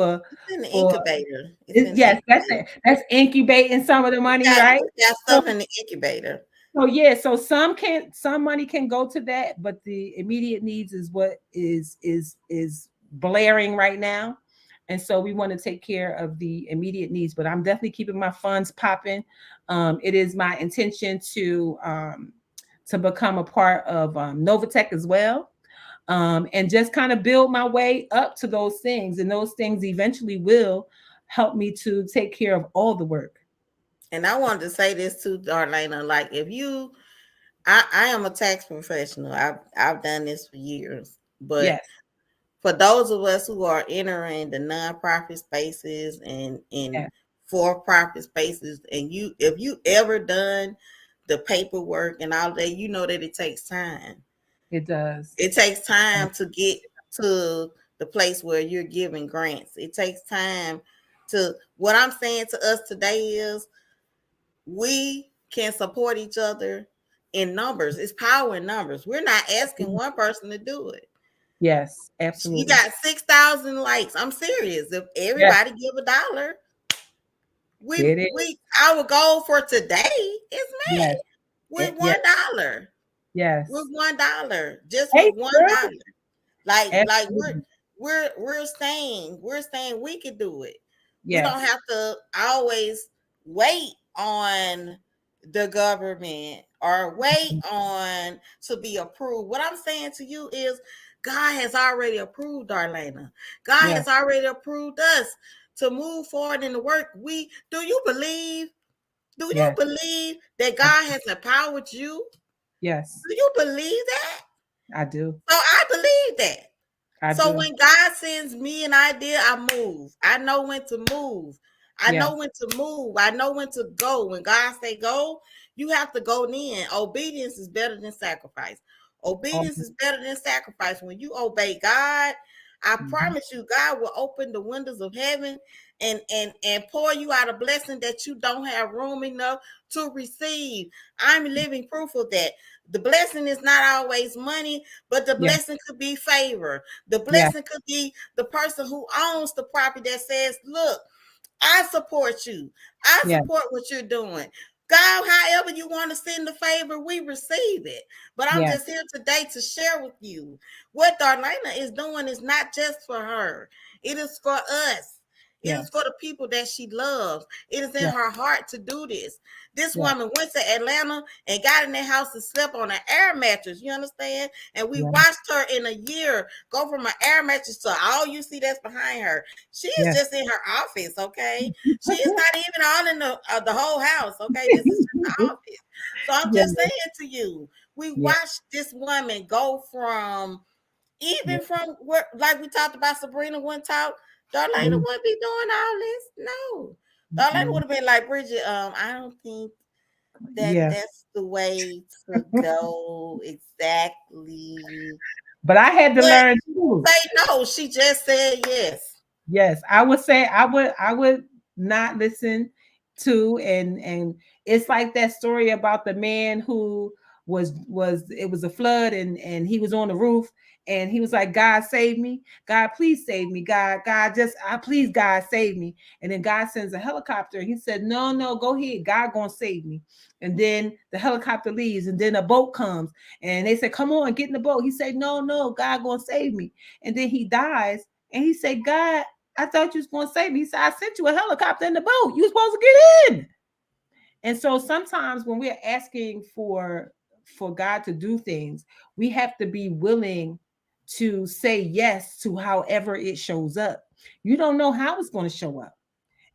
in the for incubator. It's in the yes, that's incubator. it. That's incubating some of the money, right? We got So, stuff in the incubator. so yeah, so some money can go to that, but the immediate needs is what is blaring right now. And so we want to take care of the immediate needs, but I'm definitely keeping my funds popping. It is my intention to become a part of Novatech as well, and just kind of build my way up to those things. And those things eventually will help me to take care of all the work. And I wanted to say this too, Darlena. Like, if you, I am a tax professional. I've done this for years. But Yes, for those of us who are entering the nonprofit spaces and in yes, for-profit spaces, and if you ever done the paperwork and all that, you know that it takes time. it does. It takes time to get to the place where you're giving grants. It takes time to, what I'm saying to us today is we can support each other in numbers. It's power in numbers. We're not asking one person to do it. Yes, You absolutely. got 6,000 likes. I'm serious. If Yes, everybody give $1, it is. we our goal for today is Yes, met with yes, $1. With yes. $1. Just with Hey, $1. girl. Like Absolutely. we're saying we could do it. We don't Yes, have to always wait on the government or wait on to be approved. What I'm saying to you is God has already approved Darlena. God yes, has already approved us to move forward in the work. We do you believe? Do you yes, believe that I, God has empowered you? yes, Do you believe that? I do. So I believe that. I So do. when God sends me an idea, I move. I know when to move. I Yes, know when to move. I know when to go. When God say go, you have to go then. Obedience is better than sacrifice. all, Obedience is better than sacrifice. When you obey God, I mhm. promise you, God will open the windows of heaven and pour you out a blessing that you don't have room enough to receive. I'm living proof of that. The blessing is not always money, but the Yes, blessing could be favor. The yes, blessing could be the person who owns the property that says, look, I support you. I yes, support what you're doing. God, however you want to send the favor, we receive it. But I'm yes, just here today to share with you what Darlena is doing is not just for her. It is for us. It is yes, for the people that she loves. It is in yes, her heart to do this. This yes, woman went to Atlanta and got in their house and slept on an air mattress. You understand? And we yes, watched her in a year go from an air mattress to all you see that's behind her. She is yes. just in her office, okay? She is not even all in the whole house, okay? This is just the office. So I'm Yes, just saying to you, we yes, watched this woman go from even yes, from where, like we talked about Sabrina one talk, Darlena mm, wouldn't be doing all this. No. Darlena would mm, have been like, Bridget, I don't think that yeah. that's the way to go exactly. But I had to But learn she didn't too. say no. She just said yes. Yes, I would say I would not listen to, and it's like that story about the man who was it was a flood, and he was on the roof, and he was like, God save me, God please save me, God just I please God save me. And then God sends a helicopter. He said, no, no, go ahead, God gonna save me. And then the helicopter leaves, and then a boat comes, and they said, come on, get in the boat. He said, no, no, God gonna save me. And then he dies, and he said, God, I thought you was going to save me. He said, I sent you a helicopter in the boat. You supposed to get in. And so sometimes when we're asking for God to do things, we have to be willing to say yes to however it shows up. You don't know how it's going to show up.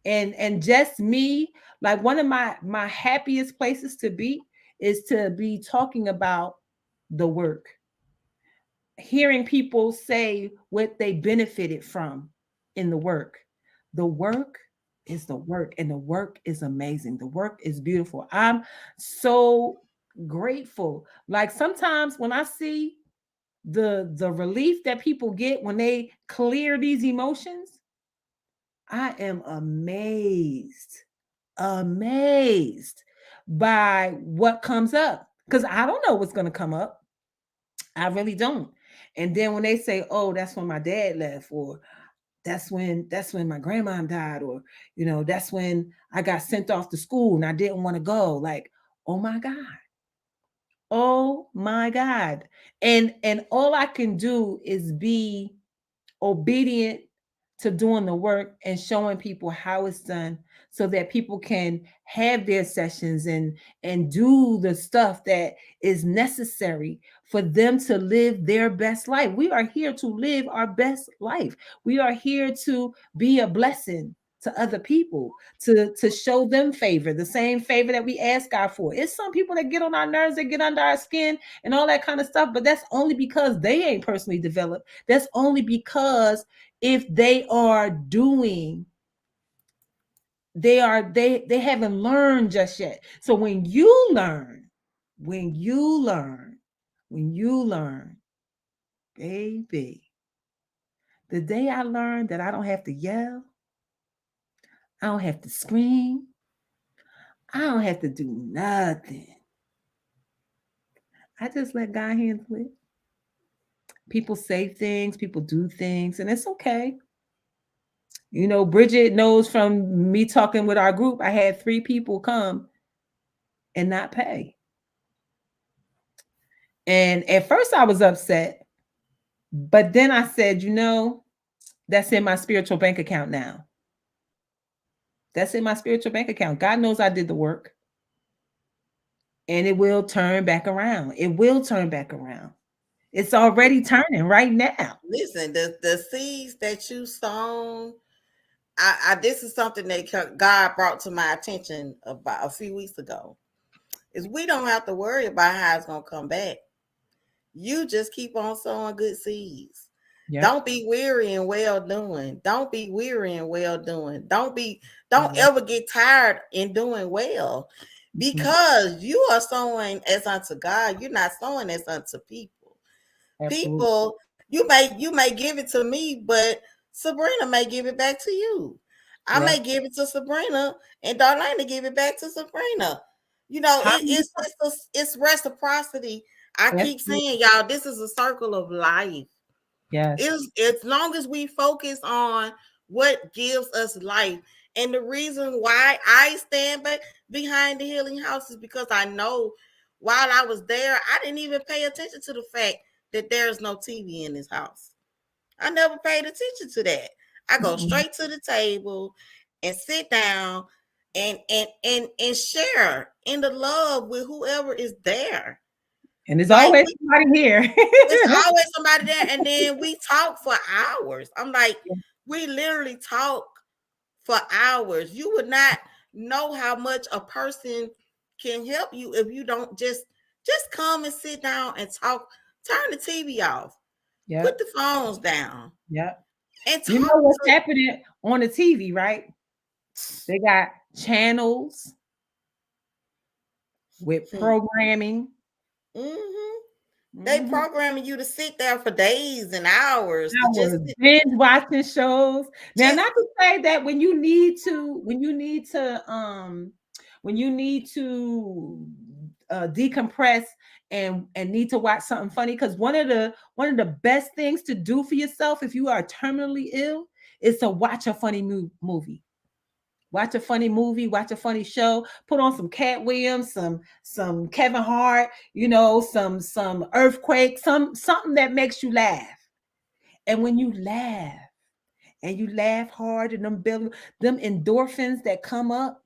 And just me, like one of my happiest places to be is to be talking about the work, hearing people say what they benefited from in the work. The work is the work, and the work is amazing. The work is beautiful. I'm so grateful. Like sometimes when I see the relief that people get when they clear these emotions, I am amazed by what comes up, because I don't know what's going to come up. I really don't. And then when they say, "Oh, that's when my dad left," or that's when my grandma died, or that's when I got sent off to school and I didn't want to go. Like, oh my God. Oh my God. And all I can do is be obedient to doing the work and showing people how it's done so that people can have their sessions and do the stuff that is necessary for them to live their best life. We are here to live our best life. We are here to be a blessing to other people, to show them favor, the same favor that we ask God for. It's some people that get on our nerves, that get under our skin and all that kind of stuff, but that's only because they ain't personally developed. That's only because if they are doing, they haven't learned just yet. So when you learn, when you learn, when you learn, baby, the day I learned that I don't have to yell, I don't have to scream, I don't have to do nothing. I just let God handle it. People say things, people do things, and it's okay. Bridget knows from me talking with our group, I had 3 people come and not pay. And at first I was upset, but then I said, that's in my spiritual bank account now. That's in my spiritual bank account. God knows I did the work. And it will turn back around. It will turn back around. It's already turning right now. Listen, the seeds that you sown, I this is something that God brought to my attention about a few weeks ago. Is we don't have to worry about how it's gonna come back. You just keep on sowing good seeds. Yep. Don't be weary and well doing. Don't be weary and well doing. Don't ever get tired in doing well, because you are sowing as unto God. You're not sowing as unto people. Absolutely. People, you may give it to me, but Sabrina may give it back to you. I may give it to Sabrina, and Darlaina give it back to Sabrina. It's reciprocity. I keep saying, y'all, this is a circle of life. Yes. As long as we focus on what gives us life. And the reason why I stand behind the healing house is because I know while I was there, I didn't even pay attention to the fact that there's no TV in this house. I never paid attention to that. I go straight to the table and sit down and share in the love with whoever is there. And there's always somebody here. There's always somebody there. And then we talk for hours. I'm like, we literally talk for hours. You would not know how much a person can help you if you don't just come and sit down and talk. Turn the TV off. Yep. Put the phones down. Yep. And you know what's happening on the TV, right? They got channels with programming. They programming you to sit there for days and hours. Just binge watching shows. Now, not to say that when you need to decompress and need to watch something funny, because one of the best things to do for yourself if you are terminally ill is to watch a funny movie. Watch a funny movie, watch a funny show, put on some Cat Williams, some Kevin Hart, some Earthquake, something that makes you laugh. And when you laugh and you laugh hard, and them endorphins that come up,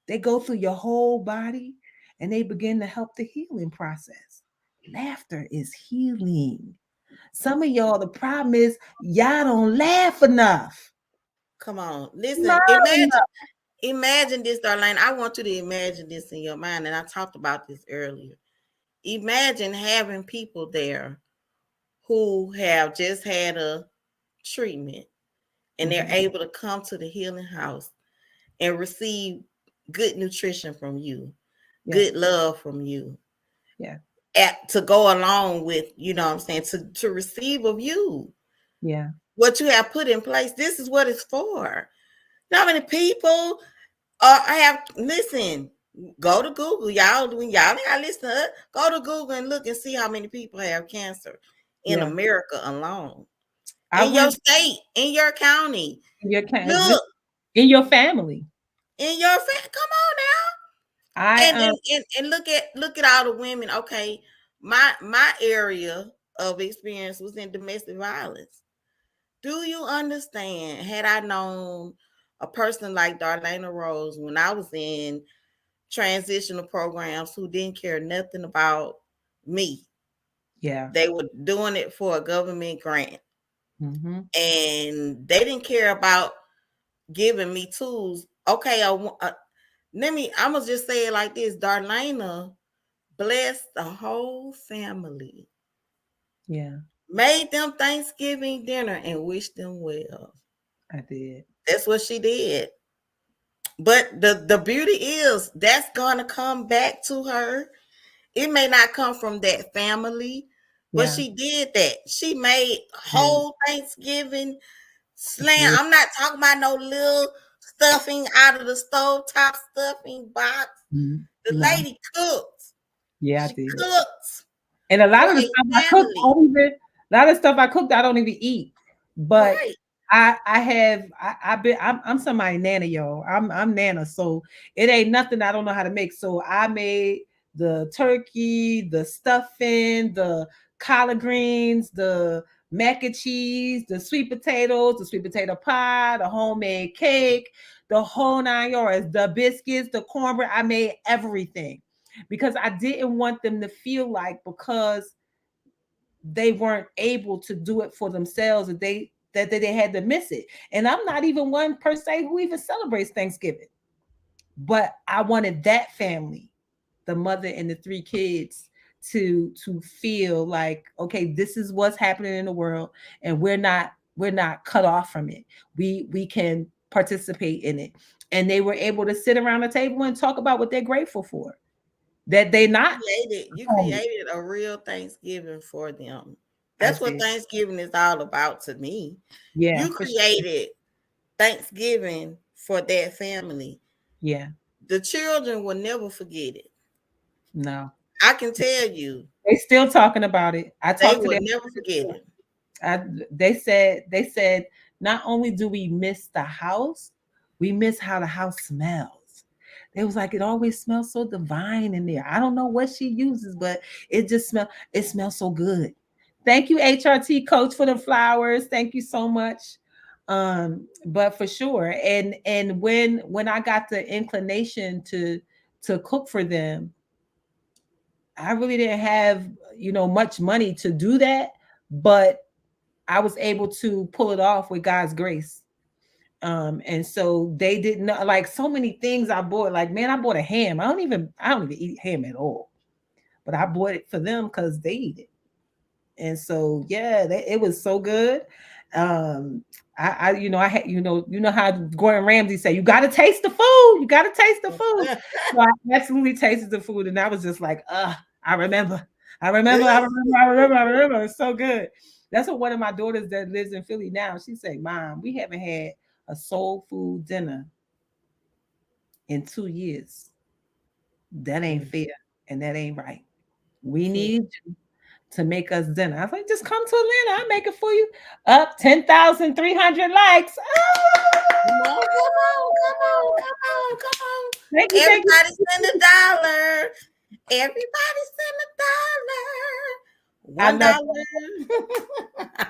they go through your whole body and they begin to help the healing process. Laughter is healing. Some of y'all, the problem is y'all don't laugh enough. Come on, listen, imagine this, Darlaina. I want you to imagine this in your mind, and I talked about this earlier. Imagine having people there who have just had a treatment, and they're able to come to the healing house and receive good nutrition from you, good love from you. To go along with, what I'm saying, to receive of you. What you have put in place. This is what it's for. How many people listen, go to Google, y'all. When y'all listen to it, go to Google and look and see how many people have cancer in Yeah. America alone. I In your went state, in your county. in your Look, in your family. in your come on I now. And look at all the women. Okay, my area of experience was in domestic violence. Do you understand? Had I known a person like Darlaina Rose when I was in transitional programs who didn't care nothing about me, yeah. they were doing it for a government grant, Mm-hmm. and they didn't care about giving me tools. Okay, I'm gonna just say it like this: Darlaina blessed the whole family, Yeah, made them Thanksgiving dinner, and wished them well. I did. That's what she did. But the beauty is that's gonna come back to her. It may not come from that family, but Yeah. she did that. She made Mm, whole Thanksgiving slam. yeah. I'm not talking about no little stuffing out of the stove top stuffing box. Mhm. The No. lady cooks. Yeah, I She did. cooks And a for lot of the a stuff I cooked, I family. don't even a lot of stuff I cooked, I don't even eat. But Right. I've been I'm somebody nana, yo. I'm nana, so it ain't nothing I don't know how to make. So I made the turkey, the stuffing, the collard greens, the mac and cheese, the sweet potatoes, the sweet potato pie, the homemade cake, the whole nine yards, the biscuits, the cornbread. I made everything because I didn't want them to feel like because they weren't able to do it for themselves that they had to miss it. And I'm not even one per se who even celebrates Thanksgiving, but I wanted that family, the mother and the three kids, to feel like, okay, this is what's happening in the world, and we're not cut off from it. We can participate in it, and they were able to sit around the table and talk about what they're grateful for. That they not You homeless. created a real Thanksgiving for them. I That's what did, Thanksgiving is all about to me. yeah, You for sure, created Thanksgiving for that family. yeah, The children will never forget it. no. I can tell you, They still talking about it. I they talked to will them. never forget it. They said not only do we miss the house, we miss how the house smells. It was like it always smells so divine in there. I don't know what she uses, but it smells so good. Thank you, HRT coach, for the flowers. Thank you so much. But for sure. And when I got the inclination to cook for them, I really didn't have, much money to do that, but I was able to pull it off with God's grace. And so they didn't know, like so many things I bought. Like, man, I bought a ham. I don't even eat ham at all, but I bought it for them because they eat it. And so yeah, it was so good. Um, I had, how Gordon Ramsay say, you got to taste the food. You got to taste the food. So I absolutely tasted the food, and I was just like, I remember, I remember, I remember, I remember, I remember. It's so good. That's what one of my daughters that lives in Philly now. She said, "Mom, we haven't had a soul food dinner in 2 years. That ain't fair, and that ain't right. We need to make us dinner." I was like, just come to Atlanta. I'll make it for you. Up 10,300 likes. Come on, come on, come on, come on, come on. Thank you, thank you. Everybody send $1. Everybody send I $1. love $1.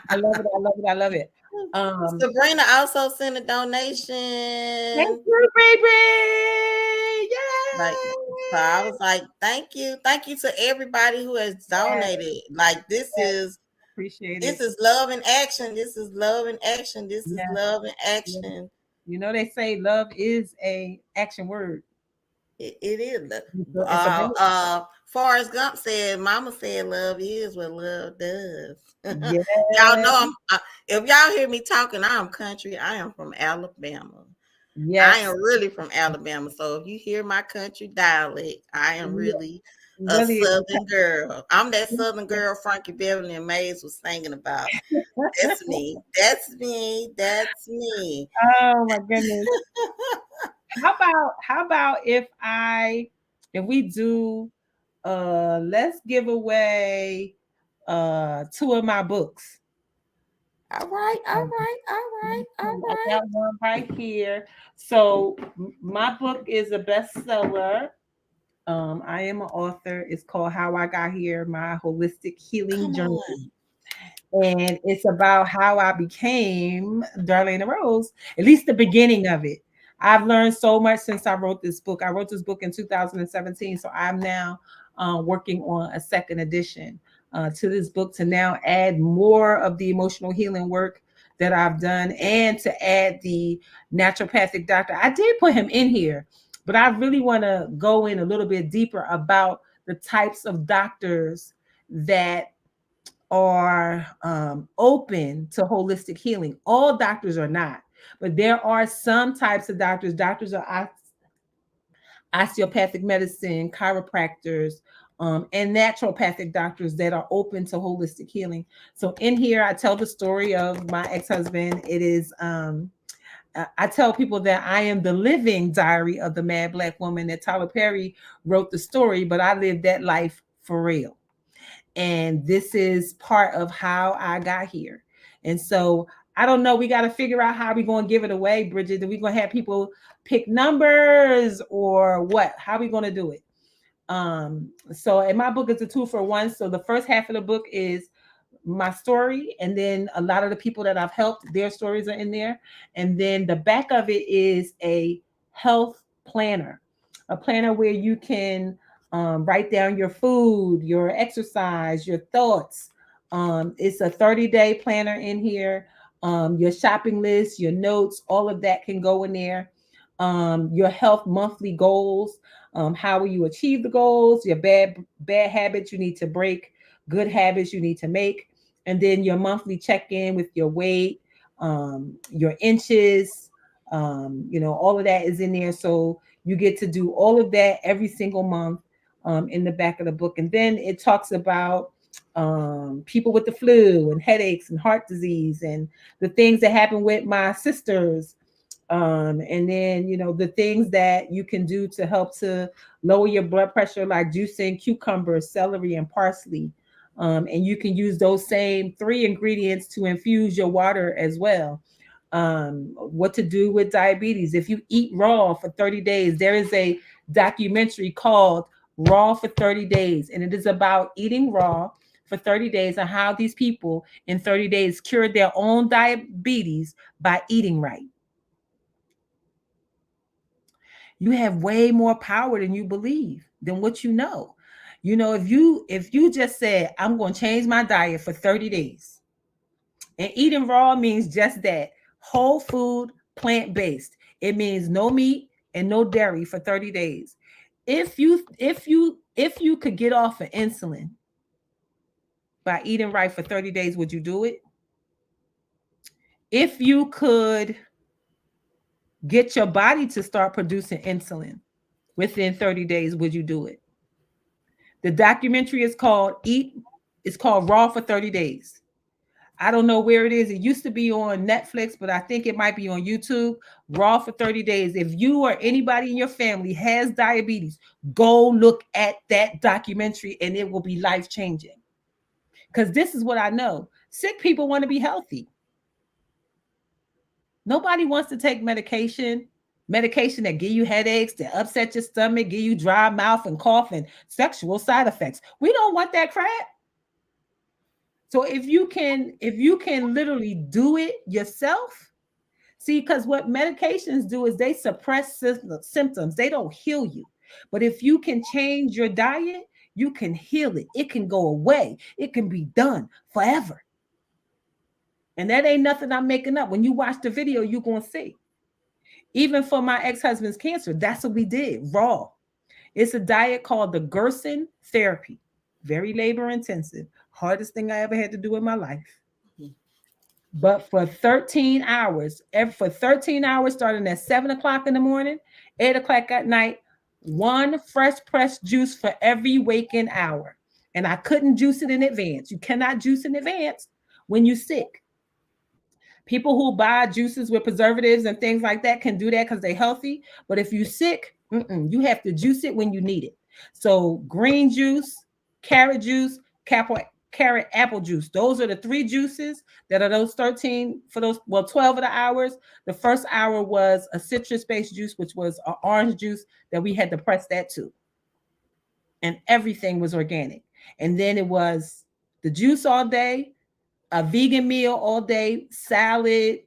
I love it. I love it. I love it. Um, Sabrina also sent a Thank donation. you, baby. Like, so I was like, thank you to everybody who has Yes, donated. Like, yes, appreciate this it. is love in action. This is love in action. This is Yeah, love in yeah. action. They say love is a action word. It is. It's a verb. Forrest Gump said, "Mama said love is what love does." Yeah. Y'all know if y'all hear me talking, I'm country. I am from Alabama. I am Yes. really from Alabama. So if you hear my country dialect, I am Yeah. really a Really is. Southern girl. I'm that Southern girl Frankie Beverly and Mays was singing about. That's me. That's me. That's me. Oh my goodness. How about if we do let's give away two of my books. All right, all Um, right, all right, all I right. got one right here. So my book is a bestseller. I am an author. It's called How I Got Here: My Holistic Healing Come Journey. on. And it's about how I became Darlaina Rose, at least the beginning of it. I've learned so much since I wrote this book. I wrote this book in 2017, so I'm now working on a second edition to this book to now add more of the emotional healing work that I've done and to add the naturopathic doctor. I did put him in here, but I really want to go in a little bit deeper about the types of doctors that are open to holistic healing. All doctors are not, but there are some types of doctors. Doctors are osteopathic medicine, chiropractors, and naturopathic doctors that are open to holistic healing. So in here, I tell the story of my ex-husband. It is I tell people that I am the living diary of the mad black woman, that Tyler Perry wrote the story, but I lived that life for real. And this is part of how I got here. And so I don't know. We got to figure out how we're going to give it away, Bridget. Are we going to have people pick numbers or what? How are we going to do it? So in my book, it's a 2-for-1. So the first half of the book is my story, and then a lot of the people that I've helped, their stories are in there. And then the back of it is a health planner, a planner where you can write down your food, your exercise, your thoughts. It's a 30-day planner in here. Your shopping list, your notes, all of that can go in there. Your health monthly goals. How will you achieve the goals? Your bad habits you need to break, good habits you need to make, and then your monthly check-in with your weight, your inches, all of that is in there. So you get to do all of that every single month in the back of the book. And then it talks about people with the flu and headaches and heart disease and the things that happen with my sisters, and then the things that you can do to help to lower your blood pressure, like juicing cucumber, celery, and parsley. And you can use those same 3 ingredients to infuse your water as well. What to do with diabetes if you eat raw for 30 days. There is a documentary called Raw for 30 Days, and it is about eating raw for 30 days and how these people in 30 days cured their own diabetes by eating right. You have way more power than you believe, than what you know. If you just said, I'm going to change my diet for 30 days, and eating raw means just that: whole food, plant-based. It means no meat and no dairy for 30 days. If you could get off of insulin by eating right for 30 days, would you do it? If you could get your body to start producing insulin within 30 days, would you do it? The documentary is called It's called Raw for 30 Days. I don't know where it is. It used to be on Netflix, but I think it might be on YouTube. Raw for 30 days. If you or anybody in your family has diabetes, go look at that documentary and it will be life changing. Because this is what I know: sick people want to be healthy. Nobody wants to take medication that give you headaches, that upset your stomach, give you dry mouth and cough and sexual side effects. We don't want that crap. So if you can literally do it yourself, see, because what medications do is they suppress symptoms. They don't heal you. But if you can change your diet, you can heal it. It can go away. It can be done forever. And that ain't nothing I'm making up. When you watch the video, you're going to see. Even for my ex-husband's cancer, that's what we did, raw. It's a diet called the Gerson therapy. Very labor intensive. Hardest thing I ever had to do in my life. But for 13 hours, for 13 hours, starting at 7 o'clock in the morning, 8 o'clock at night, one fresh pressed juice for every waking hour. And I couldn't juice it in advance. You cannot juice in advance when you're sick. People who buy juices with preservatives and things like that can do that because they're healthy. But if you're sick, you have to juice it when you need it. So green juice, carrot juice, carrot, apple juice. Those are the three juices that are those 13 for those, well, 12 of the hours. The first hour was a citrus-based juice, which was an orange juice that we had to press that to. And everything was organic. And then it was the juice all day, a vegan meal all day, salad,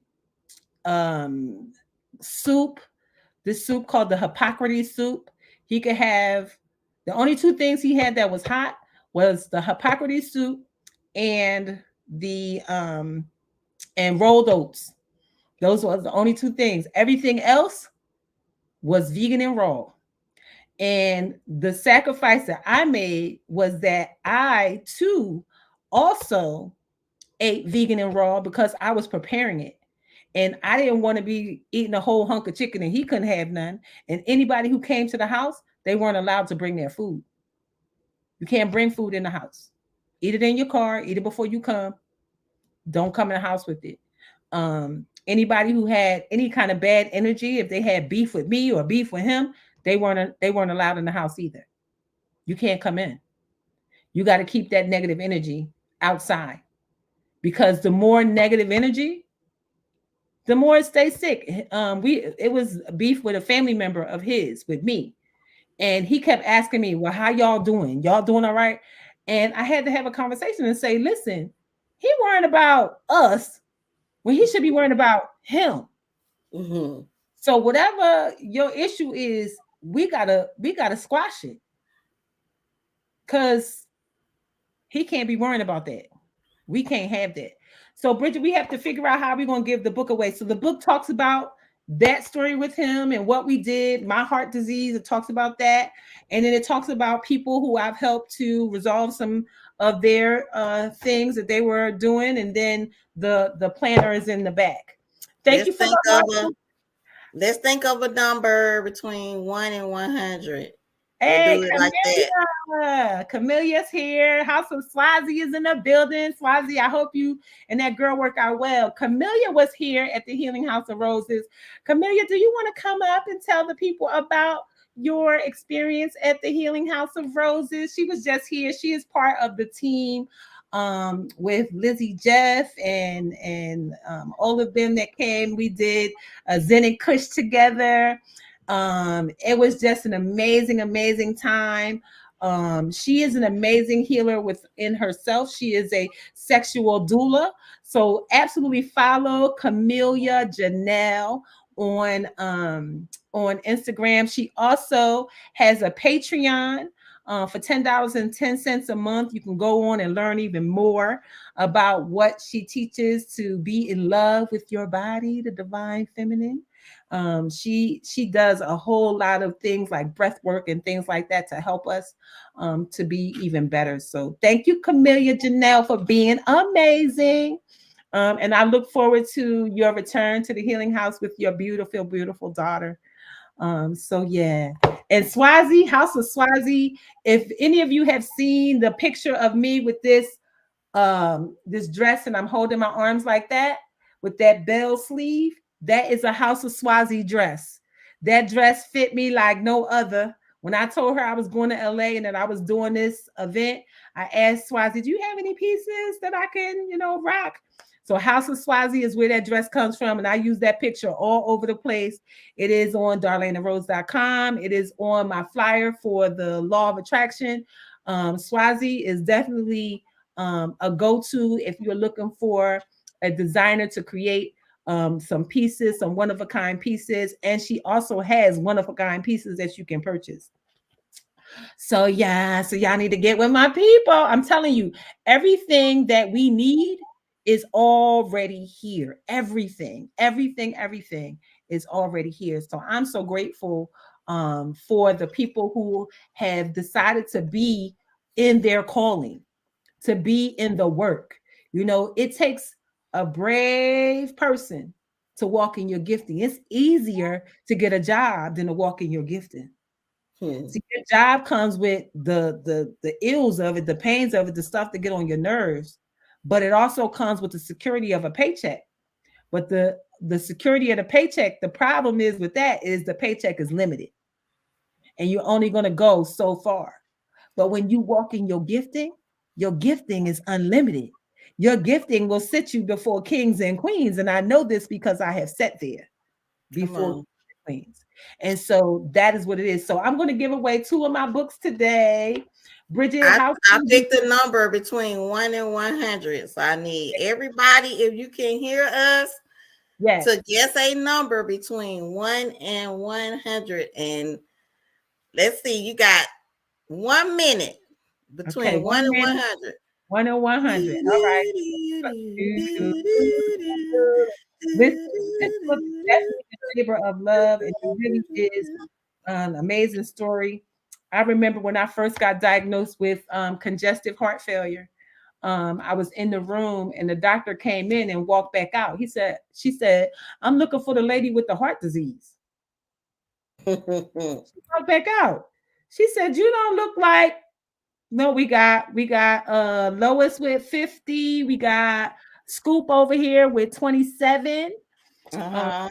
um, soup, this soup called the Hippocrates soup. He could have the only two things he had that was hot was the Hippocrates soup and the and rolled oats. Those were the only two things. Everything else was vegan and raw. And the sacrifice that I made was that I too also ate vegan and raw because I was preparing it. And I didn't want to be eating a whole hunk of chicken and he couldn't have none. And anybody who came to the house, they weren't allowed to bring their food. You can't bring food in the house. Eat it in your car, eat it before you come. Don't come in the house with it. Anybody who had any kind of bad energy, if they had beef with me or beef with him, they weren't allowed in the house either. You can't come in. You got to keep that negative energy outside, because the more negative energy, the more it stays sick. It was beef with a family member of his with me, and he kept asking me, "Well, how y'all doing? Y'all doing all right?" And I had to have a conversation and say, "Listen, he worrying about us when he should be worrying about him." Mm-hmm. So whatever your issue is, we gotta squash it, because he can't be worrying about that. We can't have that. So Bridget, we have to figure out how we're going to give the book away. So the book talks about that story with him and what we did, my heart disease. It talks about that. And then it talks about people who I've helped to resolve some of their things that they were doing. And then the planner is in the back. Thank Let's you for think the of a let's think of a number between 1 and 100. We'll Hey, do it like that. Camelia's here. House of Swazi is in the building. Swazi, I hope you and that girl work out well. Camelia was here at the Healing House of Roses. Camelia, do you want to come up and tell the people about your experience at the Healing House of Roses? She was just here. She is part of the team with Lizzie Jeff and all of them that came. We did Zen and Kush together. It was just an amazing time. She is an amazing healer within herself. She is a sexual doula. So absolutely follow Camelia Janelle on Instagram. She also has a Patreon. For $10.10 a month, you can go on and learn even more about what she teaches to be in love with your body, the divine feminine. She does a whole lot of things like breath work and things like that to help us to be even better. So thank you, Camelia Janelle, for being amazing. And I look forward to your return to the Healing House with your beautiful daughter. So yeah. And Swazi, House of Swazi, if any of you have seen the picture of me with this dress and I'm holding my arms like that with that bell sleeve, that is a House of Swazi dress. That dress fit me like no other. When I told her I was going to LA and that I was doing this event, I asked Swazi, do you have any pieces that I can, rock? So House of Swazi is where that dress comes from. And I use that picture all over the place. It is on darlainarose.com. It is on my flyer for the Law of Attraction. Swazi is definitely a go-to if you're looking for a designer to create some pieces, some one-of-a-kind pieces. And she also has one-of-a-kind pieces that you can purchase. So yeah, so y'all need to get with my people. I'm telling you, everything that we need is already here. Everything is already here. So I'm so grateful for the people who have decided to be in their calling, to be in the work. It takes a brave person to walk in your gifting. It's easier to get a job than to walk in your gifting. See, your job comes with the ills of it, the pains of it, the stuff that get on your nerves, but it also comes with the security of a paycheck. But the security of the paycheck, the problem is with that is the paycheck is limited, and you're only going to go so far. But when you walk in your gifting, Your gifting is unlimited. Your gifting will sit you before kings and queens. And I know this because I have sat there Come before on. queens. And so that is what it is. So I'm going to give away two of my books today. Bridget, I, how I can you? picked a number between 1 and 100. So I need everybody, if you can hear us, Yes. to guess a number between 1 and 100. And let's see, you got 1 minute Okay. between one One and minute, 100. 1 and 100. All right. Do, do, do. This this book is definitely a labor of love, and it really is an amazing story. I remember when I first got diagnosed with congestive heart failure. I was in the room, and the doctor came in and walked back out. She said, "I'm looking for the lady with the heart disease." She walked back out. She said, "You don't look like." No, we got Lois with 50. We got Scoop over here with 27. Um, Uh-huh.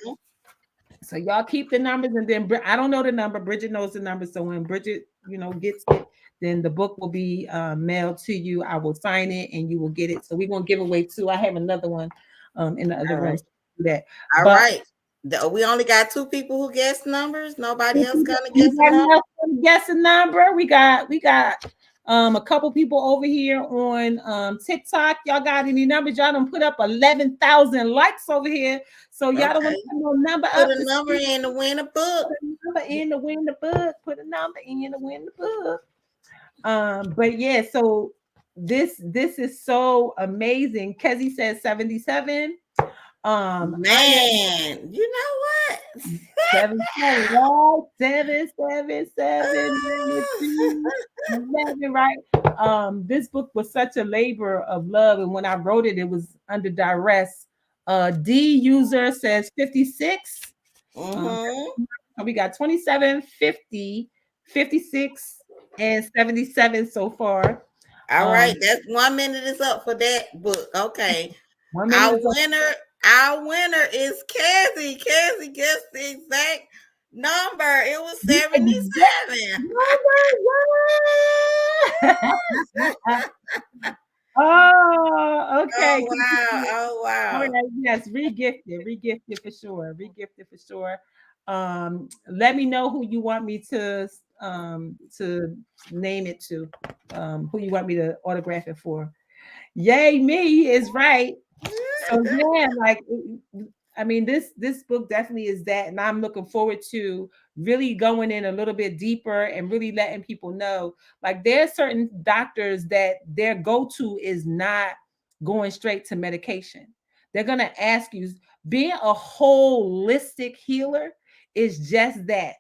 so y'all keep the numbers, and then I don't know the number. Bridget knows the number. So when Bridget, gets it, then the book will be mailed to you. I will sign it, and you will get it. So we're gonna give away two. I have another one in the other All room. right. So do that. All But right. We only got two people who guess numbers. Nobody else gonna guess a anybody number. else want to guess a number? We got a couple people over here on TikTok. Y'all got any numbers? Y'all done put up 11,000 likes over here. So y'all don't want Okay. to put no number Put up a to number see. in to win a book. Put a number in to win the book. Put a number in to win the book. But yeah, so this is so amazing. Kezzy says 77. I am Man, you know what? 77, right? 777 11, right? This book was such a labor of love, and when I wrote it, it was under duress. D user says 56. Um, Mm-hmm. so we got 27, 50, 56, and 77 so far. All Um, right, that's 1 minute is up for that book. Okay. 1 minute Our is up. winner, our winner is Cassie. Cassie guessed the exact number. It was Exact 77. number. Oh, Oh okay. wow. Oh All wow. right, yes, regifted for sure, regifted for sure. Let me know who you want me to name it to, who you want me to autograph it for. Yay, me is right. So yeah, like I mean, this book definitely is that, and I'm looking forward to really going in a little bit deeper and really letting people know. Like there are certain doctors that their go-to is not going straight to medication. They're gonna ask you, being a holistic healer is just that.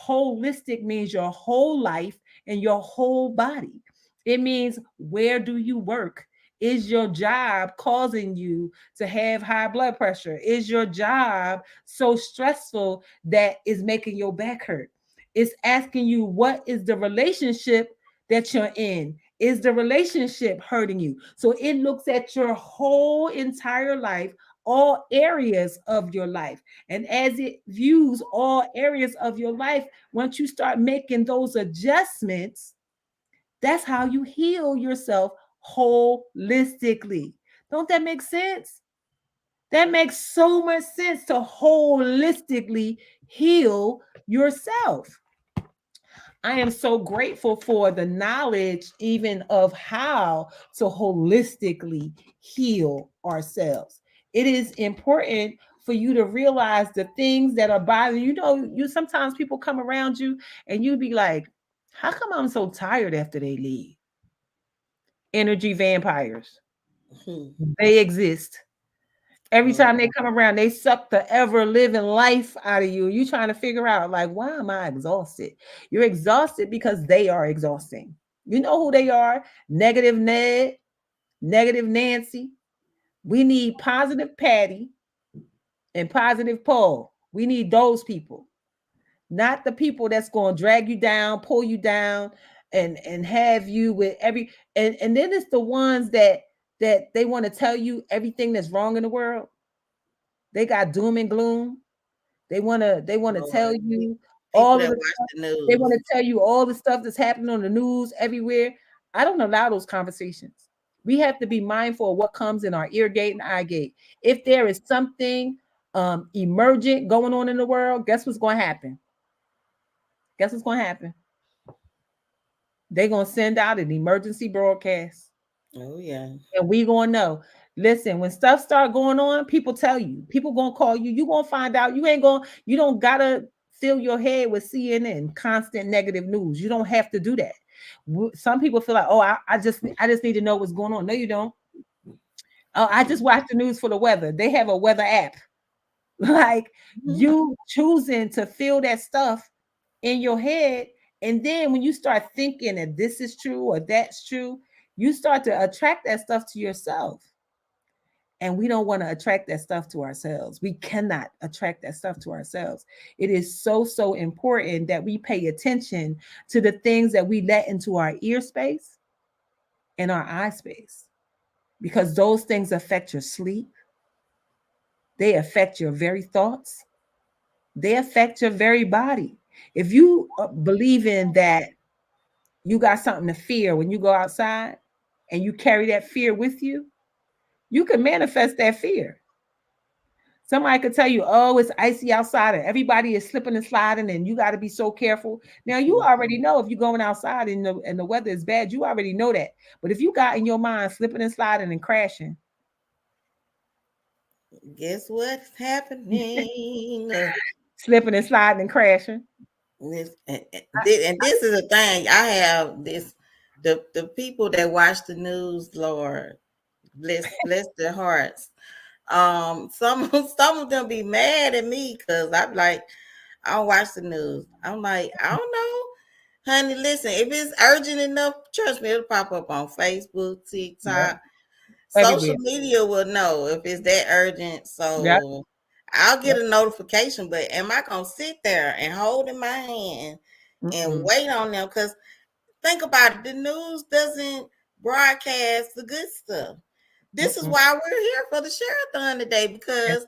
Holistic means your whole life and your whole body. It means, where do you work? Is your job causing you to have high blood pressure? Is your job so stressful that is making your back hurt? It's asking you, what is the relationship that you're in? Is the relationship hurting you? So it looks at your whole entire life, all areas of your life. And as it views all areas of your life, once you start making those adjustments, that's how you heal yourself holistically. Don't that make sense? That makes so much sense, to holistically heal yourself. I am so grateful for the knowledge, even of how to holistically heal ourselves. It is important for you to realize the things that are bothering you. You sometimes people come around you and you be like, how come I'm so tired after they leave? Energy vampires. They exist. Every time they come around, they suck the ever living life out of you. You trying to figure out, like, why am I exhausted? You're exhausted because they are exhausting. You know who they are? Negative Ned, negative Nancy. We need positive Patty and positive Paul. We need those people, not the people that's going to drag you down, pull you down, and have you with every and then it's the ones that they want to tell you everything that's wrong in the world. They got doom and gloom. They want to tell Lord. you People all of that the watch stuff. the They news. want to tell you all the stuff that's happening on the news everywhere. I don't allow those conversations. We have to be mindful of what comes in our ear gate and eye gate. If there is something emergent going on in the world, guess what's going to happen? Guess what's going to happen? They're going to send out an emergency broadcast. Oh yeah. And we going to know. Listen, when stuff start going on, people tell you. People going to call you. You going to find out. You don't got to fill your head with CNN, constant negative news. You don't have to do that. Some people feel like, oh, I just need to know what's going on. No, you don't. Oh, I just watch the news for the weather. They have a weather app. Like you choosing to feel that stuff in your head. And then when you start thinking that this is true or that's true, you start to attract that stuff to yourself. And we don't want to attract that stuff to ourselves. We cannot attract that stuff to ourselves. It is so, so important that we pay attention to the things that we let into our ear space and our eye space, because those things affect your sleep. They affect your very thoughts. They affect your very body. If you believe in that you got something to fear when you go outside and you carry that fear with you, you can manifest that fear. Somebody could tell you, oh, it's icy outside and everybody is slipping and sliding and you got to be so careful. Now, you already know if you're going outside and the weather is bad, you already know that. But if you got in your mind slipping and sliding and crashing, Guess what's happening? slipping and sliding and crashing. This is a thing. I have this the people that watch the news, Lord, bless their hearts. Some of them be mad at me because I'm like, I don't watch the news. I'm like, I don't know, honey. Listen, if it's urgent enough, trust me, it'll pop up on Facebook, Yep. TikTok. Social Everywhere. media will know if it's that urgent. Yep. So I'll get Yep. a notification, but am I gonna sit there and hold in my hand and Mm-mm. wait on them? Because think about it, the news doesn't broadcast the good stuff. This is Mm-mm. why we're here for the Sharathon today, because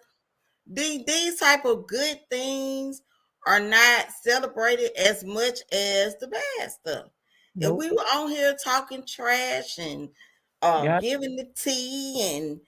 these type of good things are not celebrated as much as the bad stuff. If Nope. we were on here talking trash and Yep. giving the tea and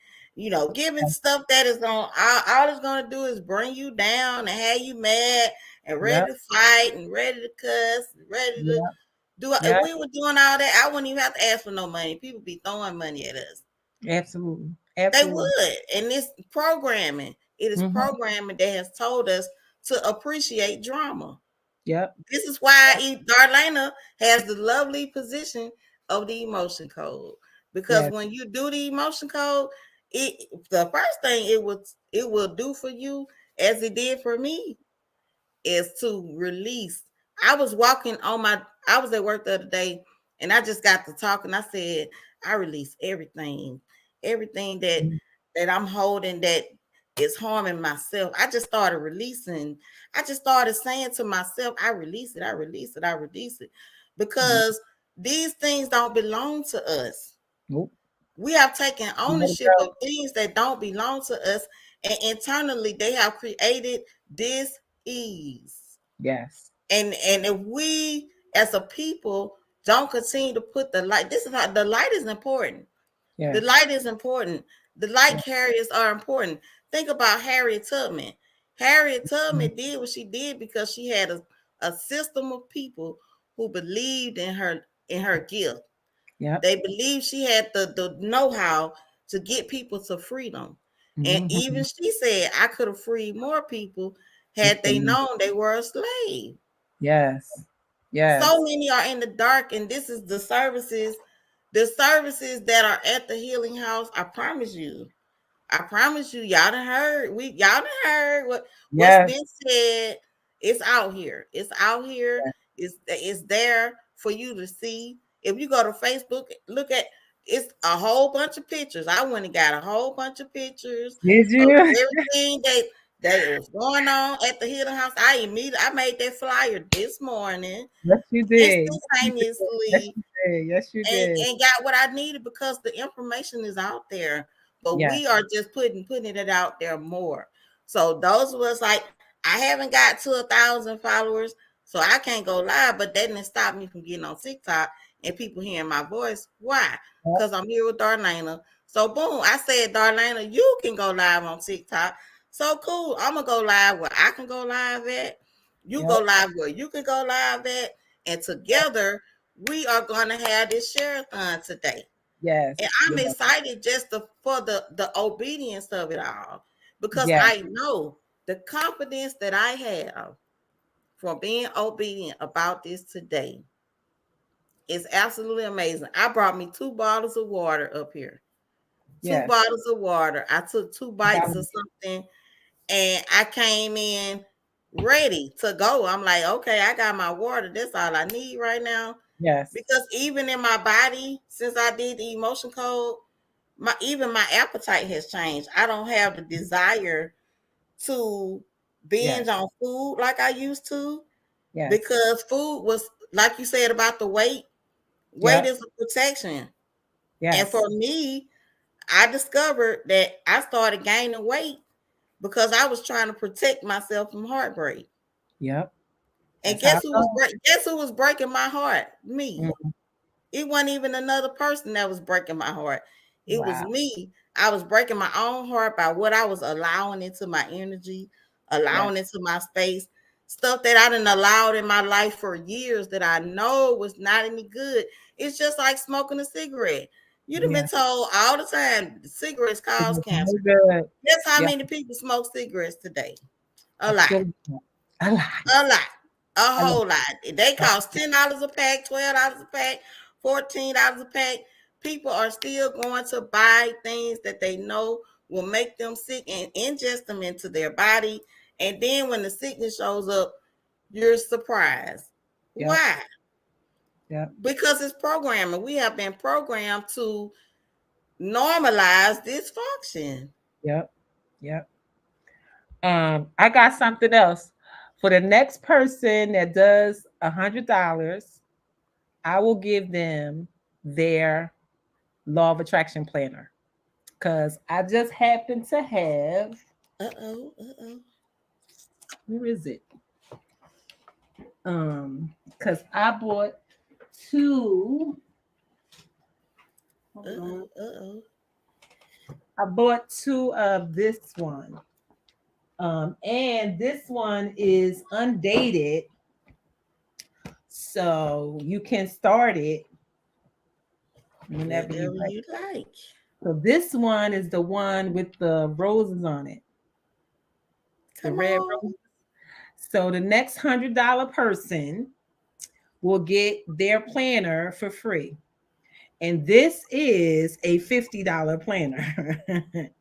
giving stuff that is going all it's going to do is bring you down and have you mad and ready Yep. to fight and ready to cuss and ready to Yep. do. If Yep. we were doing all that, I wouldn't even have to ask for no money. People be throwing money at us. Absolutely. They Absolutely. would. And this programming, it is Hmm. programming that has told us to appreciate drama. Yep. This is why Darlaina has the lovely position of the emotion code. Because Yes. when you do the emotion code, the first thing it will do for you, as it did for me, is to release. I was at work the other day and I just got to talking. I said, I release everything that I'm holding that is harming myself. I just started releasing. I just started saying to myself, I release it, I release it, I release it. Mhm. Because these things don't belong to us. Nope. We have taken Let it ownership go. of things that don't belong to us, and internally they have created this ease. Yes. And if we as a people don't continue to put the light, this is how the light is important. The Yes. light is important. The light Yes. carriers are important. Think about Harriet Tubman. Harriet Mhm. Tubman did what she did because she had a system of people who believed in her gift. Yep. They believed she had the know-how to get people to freedom. And Hmm. even she said, I could have freed more people If had they they knew. known they were a slave. Yes. So Yes. many are in the dark, and this is the services that are at the healing house. I promise you, y'all done heard what's Yes. been said. It's out here. It's out here. It's there for you to see. If you go to Facebook, look at it's a whole bunch of pictures. I went and got a whole bunch of pictures Did of you? everything that was going on at the healing house. I made that flyer this morning Yes, you did. Yes, instantaneously you did. Yes, you and did. and got what I needed because the information is out there, but Yes. we are just putting it out there more. So those of us like I haven't got to 1,000 followers, so I can't go live, but that didn't stop me from getting on TikTok and people hearing my voice. Why? Because I'm here with Darlaina. So boom, I said, Darlaina, you can go live on TikTok. So cool. I'm gonna go live where I can go live at. You go live where you can go live at. And together we are gonna have this share-a-thon today. Yes. And I'm excited just for the obedience of it all. Because Yes. I know the confidence that I have for being obedient about this today is absolutely amazing. I brought me 2 bottles of water up here. 2 bottles of water. I took 2 bites of something and I came in ready to go. I'm like, okay, I got my water. That's all I need right now. Yes. Because even in my body, since I did the emotion code, even my appetite has changed. I don't have the desire to binge on food like I used to. Because food was, like you said about the weight is a protection. And for me, I discovered that I started gaining weight because I was trying to protect myself from heartbreak. Yep. And guess who was breaking my heart? Me. Mm-hmm. It wasn't even another person that was breaking my heart. It was me. I was breaking my own heart by what I was allowing into my energy, allowing into my space, stuff that I didn't allow in my life for years that I know was not any good. It's just like smoking a cigarette. You'd have been told all the time cigarettes cause cancer. Guess how many people smoke cigarettes today? A lot. A lot. A whole lot. They cost $10 a pack, $12 a pack, $14 a pack. People are still going to buy things that they know will make them sick and ingest them into their body. And then when the sickness shows up, you're surprised. Yep. Why? Yep. Because it's programming. We have been programmed to normalize dysfunction. Yep. Yep. I got something else. For the next person that does $100, I will give them their law of attraction planner. Because I just happen to have. Where is it? Because I bought 2. I bought 2 of this one. And this one is undated. So you can start it whenever you like. So this one is the one with the roses on it. The red roses. So the next $100 person will get their planner for free. And this is a $50 planner.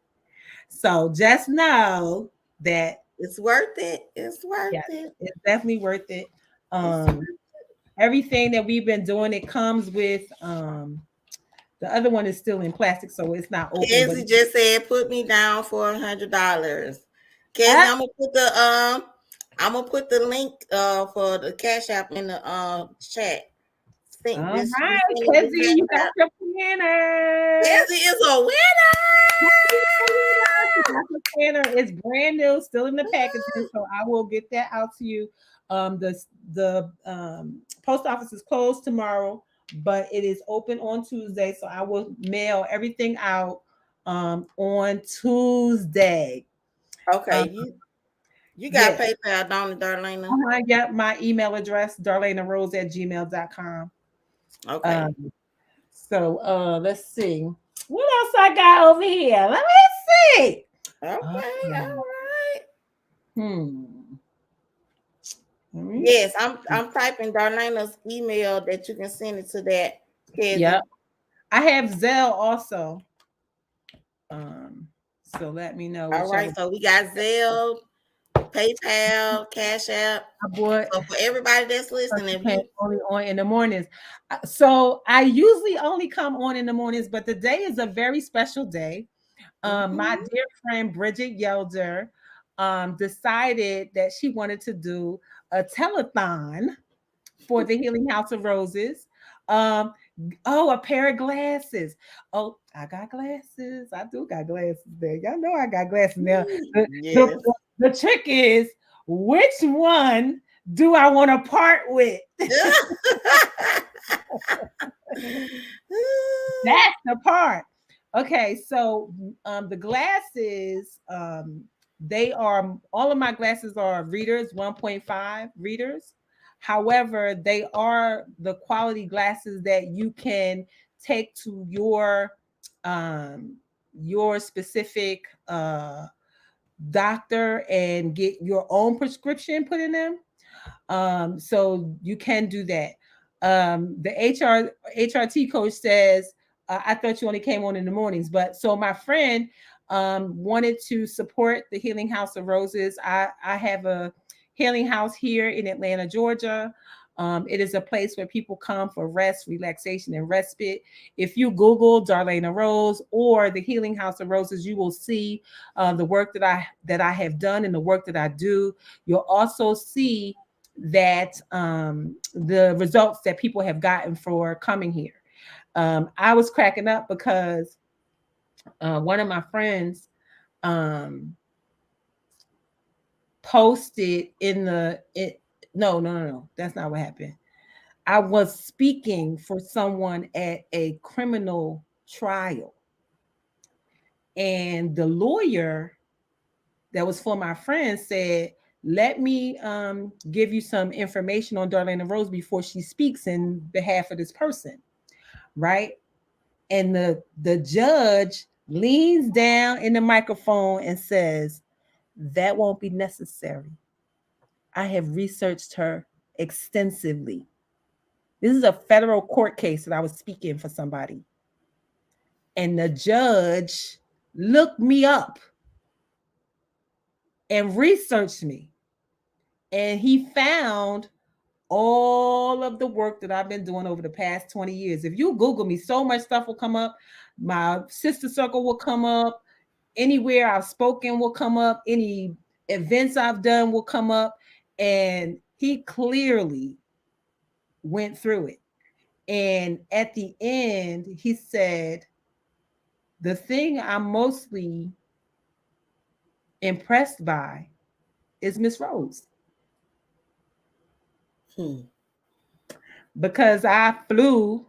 So just know that it's worth it. It's worth it. It's definitely worth it. Everything that we've been doing, it comes with the other one is still in plastic, so it's not open. Cassie just said, "Put me down for $100." Cassie, I'm gonna put the link for the Cash App in the chat. All right, Cassie, you got your planner. Cassie is a winner. It's brand new, still in the packaging, so I will get that out to you. The post office is closed tomorrow, but it is open on Tuesday, so I will mail everything out on Tuesday. Okay, you got PayPal, don't you, Darlaina? I got my email address, darlainarose@gmail.com. Okay. So let's see. What else I got over here? Let me see. Okay, all right. Yes, I'm typing Darlaina's email that you can send it to that. Yeah, I have Zelle also. So let me know. All right, so we got Zelle, PayPal, Cash App. So for everybody that's listening, if you only on in the mornings. So I usually only come on in the mornings, but today is a very special day. My dear friend Bridget Yelder decided that she wanted to do a telethon for the Healing House of Roses. A pair of glasses. Oh, I got glasses. I do got glasses there. Y'all know I got glasses now. The trick is, which one do I want to part with? That's the part. Okay, so the glasses, they are all of my glasses are readers, 1.5 readers. However, they are the quality glasses that you can take to your specific doctor and get your own prescription put in them. So you can do that. The HRT coach says, I thought you only came on in the mornings, but so my friend wanted to support the Healing House of Roses. I have a healing house here in Atlanta, Georgia. It is a place where people come for rest, relaxation, and respite. If you Google Darlaina Rose or the Healing House of Roses, you will see the work that I have done and the work that I do. You'll also see that the results that people have gotten for coming here. I was cracking up because one of my friends um, posted in no, that's not what happened. I was speaking for someone at a criminal trial, and the lawyer that was for my friend said, let me give you some information on Darlene Rose before she speaks in behalf of this person, right? And the judge leans down in the microphone and says, that won't be necessary. I have researched her extensively. This is a federal court case that I was speaking for somebody. And the judge looked me up and researched me. And he found all of the work that I've been doing over the past 20 years. If you Google me, so much stuff will come up. My sister circle will come up. Anywhere I've spoken will come up. Any events I've done will come up. And he clearly went through it. And at the end, he said, the thing I'm mostly impressed by is Miss Rose. Because I flew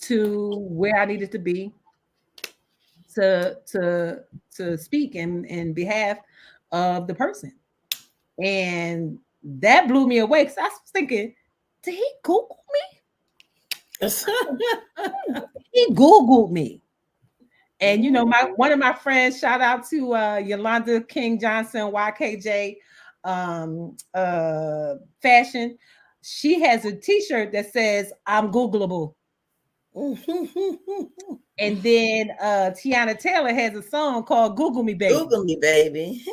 to where I needed to be to speak in behalf of the person. And that blew me away because I was thinking, did he Google me? He Googled me. And you know, one of my friends, shout out to Yolanda King Johnson, YKJ fashion. She has a t-shirt that says I'm Googleable. And then Tiana Taylor has a song called Google Me Baby. Google me, baby.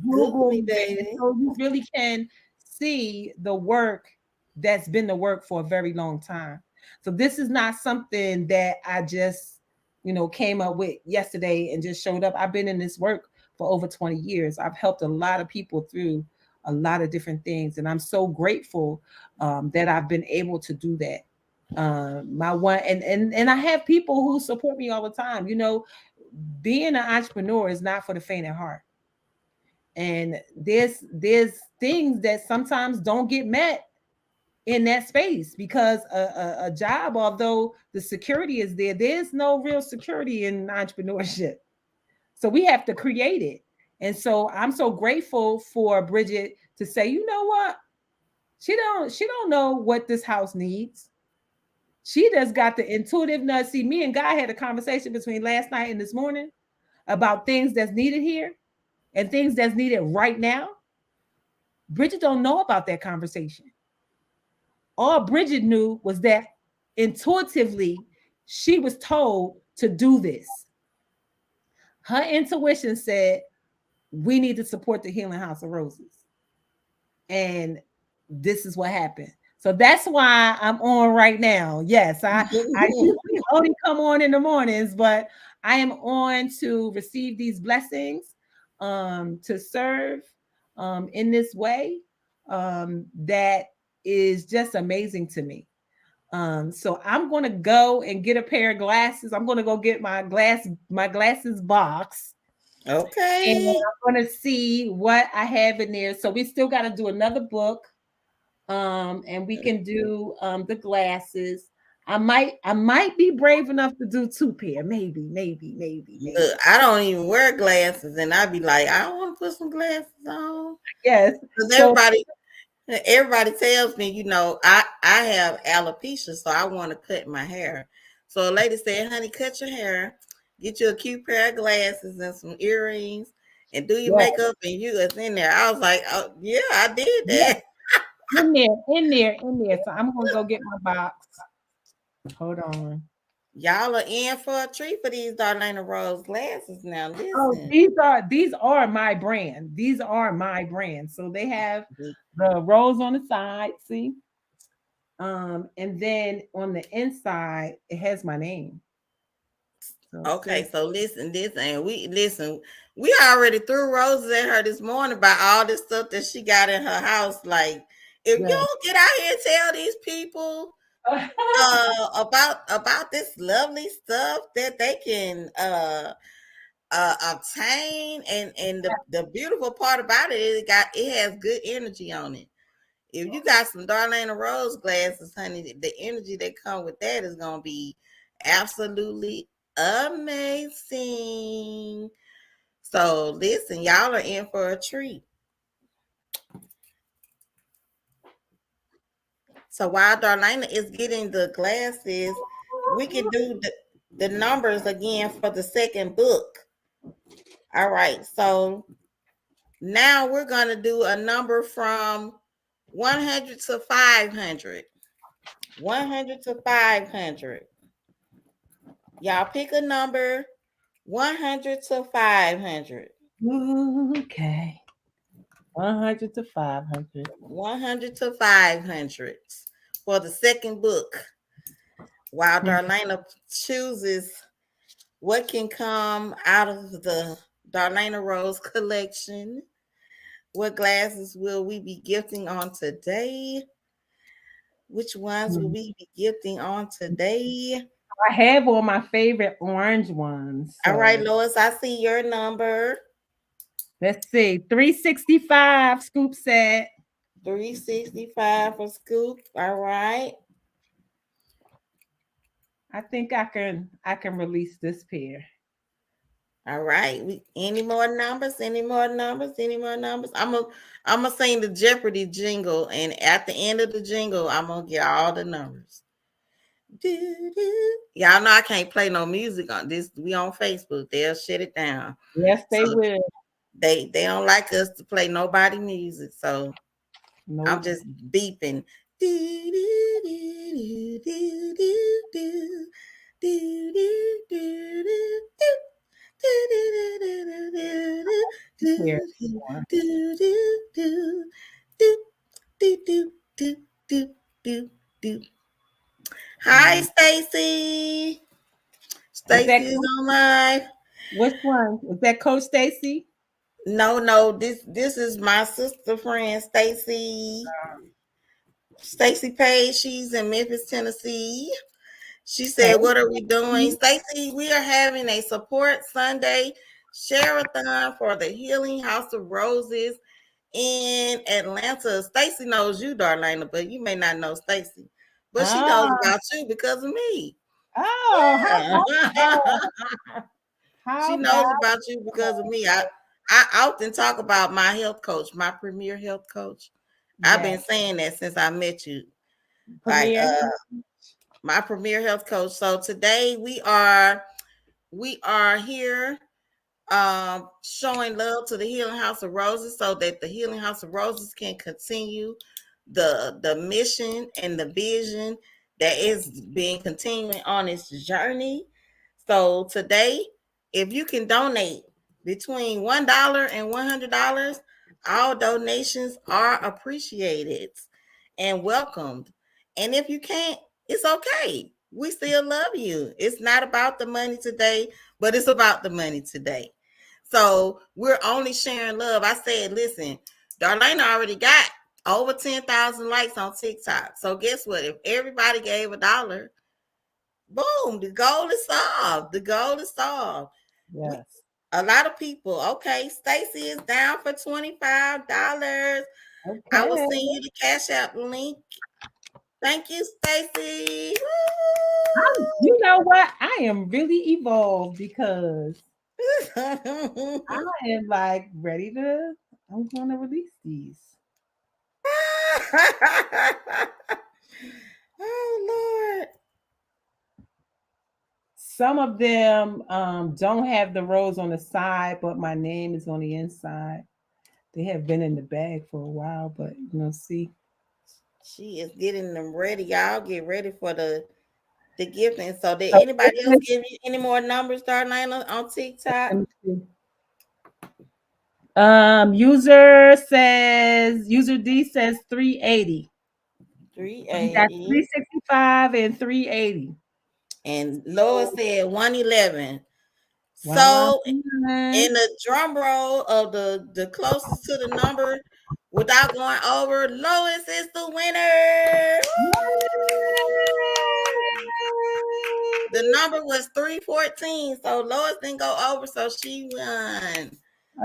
Google me, baby. So you really can see the work that's been the work for a very long time. So this is not something that I just, came up with yesterday and just showed up. I've been in this work for over 20 years. I've helped a lot of people through a lot of different things. And I'm so grateful that I've been able to do that. My one and I have people who support me all the time. Being an entrepreneur is not for the faint at heart. And there's things that sometimes don't get met in that space because a job, although the security is there, there's no real security in entrepreneurship. So we have to create it. And so I'm so grateful for Bridget to say, you know what? She don't know what this house needs. She just got the intuitiveness. See, me and Guy had a conversation between last night and this morning about things that's needed here and things that's needed right now. Bridget don't know about that conversation. All Bridget knew was that intuitively she was told to do this. Her intuition said, we need to support the Healing House of Roses. And this is what happened. So that's why I'm on right now. Yes, I usually only come on in the mornings, but I am on to receive these blessings, to serve in this way that is just amazing to me. So I'm going to go and get a pair of glasses. I'm going to go get my glasses box. Okay. And I'm going to see what I have in there. So we still got to do another book. And we can do the glasses. I might be brave enough to do 2 pair, maybe. Look, I don't even wear glasses, and I be like, I don't want to put some glasses on Yes. because So everybody tells me, I have alopecia, so I want to cut my hair. So a lady said, honey, cut your hair, get you a cute pair of glasses and some earrings, and do your yeah, makeup, and you was in there. I was like, oh yeah, I did yeah, that. in there. So I'm gonna go get my box. Hold on. Y'all are in for a treat for these Darlena Rose glasses. Now Oh, listen. these are my brand. These are my brand. So they have the rose on the side. See, and then on the inside it has my name. So Okay, see, so we already threw roses at her this morning about all this stuff that she got in her house. Like, if you yeah. don't get out here and tell these people about this lovely stuff that they can obtain, and the beautiful part about it is it has good energy on it. If you got some Darlena Rose glasses, honey, the energy that come with that is gonna be absolutely amazing. So listen, y'all are in for a treat. So while Darlena is getting the glasses, we can do the numbers again for the second book. All right, so now we're gonna do a number from 100 to 500. 100 to 500. Y'all pick a number 100 to 500. Okay. 100 to 500. 100 to 500 for the second book. While Darlena chooses what can come out of the Darlena Rose collection. What glasses will we be gifting on today? Which ones will we be gifting on today? I have all my favorite orange ones. All right, So Lois, I see your number. let's see. 365 scoop set. 365 for Scoop. All right. I think I can release this pair. All right. Any more numbers? Any more numbers? Any more numbers? I'm gonna sing the Jeopardy jingle, and at the end of the jingle, I'm gonna get all the numbers. Y'all know I can't play no music on this. We on Facebook. They'll shut it down. Yes, they So will. they don't like us to play nobody music. So I'm Nope. just beeping. Here. Hi, Stacy. Is Stacy that is on live. which one? Is that Coach Stacy? No. This is my sister friend, Stacy. Stacy Page. She's in Memphis, Tennessee. She Hey. said, "What are we doing, Stacy? We are having a support Sunday Sharathon for the Healing House of Roses in Atlanta." Stacy knows you, Darlena, but you may not know Stacy. But she knows Ah, about you because of me. oh, how Yeah. about that? She How knows about about you because of me. I often talk about my health coach, my premier health coach. I've been that? saying that since I met you. Like Premiere. my premier health coach. So today we are here showing love to the Healing House of Roses so that the Healing House of Roses can continue the mission and the vision that is being continuing on its journey. So today, if you can donate between $1 and $100, all donations are appreciated and welcomed. And if you can't, it's okay. We still love you. It's not about the money today, but it's about the money today. So we're only sharing love. I said, listen, Darlena already got over 10,000 likes on TikTok. So guess what? If everybody gave $1, boom, the goal is solved. The goal is solved. We, Yes. a lot of people, okay, Stacy is down for $25. I will Okay. send you the Cash App link. Thank you, Stacy. You know what? I am really evolved because Woo! I am like ready to. I'm going to release these. Oh Lord. Some of them don't have the rose on the side, but my name is on the inside. They have been in the bag for a while, but see. She is getting them ready. Y'all get ready for the gifting. So did So anybody else give you any more numbers, Darlaina, on TikTok? let me see. User D says 380. We got 380. 365 and 380. And Lois said 111. Wow. So in the drum roll of the closest to the number without going over, Lois is the winner. The number was 314. So Lois didn't go over, so she won.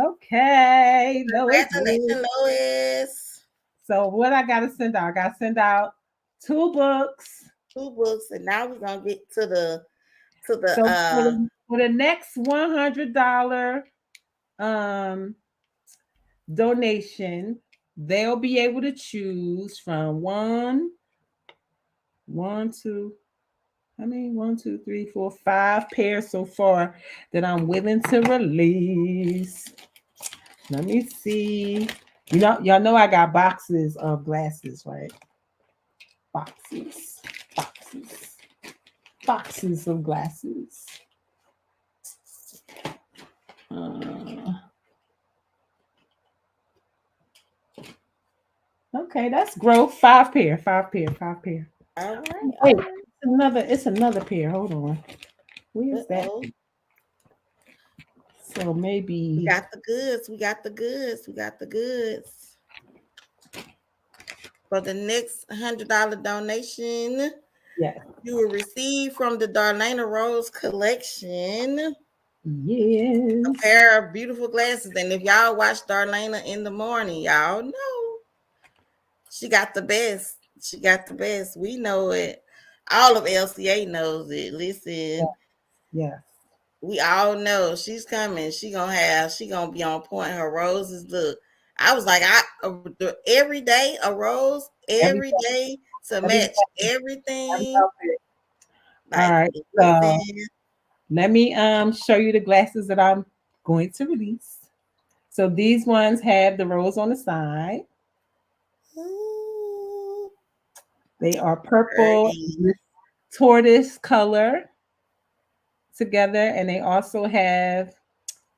Okay, Lois. Congratulations, Lois. So what I gotta send out? I gotta send out 2 books. 2 books, and now we're gonna get to the So for the next $100 um donation, they'll be able to choose from one, two, I mean, 5 pairs so far that I'm willing to release. Let me see. Y'all know I got boxes of glasses, right? Boxes, boxes, boxes of glasses. Okay, that's growth. 5 pair, 5 pair, 5 pair. all right, all Wait, right. it's another pair. Hold on. Where's that? Uh-oh. So We maybe got the goods. We got the goods. We got the goods. For the next $100 donation, yes. you will receive from the Darlaina Rose collection a Yes. pair of beautiful glasses. And if y'all watch Darlaina in the morning, y'all know she got the best. She got the best. We know it. All of LCA knows it. Listen, Yes. we all know she's coming. She gonna be on point. Her roses look. I was like, every day a rose, Every every day to every match every everything. outfit. All Like, right. So listen. let me show you the glasses that I'm going to release. So these ones have the rose on the side. Ooh, They are purple pretty. with tortoise color together, and they also have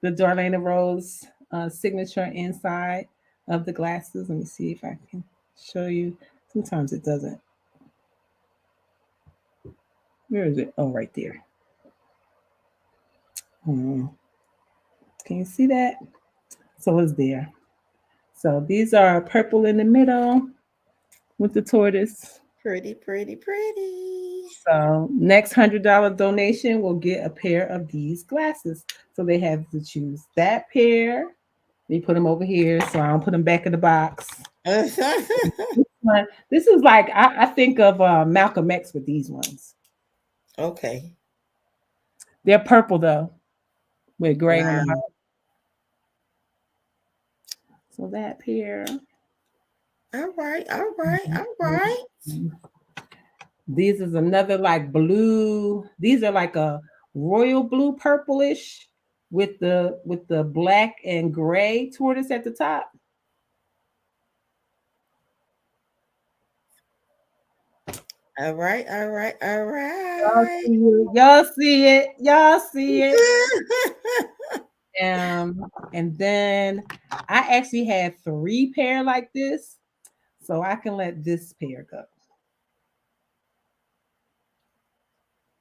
the Darlene Rose signature inside of the glasses. Let me see if I can show you. Sometimes it doesn't. Where is it? Oh, right there. Can you see that? So it's there. So these are purple in the middle with the tortoise. Pretty, pretty, pretty. So next $100 donation will get a pair of these glasses. So they have to choose that pair. They put them over here, so I don't put them back in the box. This is like I think of Malcolm X with these ones. Okay. They're purple though, with gray on the bottom. Wow. So that pair. All right. All right. All right. These is another like blue. These are like a royal blue purplish with the black and gray tortoise at the top. All right. All right. All Y'all right. see it. Y'all see it. Y'all see it. And then I actually have 3 pair like this, so I can let this pair go.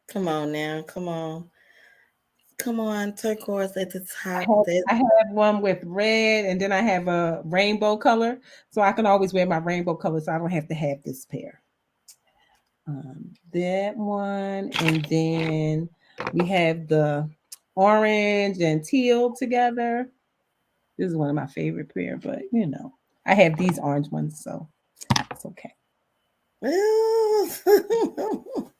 Come on now. Come on. Come on. Turquoise at the I top. have, That I have one with red, and then I have a rainbow color, so I can always wear my rainbow color, so I don't have to have this pair. That one, and then we have the orange and teal together. This is one of my favorite pair, but I have these orange ones, so it's okay.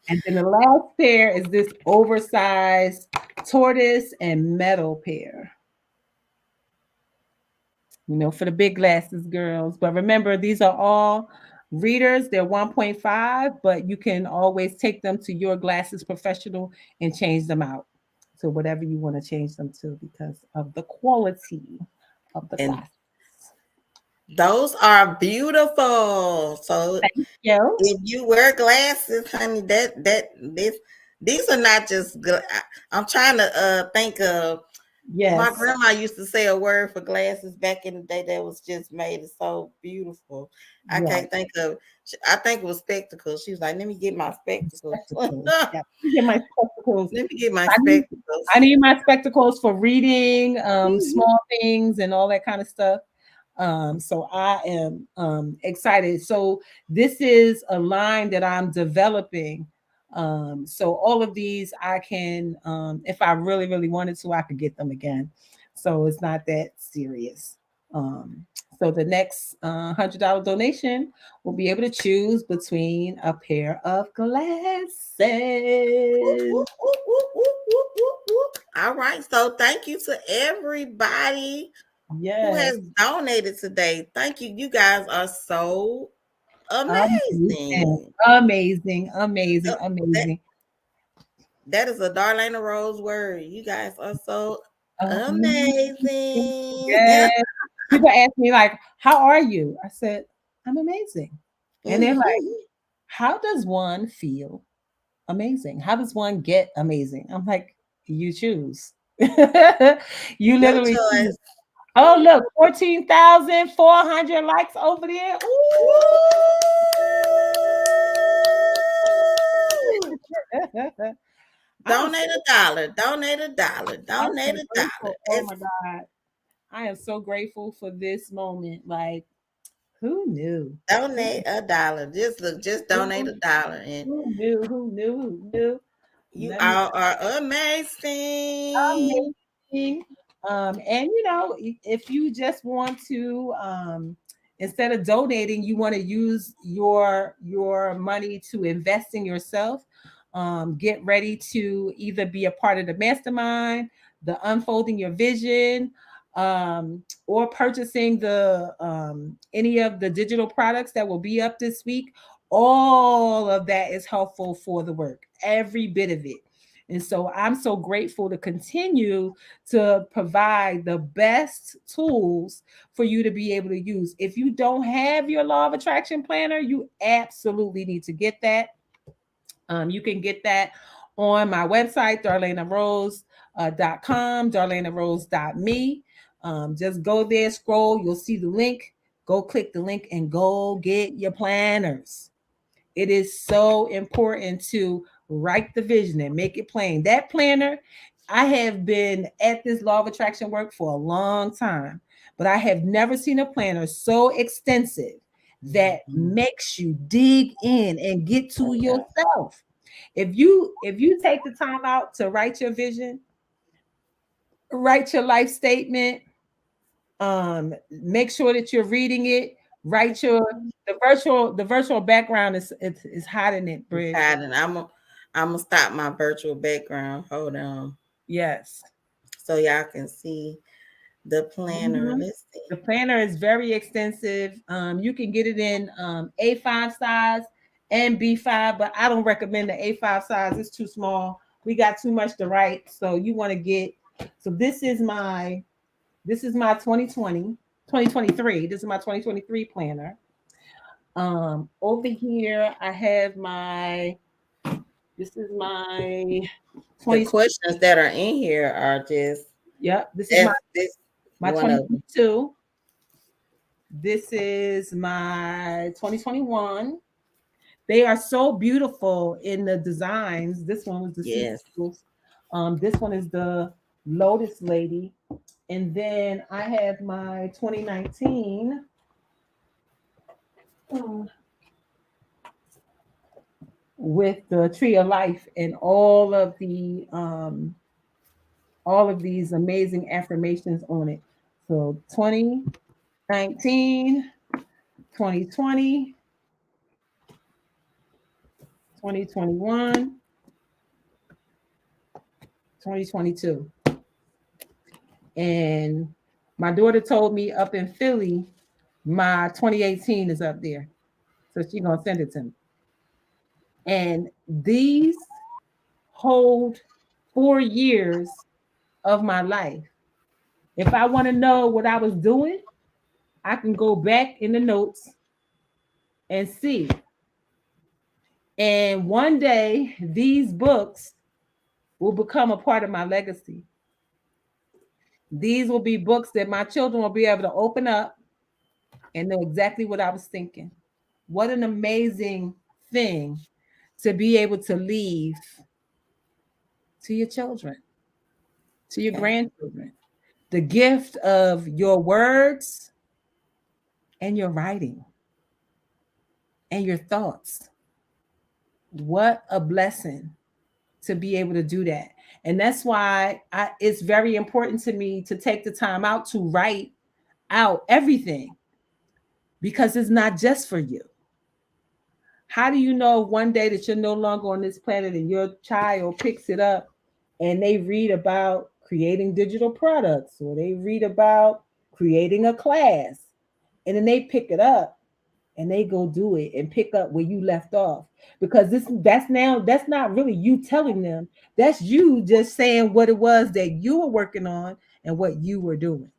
And then the last pair is this oversized tortoise and metal pair. For the big glasses girls. But remember, these are all readers. They're 1.5, but you can always take them to your glasses professional and change them out to whatever you want to change them to because of the quality of the And glasses. those are beautiful. So Thank you. if you wear glasses, honey, these are not just good. I'm trying to think of. My Yes. grandma used to say a word for glasses back in the day that was just made it so beautiful. I Right. can't think of. I think it was spectacles. She was like, "Let me get my spectacles. Spectacles. Yeah. Let me get my spectacles. Let me get my I need, spectacles." I need my spectacles for reading, Mhm. small things and all that kind of stuff. So I am excited. So this is a line that I'm developing. So all of these I can, if I really, really wanted to, I could get them again. So it's not that serious. Um, so the next $100 donation will be able to choose between a pair of Whoop, glasses. whoop, whoop, whoop, whoop, whoop, whoop, whoop. All right. So thank you to everybody who Yes. has donated today. Thank you. You guys are so Amazing. amazing. Amazing. Amazing. Uh, that Amazing. that is a Darlaina Rose word. You guys are so Amazing. amazing. Yes. People ask me like, "How are you?" I said, "I'm amazing." And they're like, "How does one feel amazing? How does one get amazing?" I'm like, "You choose." You Your literally choose. choice. Oh, look, 14,400 likes over there. Woo! Ooh. I'm Donate a dollar. Donate a dollar. I'm so Donate a dollar. grateful. Oh my God. I am so grateful for this moment. Like, who knew? Who, Donate a dollar. Just donate who, a dollar, and who knew? Who knew? Who knew? you Let me all are amazing. amazing. And if you just want to, instead of donating, you want to use your money to invest in yourself. Get ready to either be a part of the mastermind, the unfolding your vision, or purchasing the any of the digital products that will be up this week. All of that is helpful for the work, every bit of it. And so I'm so grateful to continue to provide the best tools for you to be able to use. If you don't have your law of attraction planner, you absolutely need to get that. You can get that on my website, darlainarose.com, darlainarose.me. Just go there, scroll, you'll see the link. Go click the link and go get your planners. It is so important to write the vision and make it plain. That planner, I have been at this law of attraction work for a long time, but I have never seen a planner so extensive that makes you dig in and get to yourself. If you take the time out to write your vision, write your life statement, make sure that you're reading it, write your the virtual background is hiding it, Bridge. And I'm gonna stop my virtual background. Hold on, Yes. so y'all can see the planner. Mhm. Let's see. The planner is very extensive. You can get it in A5 size and B5, but I don't recommend the A5 size. It's too small. We got too much to write. So you want to get, so this is my 2023. This is my 2023 planner. Over here I have this is my The 20, questions that are in here are just yep, this is my this my one of them. 2022. This is my 2021. They are so beautiful in the designs. This one was the sea Yes, turtles. This one is the Lotus Lady. And then I have my 2019 with the Tree of Life and all of these amazing affirmations on it. So 2019 2020, 2021, 2022. And my daughter told me up in Philly, my 2018 is up there. So she's going to send it to me. And these hold 4 years of my life. If I want to know what I was doing, I can go back in the notes and see. And one day, these books will become a part of my legacy. These will be books that my children will be able to open up and know exactly what I was thinking. What an amazing thing to be able to leave to your children, to your Yeah. grandchildren. The gift of your words and your writing and your thoughts. What a blessing to be able to do that. And that's why it's very important to me to take the time out to write out everything because it's not just for you. How do you know one day that you're no longer on this planet and your child picks it up and they read about creating digital products or they read about creating a class and then they pick it up and they go do it and pick up where you left off because that's not really you telling them, that's you just saying what it was that you were working on and what you were doing.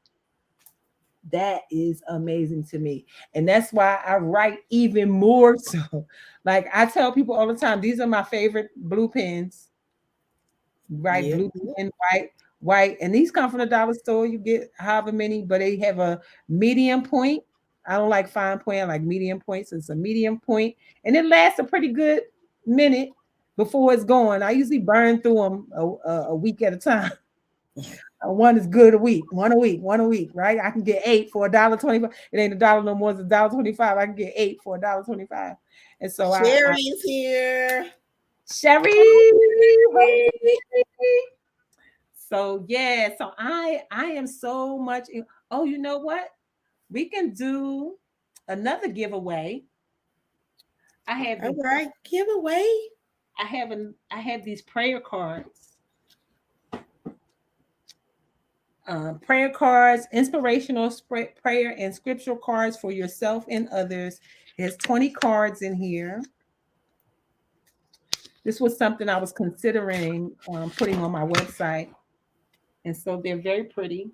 That is amazing to me. And that's why I write even more so. Like I tell people all the time, these are my favorite blue pens. Right, Yeah. blue pen, white. And these come from the dollar store. You get however many, but they have a medium point. I don't like fine point, I like medium points. So it's a medium point, and it lasts a pretty good minute before it's gone. I usually burn through them a week at a time. One is good a week, one a week, right? I can get 8 for $1.25. It ain't a dollar no more, it's $1.25. I can get 8 for $1.25. And so I Sherry's here. Sherry. So yeah, so I am so much oh, you know what? We can do another giveaway. I have All the right. Giveaway. I have these prayer cards. Prayer cards, inspirational prayer and scriptural cards for yourself and others. There's 20 cards in here. This was something I was considering putting on my website. And so they're very pretty.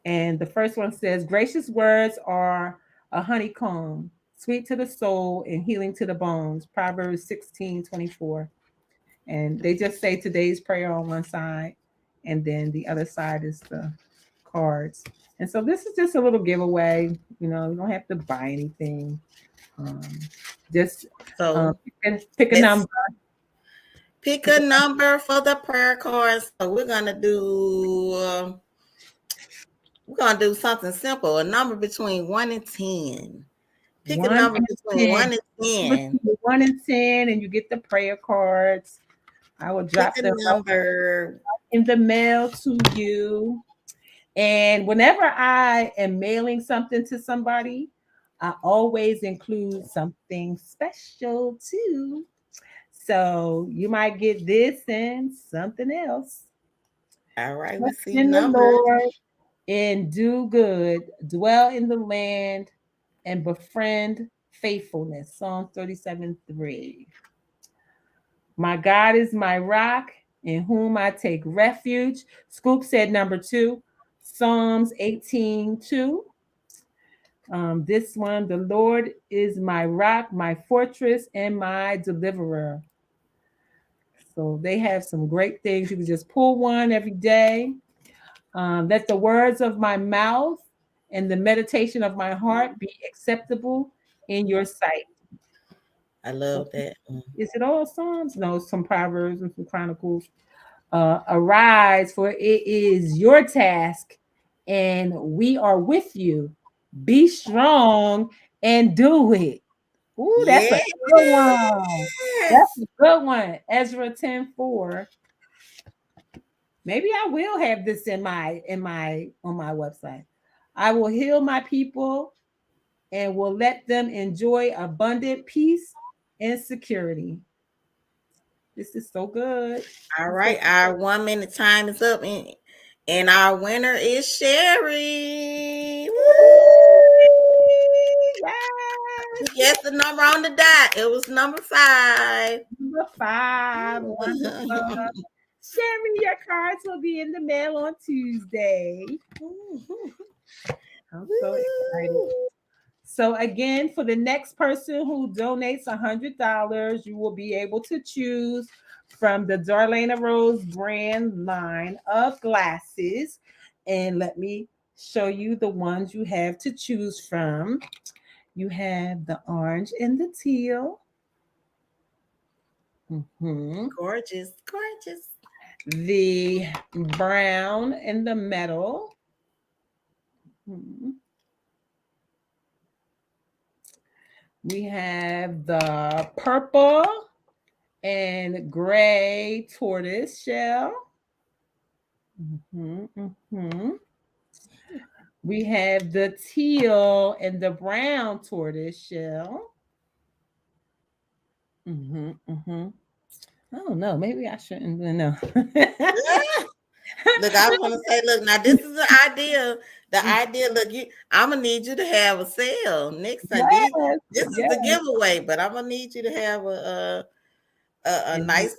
And the first one says, gracious words are a honeycomb, sweet to the soul and healing to the bones. Proverbs 16:24. And they just say today's prayer on one side, and then the other side is the cards. And so this is just a little giveaway. You know, you don't have to buy anything. Um, just So pick a let's number. pick a number for the prayer cards. So we're gonna do something simple. A number between 1 and 10. Pick a 1 number and between 10. 1 and 10. 1 and 10, and you get the prayer cards. I will Pick drop a them number. in the mail to you. And whenever I am mailing something to somebody, I always include something special too. So you might get this and something else. All right, we Trust see in the numbers. Lord and do good, dwell in the land and befriend faithfulness. Psalm 37:3. My God is my rock in whom I take refuge. Scoop said number 2. Psalms 18:2. This one, the Lord is my rock, my fortress, and my deliverer. So they have some great things. You can just pull one every day. Let the words of my mouth and the meditation of my heart be acceptable in your sight. I So love that. is it all Psalms? No, some Proverbs and some Chronicles. Arise, for it is your task, and we are with you. Be strong and do it. Ooh, that's a Yes. good one. That's a good one. Ezra 10:4. Maybe I will have this in my on my website. I will heal my people and will let them enjoy abundant peace and security. This is so good. All It's so right, our 1 minute time is up, and our winner is Sherry. yes. Guess the number on the dot. It was number 5. Number 5. Wonderful. Sherry, your cards will be in the mail on Tuesday. I'm so excited. So again, for the next person who donates $100, you will be able to choose from the Darlaina Rose brand line of glasses. And let me show you the ones you have to choose from. You have the orange and the teal. Gorgeous, gorgeous. The brown and the metal. We have the purple and gray tortoise shell. We have the teal and the brown tortoise shell. I don't know. Maybe I shouldn't know. Look, I was gonna say, look, now this is the idea. The idea, look, I'm gonna need you to have a sale next time. Yes, This is yes. the giveaway, but I'm gonna need you to have a nice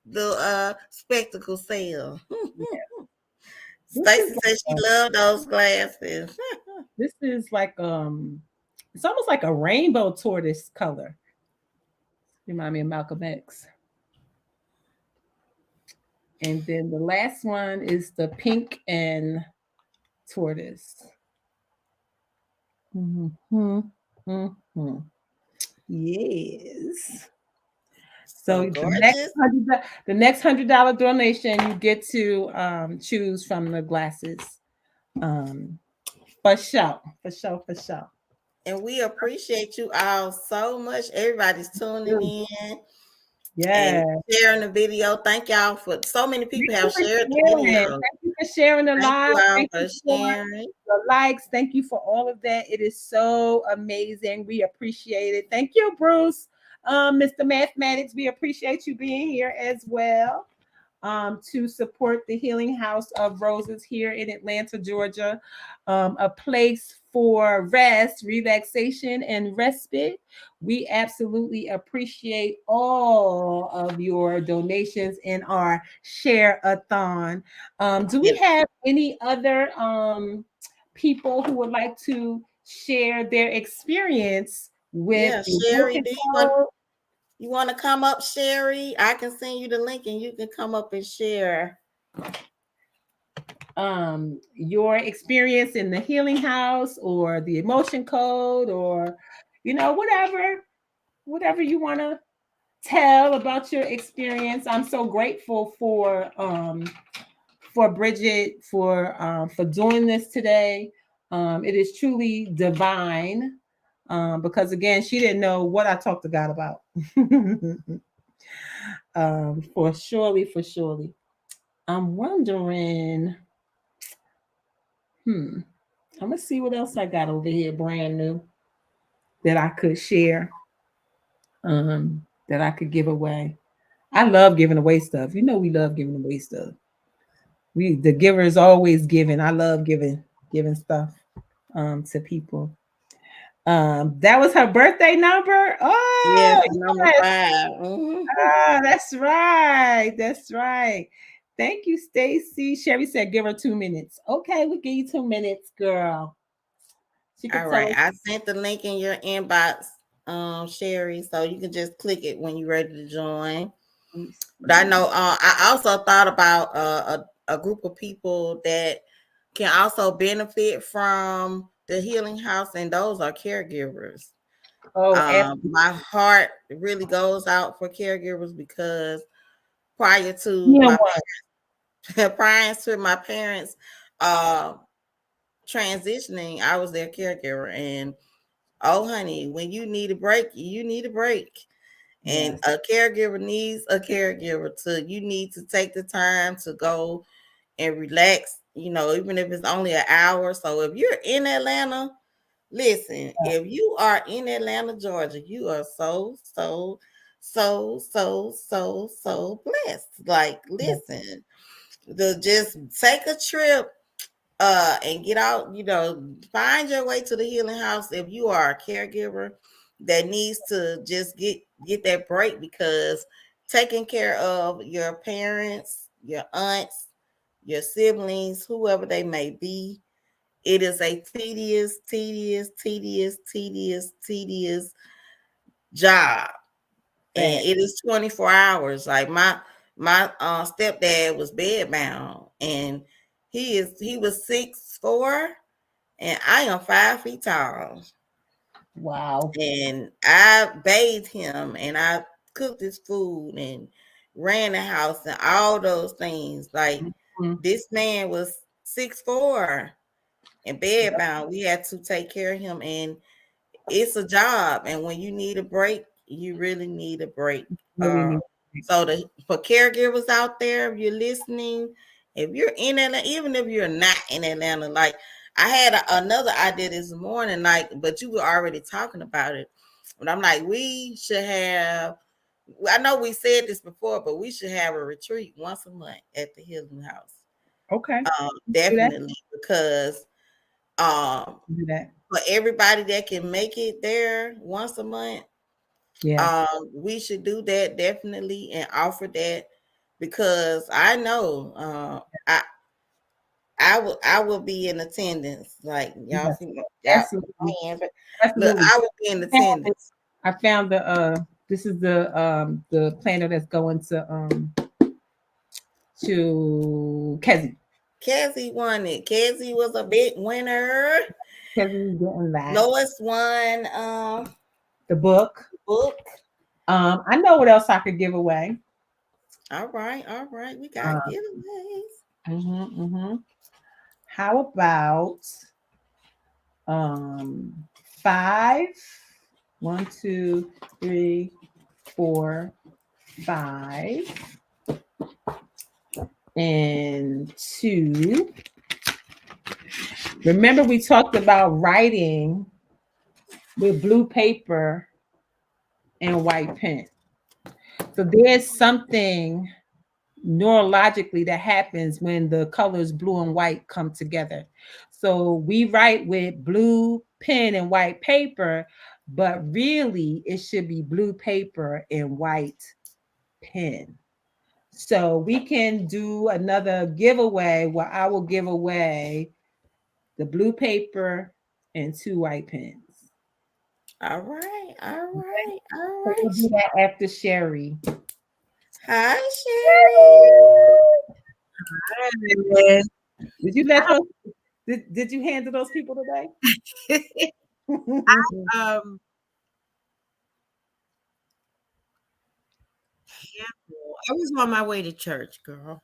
little spectacle sale. Stacy said she loved those glasses. This is like it's almost like a rainbow tortoise color. Remind me of Malcolm X. And then the last one is the pink and tortoise. Yes. So the next $100 donation, you get to choose from the glasses. For sure. And we appreciate you all so much. Everybody's tuning in. Yeah. And sharing the video. Thank y'all for so many people have shared the video. Thank you for sharing the live. Thank you for sharing the likes. Thank you for all of that. It is so amazing. We appreciate it. Thank you, Bruce. Mr. Mathematics, we appreciate you being here as well. To support the Healing House of Roses here in Atlanta, Georgia, a place for rest, relaxation, and respite. We absolutely appreciate all of your donations in our share-a-thon. Do we have any other people who would like to share their experience with Sherry? You want to come up, Sherry? I can send you the link and you can come up and share your experience in the Healing House or the Emotion Code, or whatever you want to tell about your experience. I'm so grateful for Bridget for doing this today. It is truly divine, because again, she didn't know what I talked to God about. For surely. I'm wondering, I'm gonna see what else I got over here brand new that I could share, that I could give away. I love giving away stuff. We love giving away stuff. The giver is always giving. I love giving stuff to people. That was her birthday number. Oh, yes, number 5. That's right. Thank you, Stacy. Sherry said, "Give her 2 minutes." Okay, we'll give you 2 minutes, girl. All right, I sent the link in your inbox, Sherry, so you can just click it when you're ready to join. But I know I also thought about a group of people that can also benefit from the Healing House, and those are caregivers. My heart really goes out for caregivers because prior to my parents transitioning, I was their caregiver, and oh honey, when you need a break, you need a break. And a caregiver needs a caregiver you need to take the time to go and relax, even if it's only an hour. So if you're in Atlanta, Listen, if you are in Atlanta, Georgia, you are so blessed. Like, listen, just take a trip and get out, find your way to the healing house if you are a caregiver that needs to just get that break, because taking care of your parents, your aunts, your siblings, whoever they may be, it is a tedious job, and it is 24 hours. Like my stepdad was bedbound, and he was 6'4", and I am 5 feet tall. Wow. And I bathed him, and I cooked his food and ran the house and all those things. Like, this man was 6'4" and bedbound. We had to take care of him, and it's a job. And when you need a break, you really need a break. So for caregivers out there, if you're listening, if you're in Atlanta, even if you're not in Atlanta, like I had another idea this morning, like, but you were already talking about it. But I'm like, we should have, I know we said this before, but we should have a retreat once a month at the Healing House. Okay. Definitely, because do that. for everybody that can make it there once a month, we should do that definitely and offer that, because I know I will be in attendance. Like, y'all see Absolutely. Look, I will be in attendance. I found this is the planner that's going to Kezi. Kezi won it. Kezi was a big winner. Kezi's getting that. Lois won the book. I know what else I could give away. All right. We got giveaways. How about 5? 1, 2, 3, 4, 5, and 2. Remember, we talked about writing with blue paper and white pen. So there's something neurologically that happens when the colors blue and white come together. So we write with blue pen and white paper, but really it should be blue paper and white pen. So we can do another giveaway where I will give away the blue paper and 2 white pens. All right. So we'll do that after Sherry. Hi, Sherry. Hi. Did you let those? Did you handle those people today? I was on my way to church, girl.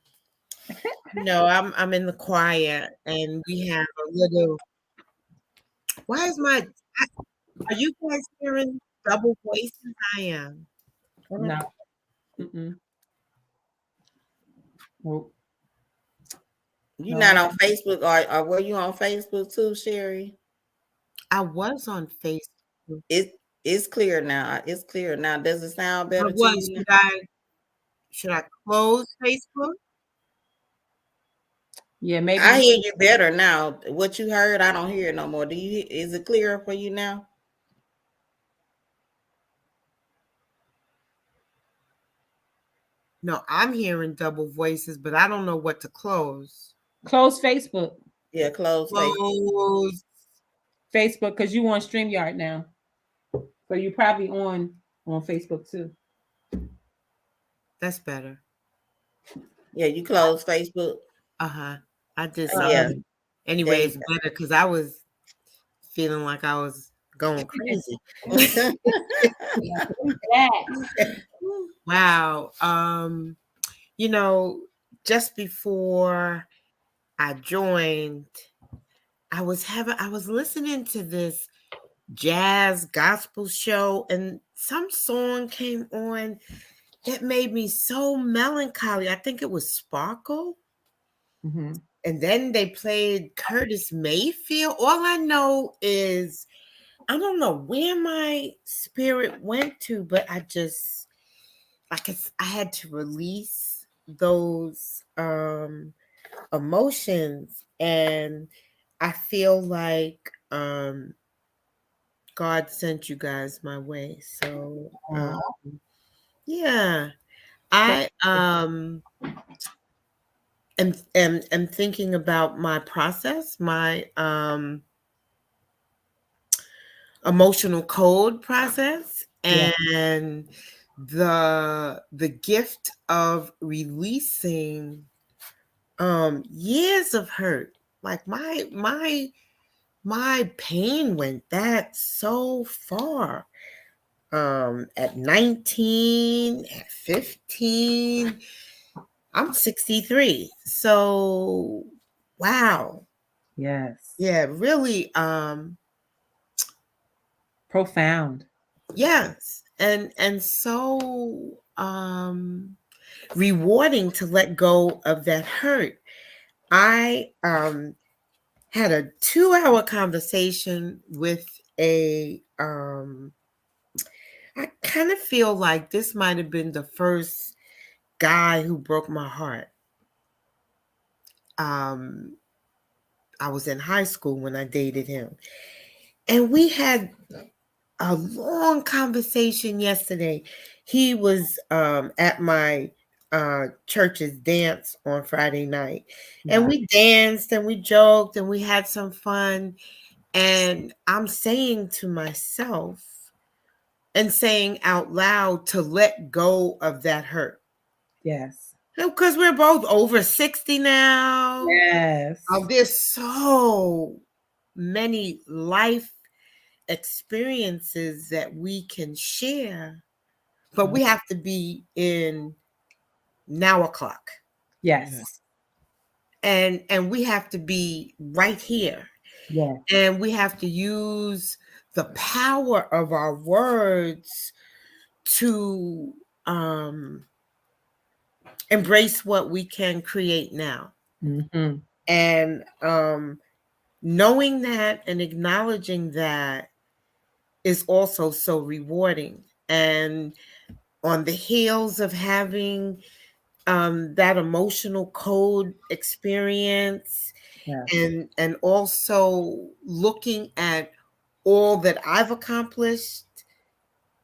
No, I'm in the choir, and we have a little. Why is my? Are you guys hearing double voices? I am. No. Nope. You're not on Facebook, or were you on Facebook too, Sherry? I was on Facebook. It's clear now. It's clear now. Does it sound better to you? Should I close Facebook? Yeah, maybe. I hear you better now. What you heard, I don't hear it no more. Is it clearer for you now? No, I'm hearing double voices, but I don't know what to close. Close Facebook. Yeah, close Facebook because you on StreamYard now. So you probably on Facebook too. That's better. Yeah, you close Facebook. I did something. Yeah. Anyway, it's better because I was feeling like I was going crazy. Wow. Just before I joined, I was listening to this jazz gospel show, and some song came on that made me so melancholy. I think it was Sparkle. And then they played Curtis Mayfield. All I know is I don't know where my spirit went to, but I just I had to release those emotions, and I feel like God sent you guys my way. So yeah. I am thinking about my process, my emotional code process, Yeah. and the gift of releasing years of hurt. Like my pain went that so far. At 19, at 15, I'm 63. So wow. Yes. Yeah, really Profound. yes. And so rewarding to let go of that hurt. I had a 2-hour conversation with a I kind of feel like this might have been the first guy who broke my heart. Um I was in high school when I dated him. And we had a long conversation yesterday. He was at my church's dance on Friday night. And Wow. we danced and we joked and we had some fun. And I'm saying to myself and saying out loud to let go of that hurt. Yes. Because we're both over 60 now. Yes. There's so many life experiences that we can share, but we have to be in now o'clock, Yes. and we have to be right here, Yes. and we have to use the power of our words to embrace what we can create now. Mm-hmm. And knowing that and acknowledging that is also so rewarding. And on the heels of having that emotional code experience, Yes. and also looking at all that I've accomplished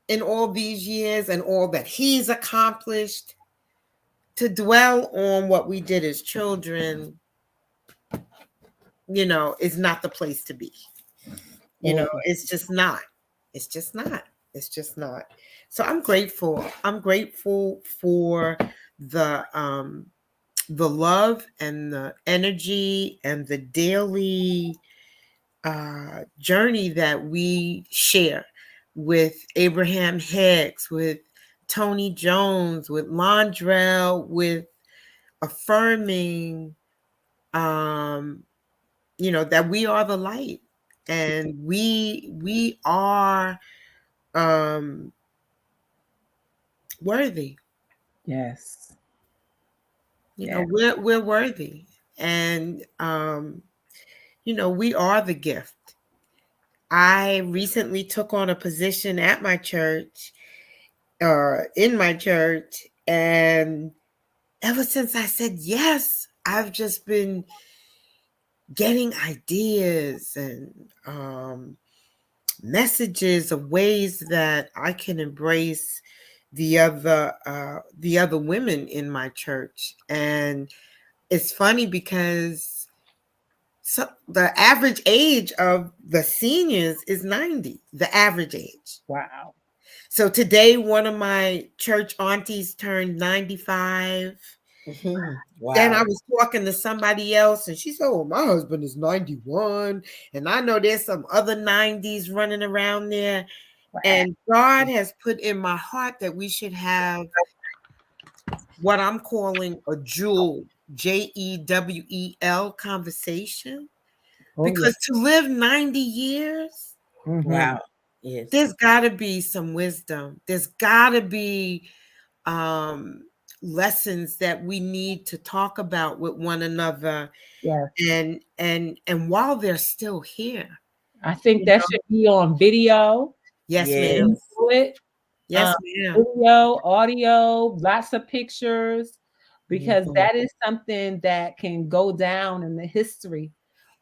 in all these years and all that he's accomplished, to dwell on what we did as children, is not the place to be. Mm. It's just not. It's just not. It's just not. So I'm grateful. I'm grateful for the love and the energy and the daily journey that we share with Abraham Hicks, with Tony Jones, with Londrell, with affirming, that we are the light, and we are um, worthy. Yes. Yeah. We're worthy, and we are the gift. I recently took on a position at my church, in my church, and ever since I said yes, I've just been getting ideas and messages of ways that I can embrace the other women in my church. And it's funny because the average age of the seniors is 90, the average age. Wow. So today, one of my church aunties turned 95. Then I Wow. was talking to somebody else, and she said, "Oh, my husband is 91. And I know there's some other 90s running around there." Wow. And God has put in my heart that we should have what I'm calling a jewel, JEWEL conversation. Oh yeah. Because to live 90 years, Mm-hmm. Wow. Yes. there's got to be some wisdom. There's got to be um, lessons that we need to talk about with one another, Yes. and while they're still here, I think you that know. should be on video. Yes, When Yes. ma'am. you do it, uh, Yes, ma'am. video, audio, lots of pictures, because Mhm. that is something that can go down in the history,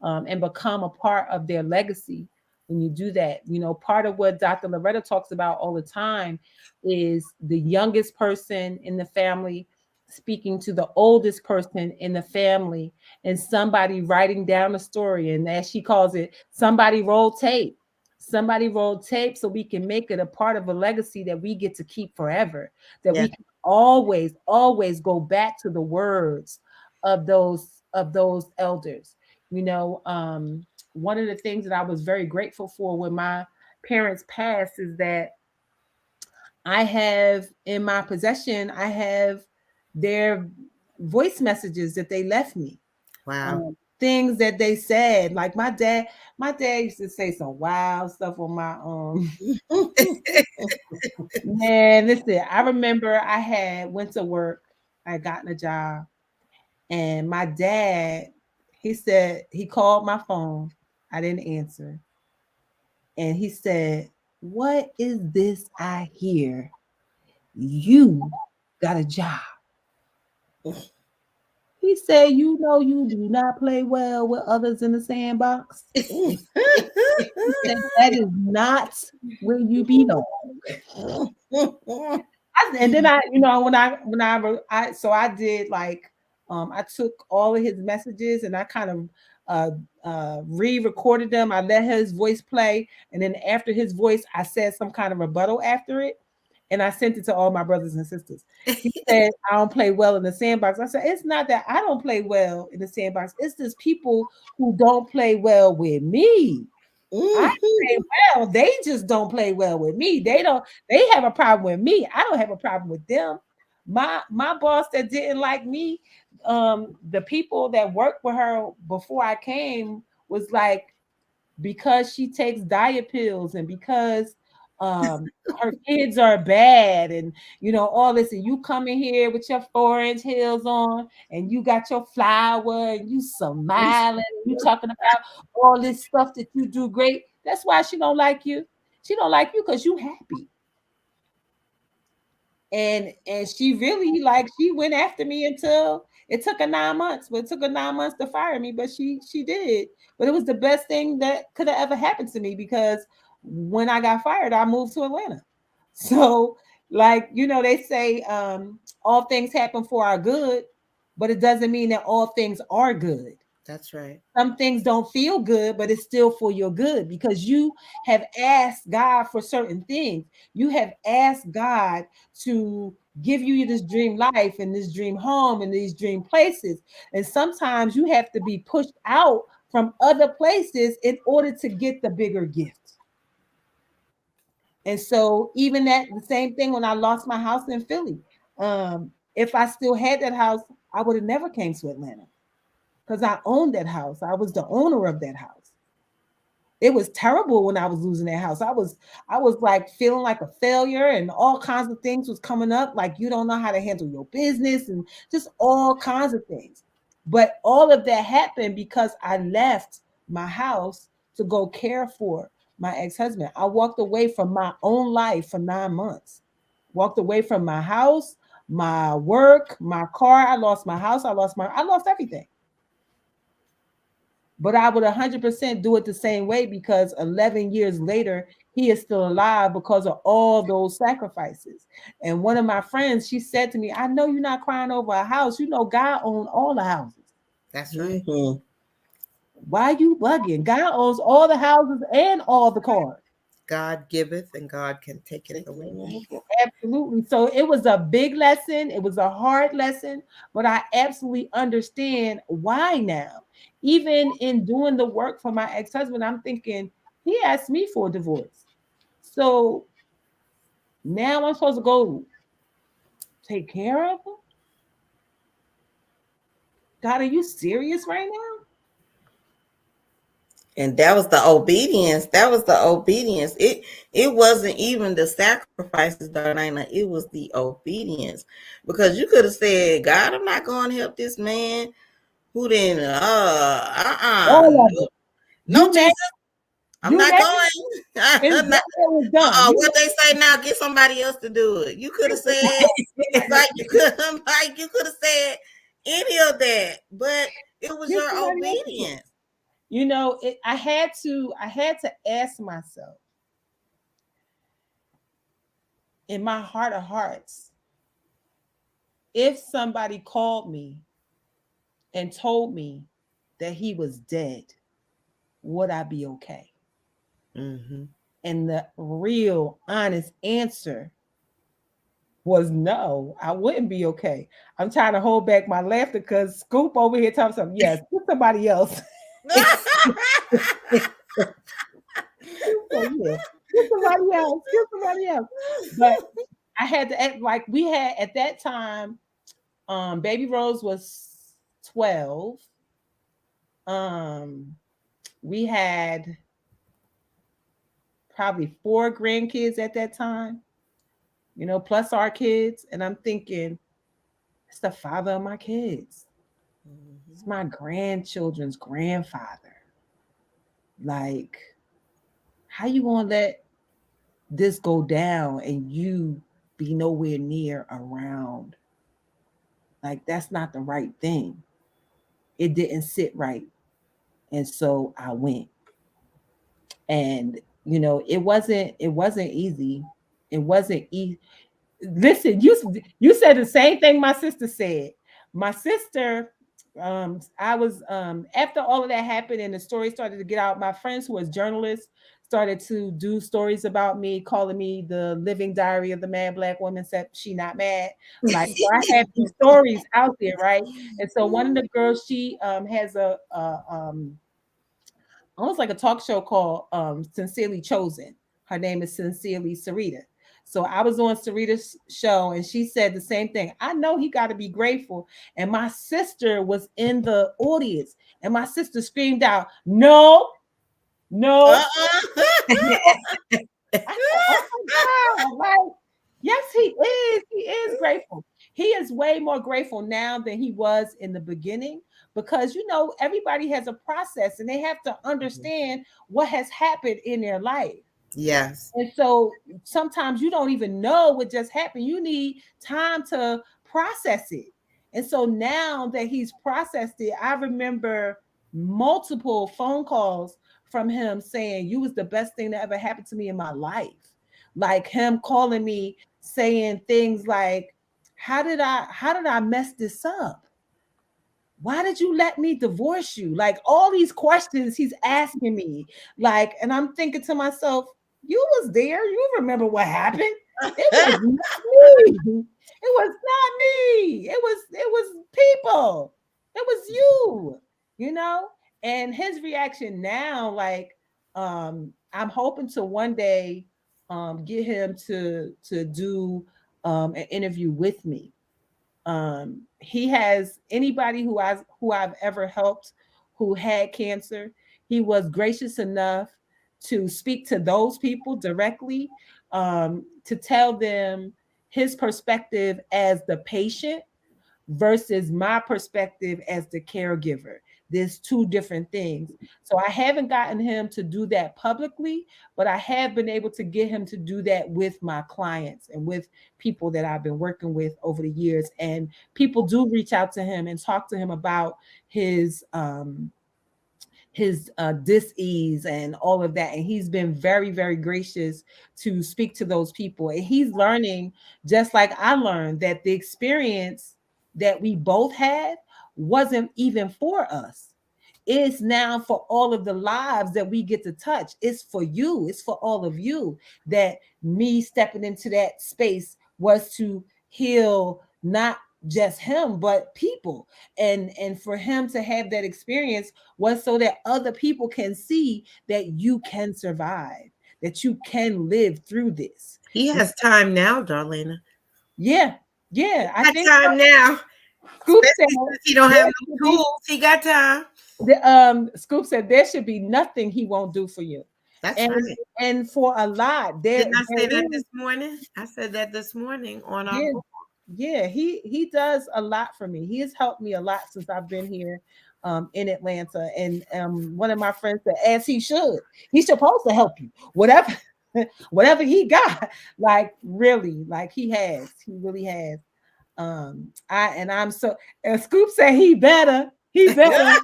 and become a part of their legacy when you do that. You know, part of what Dr. Loretta talks about all the time is the youngest person in the family speaking to the oldest person in the family, and somebody writing down a story. And as she calls it, somebody roll tape. Somebody roll tape so we can make it a part of a legacy that we get to keep forever, that Yeah. we can always go back to the words of those elders. You know, one of the things that I was very grateful for when my parents passed is that I have in my possession, I have their voice messages that they left me. Wow. Things that they said. Like my dad used to say some wild stuff on my man, listen, I remember I had went to work, I had gotten a job, and my dad, he said, he called my phone. I didn't answer. And he said, "What is this I hear? You got a job." He said, "You know you do not play well with others in the sandbox." He said, "That is not where you belong." And then I, you know, so I did like, I took all of his messages and I kind of re-recorded them. I let his voice play, and then after his voice, I said some kind of rebuttal after it, and I sent it to all my brothers and sisters. He said, "I don't play well in the sandbox." I said, "It's not that I don't play well in the sandbox. It's just people who don't play well with me. I play well. They just don't play well with me. They have a problem with me. I don't have a problem with them. My boss that didn't like me, the people that worked with her before I came was like, because she takes diet pills and because her kids are bad, and you know all this, and you come in here with your 4-inch heels on and you got your flower and you smiling, you talking about all this stuff that you do great. That's why she don't like you. She don't like you because you happy. And she really, like, she went after me until it took her 9 months. But it took her 9 months to fire me, but she did. But it was the best thing that could have ever happened to me, because when I got fired, I moved to Atlanta. So, like, you know, they say all things happen for our good, but it doesn't mean that all things are good. That's right. Some things don't feel good, but it's still for your good, because you have asked God for certain things. You have asked God to give you this dream life and this dream home and these dream places. And sometimes you have to be pushed out from other places in order to get the bigger gift. And so, even that, the same thing when I lost my house in Philly. If I still had that house, I would have never came to Atlanta, because I owned that house. I was the owner of that house. It was terrible when I was losing that house. I was like feeling like a failure, and all kinds of things was coming up, like you don't know how to handle your business and just all kinds of things. But all of that happened because I left my house to go care for my ex-husband. I walked away from my own life for 9 months. Walked away from my house, my work, my car. I lost my house, I lost everything. But I would 100% do it the same way, because 11 years later, he is still alive because of all those sacrifices. And one of my friends, she said to me, "I know you're not crying over a house. You know, God owns all the houses. That's right. Why you bugging? God owns all the houses and all the cars." God giveth and God can take it away. Absolutely. So it was a big lesson. It was a hard lesson, but I absolutely understand why now. Even in doing the work for my ex-husband, I'm thinking, he asked me for a divorce. So now I'm supposed to go take care of him? God, are you serious right now? And that was the obedience. That was the obedience. It wasn't even the sacrifices, Darlena. It was the obedience. Because you could have said, God, I'm not going to help this man who didn't All of no, it. no You name Jesus, I'm you not name it, going. it's done. It was done. You What they say now, get somebody else to do it. You could have said like you could like you could have said any of that, but it was get your somebody else to do it. obedience. I had to ask myself in my heart of hearts, if somebody called me and told me that he was dead, would I be okay? Mm-hmm. And the real honest answer was no, I wouldn't be okay. I'm trying to hold back my laughter because Scoop over here telling something. Yes, get somebody else. So, yeah, get somebody else. Get somebody else. But I had to act like we had at that time. Baby Rose was 12. Um, we had probably 4 grandkids at that time. Plus our kids. And I'm thinking, it's the father of my kids. It's my grandchildren's grandfather. Like, how you gonna let this go down and you be nowhere near around? Like, that's not the right thing. It didn't sit right. And so I went. And it wasn't easy. It wasn't easy. Listen, you said the same thing my sister said. My sister, I was after all of that happened and the story started to get out, my friends who was journalists started to do stories about me, calling me the living diary of the mad black woman, except she not mad. Like, so I have these stories out there, right? And so one of the girls, she has a almost like a talk show called Sincerely Chosen. Her name is Sincerely Sarita. So I was on Sarita's show and she said the same thing. I know he got to be grateful. And my sister was in the audience and my sister screamed out, no, no. I said, oh my God, like, yes, he is. He is grateful. He is way more grateful now than he was in the beginning because, everybody has a process and they have to understand what has happened in their life. Yes. And so sometimes you don't even know what just happened. You need time to process it. And so now that he's processed it, I remember multiple phone calls from him saying, "You was the best thing that ever happened to me in my life." Like him calling me saying things like, "How did I mess this up? Why did you let me divorce you?" Like all these questions he's asking me. Like, and I'm thinking to myself, you was there. You remember what happened. It was not me. It was not me. It was people. It was you, you know? And his reaction now, like, I'm hoping to one day get him to do an interview with me. He has anybody who I've ever helped who had cancer. He was gracious enough to speak to those people directly, to tell them his perspective as the patient versus my perspective as the caregiver. There's two different things. So I haven't gotten him to do that publicly, but I have been able to get him to do that with my clients and with people that I've been working with over the years. And people do reach out to him and talk to him about his dis-ease and all of that, and he's been very, very gracious to speak to those people, and he's learning, just like I learned, that the experience that we both had wasn't even for us. It's now for all of the lives that we get to touch. It's for you. It's for all of you. That me stepping into that space was to heal not just him but people, and for him to have that experience was so that other people can see that you can survive, that you can live through this. He has time now, Darlena. Yeah, yeah, I Got think time now. Scoop said Especially since he don't have there no should be tools. He got time. Scoop said there should be nothing he won't do for you. That's And right. for a lot, Didn't I there say that is. this morning? I said that this morning on our Yeah, book. yeah, he does a lot for me. He has helped me a lot since I've been here in Atlanta. And one of my friends said, as he should, he's supposed to help you. Whatever, whatever he got, like really, like he really has. I'm so and Scoop said he better, he better.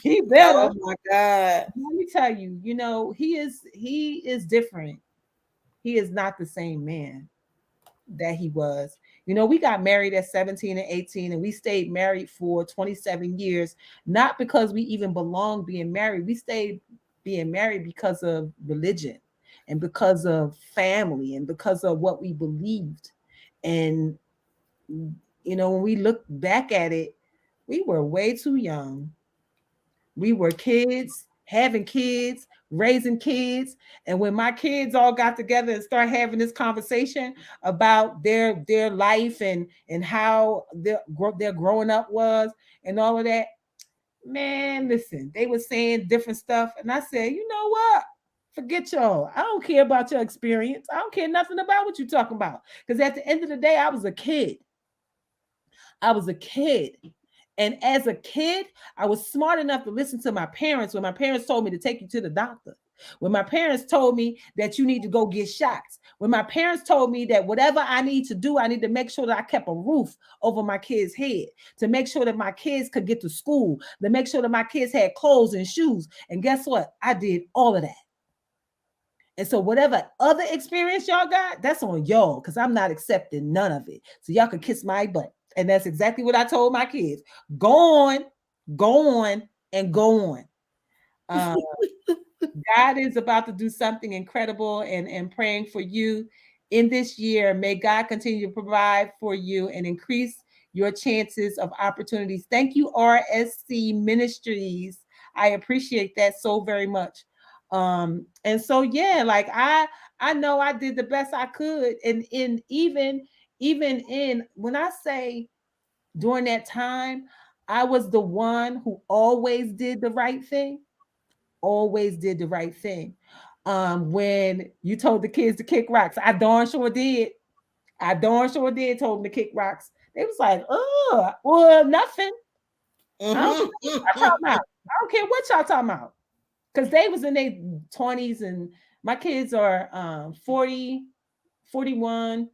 Oh my God. Let me tell you, he is different. He is not the same man that he was. We got married at 17 and 18, and we stayed married for 27 years, not because we even belonged being married. We stayed being married because of religion and because of family and because of what we believed. And, when we look back at it, we were way too young. We were kids, having kids, raising kids. And when my kids all got together and started having this conversation about their life and how their growing up was and all of that, man, listen, they were saying different stuff. And I said, you know what? Forget y'all. I don't care about your experience. I don't care nothing about what you're talking about. Because at the end of the day, I was a kid. I was a kid. And as a kid, I was smart enough to listen to my parents when my parents told me to take you to the doctor. When my parents told me that you need to go get shots. When my parents told me that whatever I need to do, I need to make sure that I kept a roof over my kids' head, to make sure that my kids could get to school, to make sure that my kids had clothes and shoes. And guess what? I did all of that. And so whatever other experience y'all got, that's on y'all, because I'm not accepting none of it. So y'all can kiss my butt. And that's exactly what I told my kids. Go on, go on, and go on. Uh, God is about to do something incredible, and praying for you in this year. May God continue to provide for you and increase your chances of opportunities. Thank you, RSC Ministries. I appreciate that so very much. And so yeah, like I know I did the best I could. And even in when I say during that time, I was the one who always did the right thing, always did the right thing. When you told the kids to kick rocks, I darn sure did. I darn sure did told them to kick rocks. They was like, oh, well, nothing. I don't care what y'all talking about. I don't care what y'all talking about. Because they was in their 20s, and my kids are 40, 41,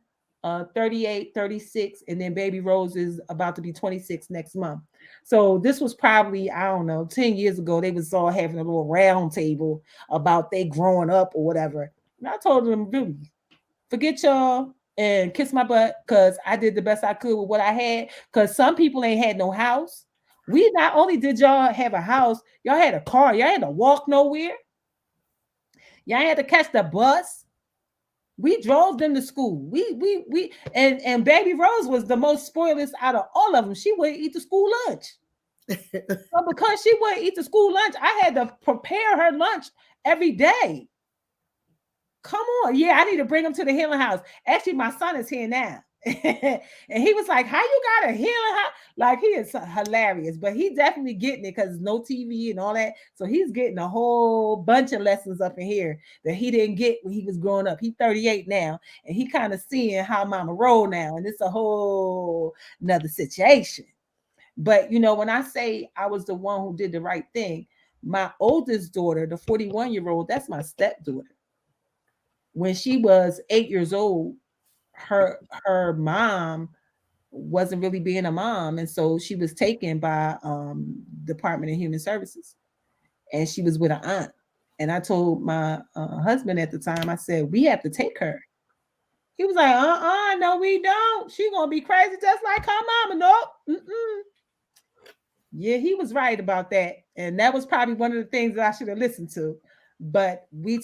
38, 36, and then baby Rose is about to be 26 next month. So this was probably, I don't know, 10 years ago. They was all having a little round table about they growing up or whatever. And I told them, really, forget y'all and kiss my butt, because I did the best I could with what I had. Because some people ain't had no house. We not only did y'all have a house, y'all had a car. Y'all had to walk nowhere. Y'all had to catch the bus. We drove them to school. We and baby Rose was the most spoilest out of all of them. She wouldn't eat the school lunch. So because she wouldn't eat the school lunch, I had to prepare her lunch every day. Come on. Yeah, I need to bring him to the healing house. Actually, my son is here now. And he was like, how you got a healing house? Like, he is hilarious, but he definitely getting it because no TV and all that. So he's getting a whole bunch of lessons up in here that he didn't get when he was growing up. He's 38 now, and he kind of seeing how mama roll now. And it's a whole another situation. But when I say I was the one who did the right thing, my oldest daughter, the 41-year-old, that's my stepdaughter. When she was 8 years old, her mom wasn't really being a mom, and so she was taken by Department of Human Services, and she was with an aunt. And I told my husband at the time, I said, we have to take her. He was like, no, we don't. She gonna be crazy just like her mama. Nope. Mm-mm. Yeah, he was right about that, and that was probably one of the things that I should have listened to. But we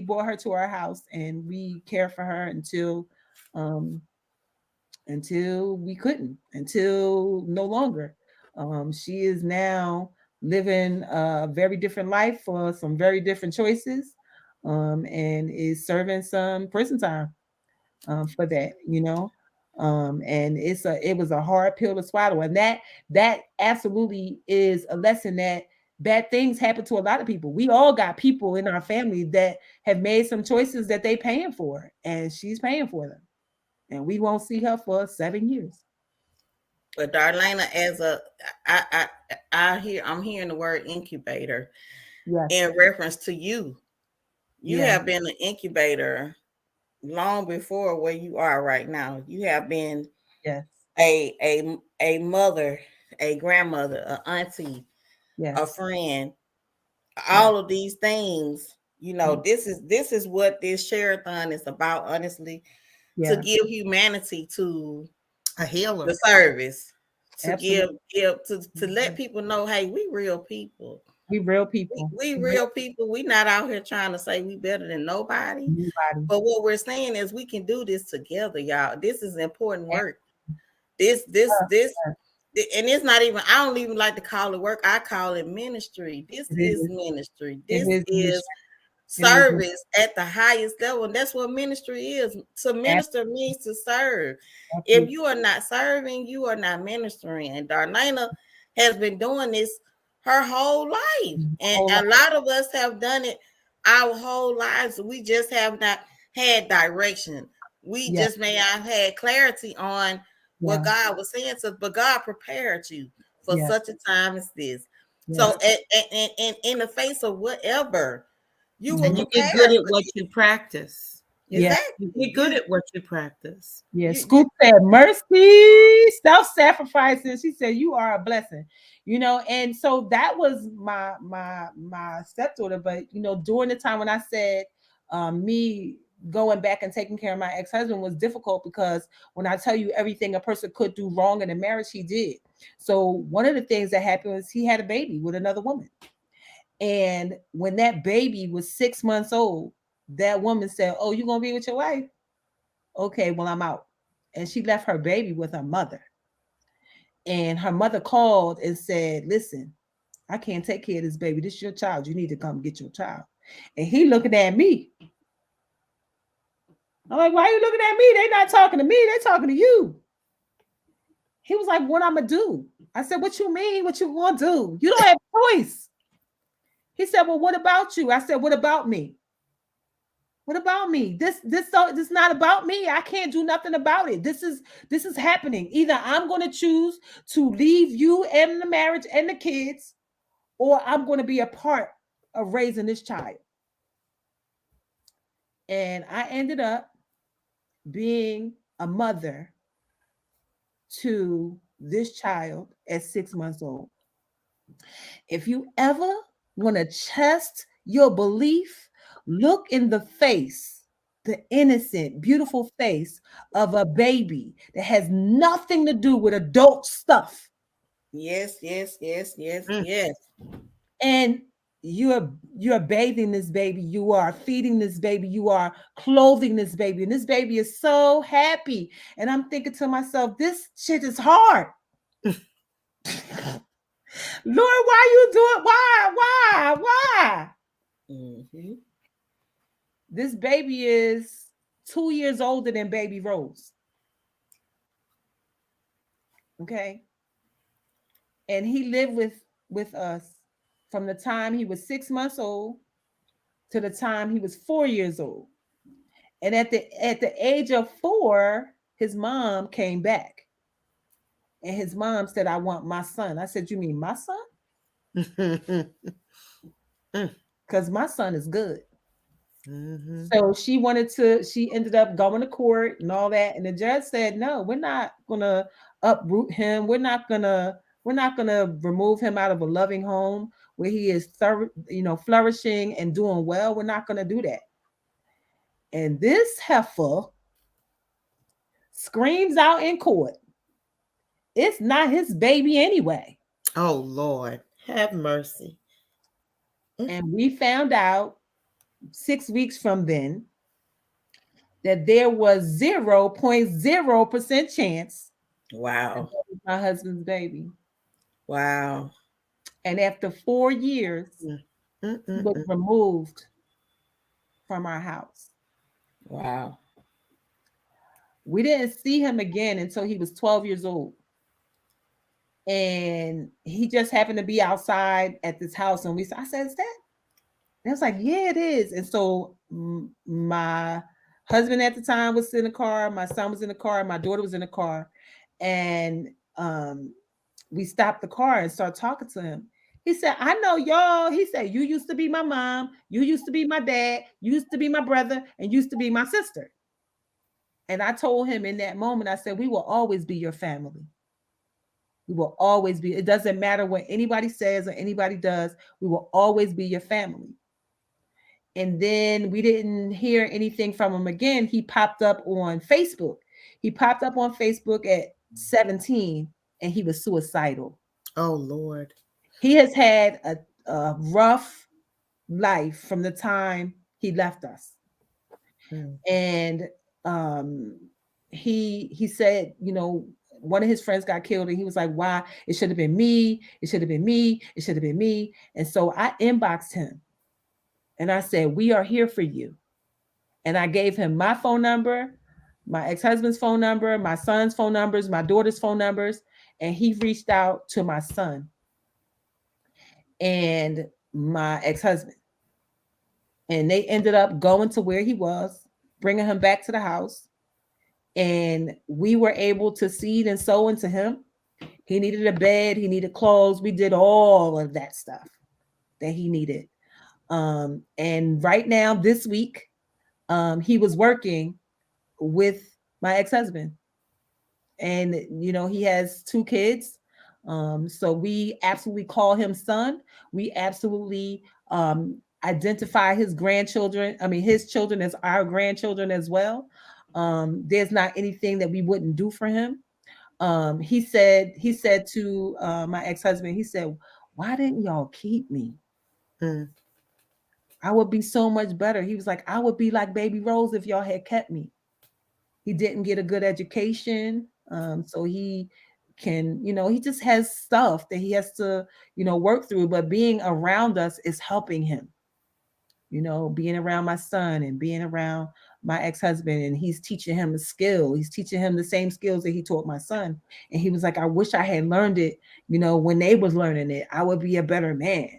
brought her to our house, and we cared for her um, until we couldn't, until no longer. She is now living a very different life for some very different choices, and is serving some prison time for that. And it was a hard pill to swallow, and that absolutely is a lesson that bad things happen to a lot of people. We all got people in our family that have made some choices that they paying for, and she's paying for them, and we won't see her for 7 years. But Darlena, I'm hearing the word incubator Yes, in reference to you. You yeah, have been an incubator long before where you are right now. You have been yes, a mother, a grandmother, a auntie, a yes, friend, yes, all of these things. yes, This is what this Sharathon is about, honestly, to yeah, give humanity to A the healer. service, to absolutely. to let people know, hey, we real people. We real people. We We real real people. We not out here trying to say we better than nobody. anybody. But what we're saying is we can do this together, y'all. This is important work. This, and it's not even, I don't even like to call it work. I call it ministry. This It is is. ministry. It This is is ministry. It is service at the highest level. And that's what ministry is. To minister means to serve. If absolutely. you are not serving, you are not ministering. And Darlaina has been doing this her whole life. And Whole a lot. lot of us have done it our whole lives. We just have not had direction. We Yeah, just may have had clarity on what yeah, God was saying to us, but God prepared you for yeah, such a time as this. yes, So, in the face of whatever, you were And you mhm, get prepared good at for what this. you practice. yeah. You Exactly. get good at what you practice. Yeah, You Scoop said mercy, self-sacrificing. She said you are a blessing, and so that was my stepdaughter. But during the time when I said me going back and taking care of my ex-husband was difficult, because when I tell you everything a person could do wrong in a marriage, he did. So one of the things that happened was he had a baby with another woman. And when that baby was 6 months old, that woman said, "Oh, you gonna be with your wife? Okay, well, I'm out." And she left her baby with her mother. And her mother called and said, "Listen, I can't take care of this baby. This is your child. You need to come get your child." And he looking at me. I'm like, "Why are you looking at me? They not talking to me. They talking to you." He was like, "What I'm gonna do?" I said, "What you mean? What you gonna do? You don't have a choice." He said, "Well, what about you?" I said, "What about me? What about me? This is not about me. I can't do nothing about it. This is happening. Either I'm going to choose to leave you and the marriage and the kids, or I'm going to be a part of raising this child." And I ended up being a mother to this child at 6 months old. If you ever want to test your belief, look in the face, the innocent, beautiful face of a baby that has nothing to do with adult stuff. Yes, yes, yes, yes, Mm. yes. And you're bathing this baby, you are feeding this baby, you are clothing this baby, and this baby is so happy. And I'm thinking to myself, this shit is hard. Lord, why you do it? Why? Mm-hmm. This baby is 2 years older than baby Rose. Okay. And he lived with us from the time he was 6 months old to the time he was 4 years old. And at the age of 4, his mom came back. And his mom said, "I want my son." I said, "You mean my son?" Because my son is good. Mhm. So she ended up going to court and all that. And the judge said, "No, we're not gonna uproot him. We're not gonna remove him out of a loving home where he is flourishing and doing well. We're not gonna do that." And this heifer screams out in court, "It's not his baby anyway." Oh Lord, have mercy. Mm. And we found out 6 weeks from then that there was 0.0% chance that Wow. that was my husband's baby. Wow. And after 4 years, Mm. he was Mm-mm-mm. removed from our house. Wow. We didn't see him again until he was 12 years old. And he just happened to be outside at this house. And I said, is that? And I was like, yeah, it is. And so my husband at the time was in the car, my son was in the car, my daughter was in the car. And we stopped the car and started talking to him. He said, I know y'all. He said, you used to be my mom. You used to be my dad. You used to be my brother and used to be my sister. And I told him in that moment, I said, we will always be your family. We will always be. It doesn't matter what anybody says or anybody does. We will always be your family. And then we didn't hear anything from him again. He popped up on Facebook. He popped up on Facebook at 17 and he was suicidal. Oh Lord. He has had a rough life from the time he left us. Mm. And um, he said, you know, one of his friends got killed and he was like, why? It should have been me. It should have been me. It should have been me. And so I inboxed him and I said, we are here for you. And I gave him my phone number, my ex-husband's phone number, my son's phone numbers, my daughter's phone numbers. And he reached out to my son and my ex-husband. And they ended up going to where he was, bringing him back to the house. And we were able to seed and sow into him. He needed a bed, he needed clothes. We did all of that stuff that he needed. And right now, this week, he was working with my ex-husband. And you know, he has 2 kids. So we absolutely call him son. We absolutely identify his grandchildren, I mean his children as our grandchildren as well. There's not anything that we wouldn't do for him. He said to my ex-husband, he said, why didn't y'all keep me? Mm. I would be so much better. He was like, I would be like Baby Rose if y'all had kept me. He didn't get a good education. So he can, you know, he just has stuff that he has to, you know, work through. But being around us is helping him, you know, being around my son and being around my ex-husband, and he's teaching him a skill. He's teaching him the same skills that he taught my son. And he was like, I wish I had learned it, you know, when they was learning it, I would be a better man.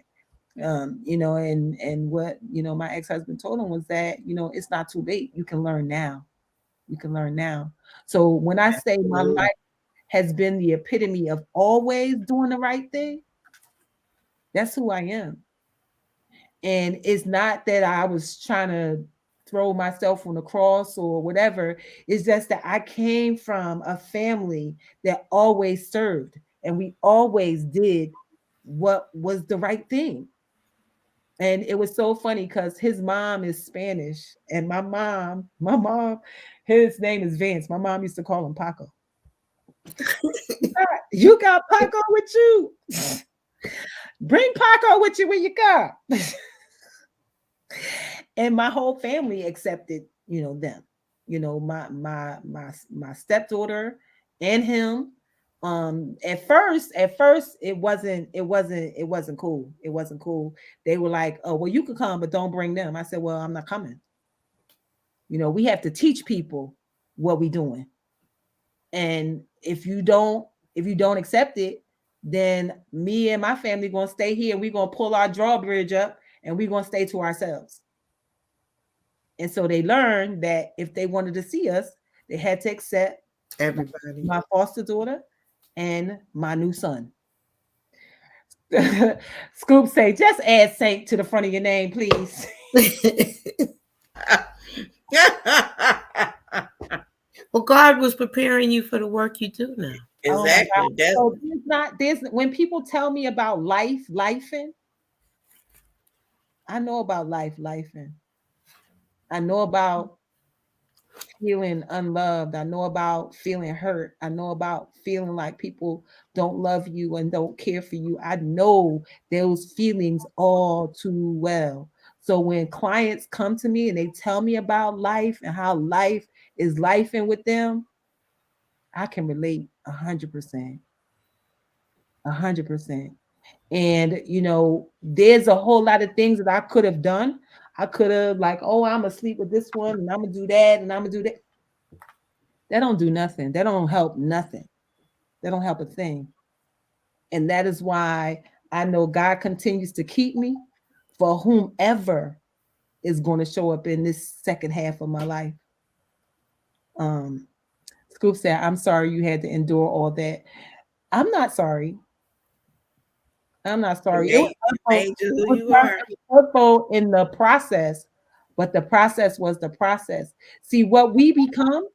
You know, and what, you know, my ex-husband told him was that, you know, it's not too late. You can learn now. You can learn now. So when I say my life has been the epitome of always doing the right thing, that's who I am. And it's not that I was trying to throw myself on the cross or whatever. It's just that I came from a family that always served and we always did what was the right thing. And it was so funny because his mom is Spanish and my mom, his name is Vance. My mom used to call him Paco. You got Paco with you. Bring Paco with you when you come. And my whole family accepted, you know, them. You know, my stepdaughter and him. At first it wasn't cool. It wasn't cool. They were like, oh, well, you could come, but don't bring them. I said, well, I'm not coming. You know, we have to teach people what we doing. And if you don't accept it, then me and my family gonna stay here and we're gonna pull our drawbridge up and we're gonna stay to ourselves. And so they learned that if they wanted to see us, they had to accept Everybody. my foster daughter and my new son. Scoop say, just add Saint to the front of your name, please. Well, God was preparing you for the work you do now. Oh my God. Exactly. That's So there's when people tell me about lifing, I know about lifing. I know about feeling unloved. I know about feeling hurt. I know about feeling like people don't love you and don't care for you. I know those feelings all too well. So when clients come to me and they tell me about life and how life is lifing with them, I can relate 100%. 100%. And you know, there's a whole lot of things that I could have done. I could have like, oh, I'm gonna sleep with this one and I'm gonna do that and I'm gonna do that. That don't do nothing. That don't help nothing. That don't help a thing. And that is why I know God continues to keep me for whomever is going to show up in this second half of my life. Um, Scoop said, I'm sorry you had to endure all that. I'm not sorry. I'm not It sorry. It was made, it hurtful. made you It who was, you are. it was hurtful in the process, but the process was the process. See, what we become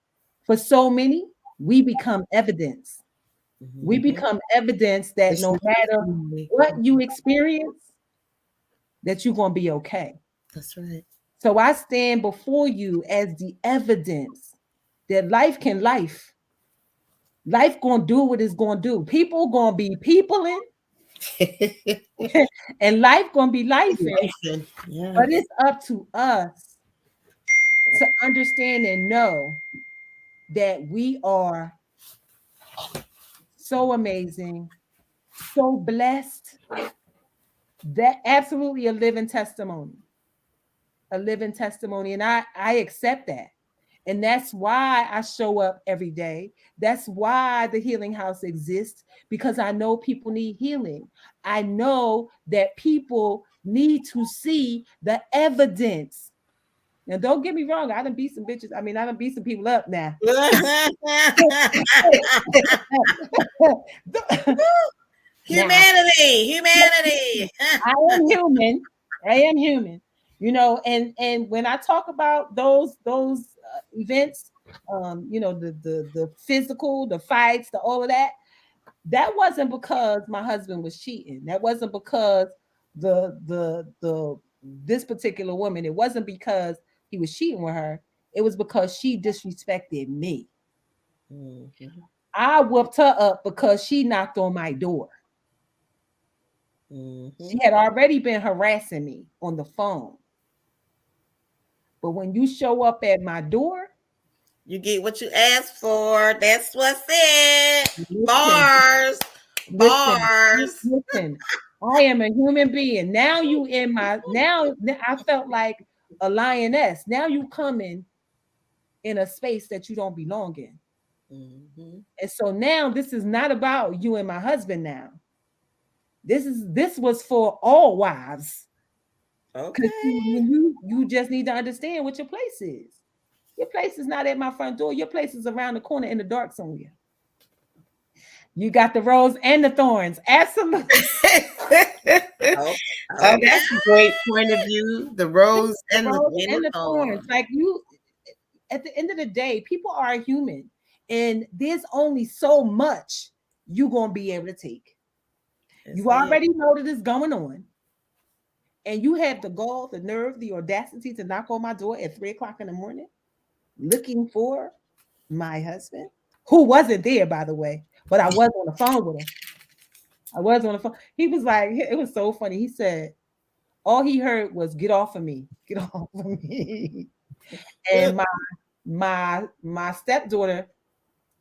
for so many, we become evidence. We Mhm. become evidence that It's no not matter family. what you experience, that you're going to be okay. That's right. So I stand before you as the evidence that life can life. Life gonna do what it's gonna do. People gonna be peopling, and life gonna be life. Listen, But yes. it's up to us to understand and know that we are so amazing, so blessed, that absolutely a living testimony, a living testimony. And I accept that. And that's why I show up every day. That's why the healing house exists, because I know people need healing. I know that people need to see the evidence. Now, don't get me wrong. I done beat some bitches. I mean, I done beat some people up now. Now, Humanity, humanity. I am human. I am human. You know, and when I talk about those events, the physical, the fights, the all of that, that wasn't because my husband was cheating. That wasn't because the this particular woman. It wasn't because he was cheating with her. It was because she disrespected me. Mhm. I whooped her up because she knocked on my door. She Mhm. had already been harassing me on the phone. But when you show up at my door, You get what you asked for. That's what's it. listen, Bars, listen, bars. listen. I am a human being. Now you in my now I felt like a lioness. Now you coming in a space that you don't belong in. Mhm. And so now this is not about you and my husband now. This was for all wives. Because Okay. you just need to understand what your place is. Your place is not at my front door. Your place is around the corner in the dark somewhere. You got the rose and the thorns. Absolutely. Okay. Okay. That's a great point of view. The rose The and the rose In the and the thorns. thorn. Like you, at the end of the day, people are human. And there's only so much you're going to be able to take. That's You it. already know that it's going on. And you have the gall, the nerve, the audacity to knock on my door at 3 o'clock in the morning looking for my husband, who wasn't there, by the way, but I was on the phone with him. I was on the phone. He was like, it was so funny. He said, all he heard was "Get off of me, get off of me." And my stepdaughter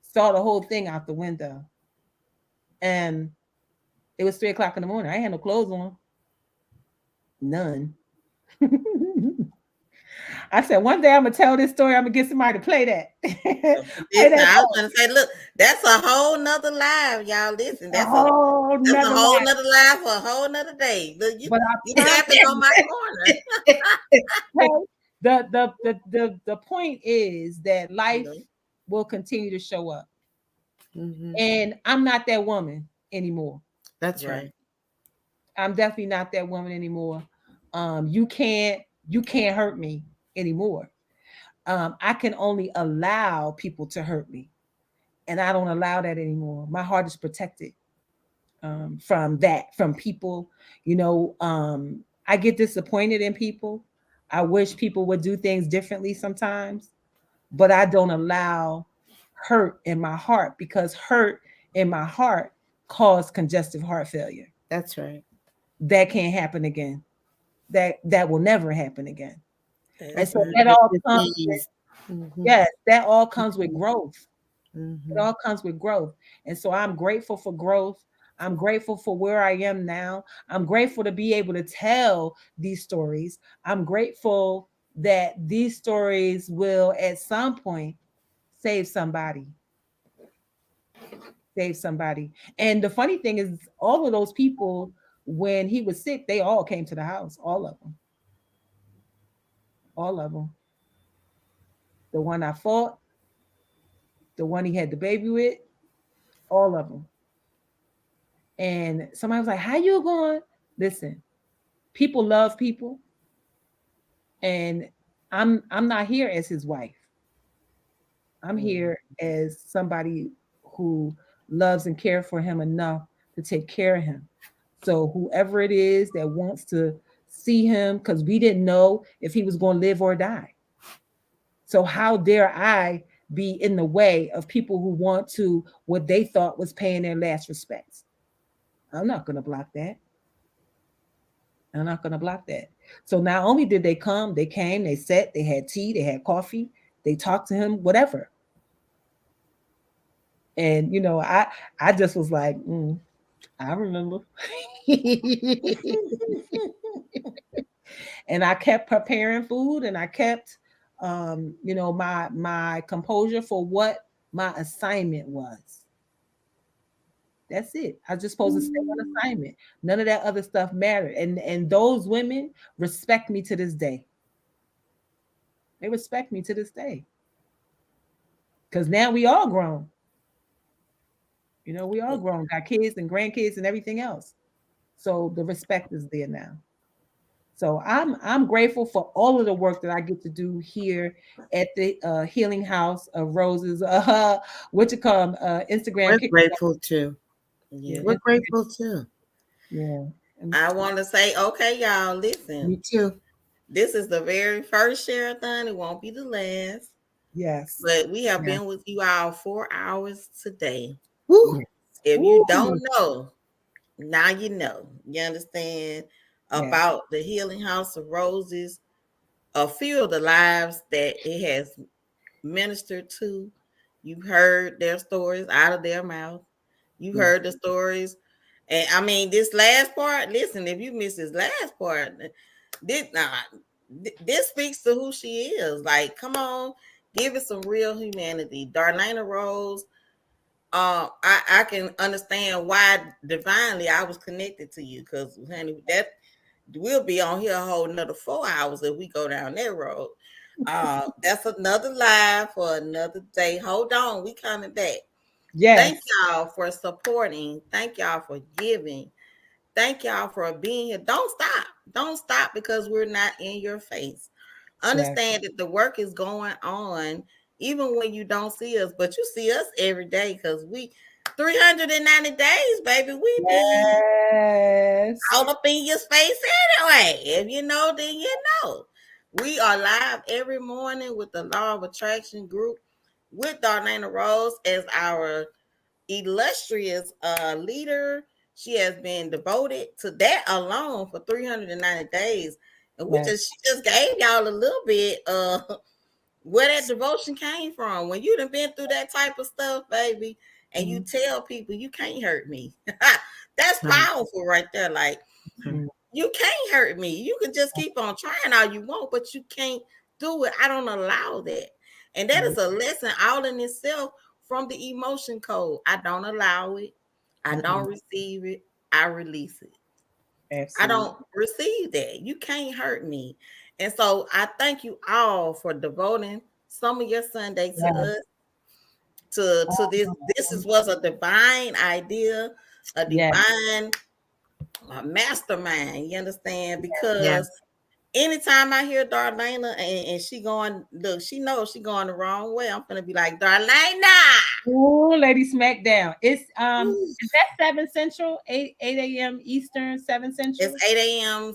saw the whole thing out the window, and it was 3 o'clock in the morning. I had no clothes on, none. I said, one day I'm gonna tell this story. I'm gonna get somebody to play that. Play Listen, that I was gonna say, look, that's a whole nother live, y'all. Listen, a whole that's a nother whole life. nother live for a whole nother day. Look, But you I promise tapping on my corner. you, the point is that You life know? will continue to show up. Mhm. And I'm not that woman anymore. That's Right. right. I'm definitely not that woman anymore. You can't hurt me anymore. I can only allow people to hurt me, and I don't allow that anymore. My heart is protected from that, from people. I get disappointed in people. I wish people would do things differently sometimes, but I don't allow hurt in my heart, because hurt in my heart caused congestive heart failure. That's right. That can't happen again. That will never happen again. And That's so right. that It's all comes with, disease. Mhm. yes, that all comes with growth. It Mhm. all comes with growth. And so I'm grateful for growth. I'm grateful for where I am now. I'm grateful to be able to tell these stories. I'm grateful that these stories will at some point save somebody, save somebody. And the funny thing is, all of those people, when he was sick, they all came to the house, all of them, all of them. The one I fought, the one he had the baby with, all of them. And somebody was like, "How you going?" Listen, people love people, and I'm not here as his wife. I'm here as somebody who loves and cares for him enough to take care of him. So whoever it is that wants to see him, because we didn't know if he was going to live or die. So how dare I be in the way of people who want to what they thought was paying their last respects? I'm not going to block that. I'm not going to block that. So not only did they come, they came, they sat, they had tea, they had coffee, they talked to him, whatever. And I just was like, I remember. And I kept preparing food, and I kept my composure for what my assignment was. That's it. I was just supposed to stay on assignment. None of that other stuff mattered. And those women respect me to this day. They respect me to this day. Because now we all grown. We all grown, got kids and grandkids and everything else. So the respect is there now. So I'm grateful for all of the work that I get to do here at the Healing House of Roses. What you call Instagram? We're grateful too. Yeah, We're grateful too. Yeah. I want to say, okay, y'all, listen. Me too. This is the very first Sharathon. It won't be the last. Yes. But we have Yeah. been with you all 4 hours today. Woo. If Woo. you don't know, now you know. You understand Yes. about the Healing House of Roses, a few of the lives that it has ministered to. You've heard their stories out of their mouth. You Yeah. heard the stories. And I mean, this last part, listen, if you missed this last part, this speaks to who she is. Like, come on, give it some real humanity. Darlaina Rose, I can understand why divinely I was connected to you, because honey, that we'll be on here a whole another 4 hours if we go down that road. That's another live for another day. Hold on, we coming back. Yes. Thank y'all for supporting. Thank y'all for giving. Thank y'all for being here. Don't stop. Don't stop because we're not in your face. Yes. Understand that the work is going on even when you don't see us, but you see us every day because we 390 days, baby. We be Yes. all up in your space anyway. If you know, then you know. We are live every morning with the Law of Attraction group with Darlaina Rose as our illustrious leader. She has been devoted to that alone for 390 days. And Yes. she just gave y'all a little bit where that devotion came from. When you done been through that type of stuff, baby, and you tell people you can't hurt me. That's powerful right there. Like, Mhm. you can't hurt me. You can just keep on trying all you want, but you can't do it. I don't allow that. And that is a lesson all in itself from the emotion code. I don't allow it. I don't receive it. I release it. I Absolutely. don't receive that. You can't hurt me. And so I thank you all for devoting some of your Sunday to Yes. us, to this. This was a divine idea, a Yes. divine mastermind. You understand? Yes. Because anytime I hear Darlaina and she going, look, she knows she going the wrong way. I'm gonna be like, Darlaina. Ooh, Lady Smackdown. It's Ooh. is that 7 Central, 8 a.m. Eastern, 7 Central? It's 8 a.m.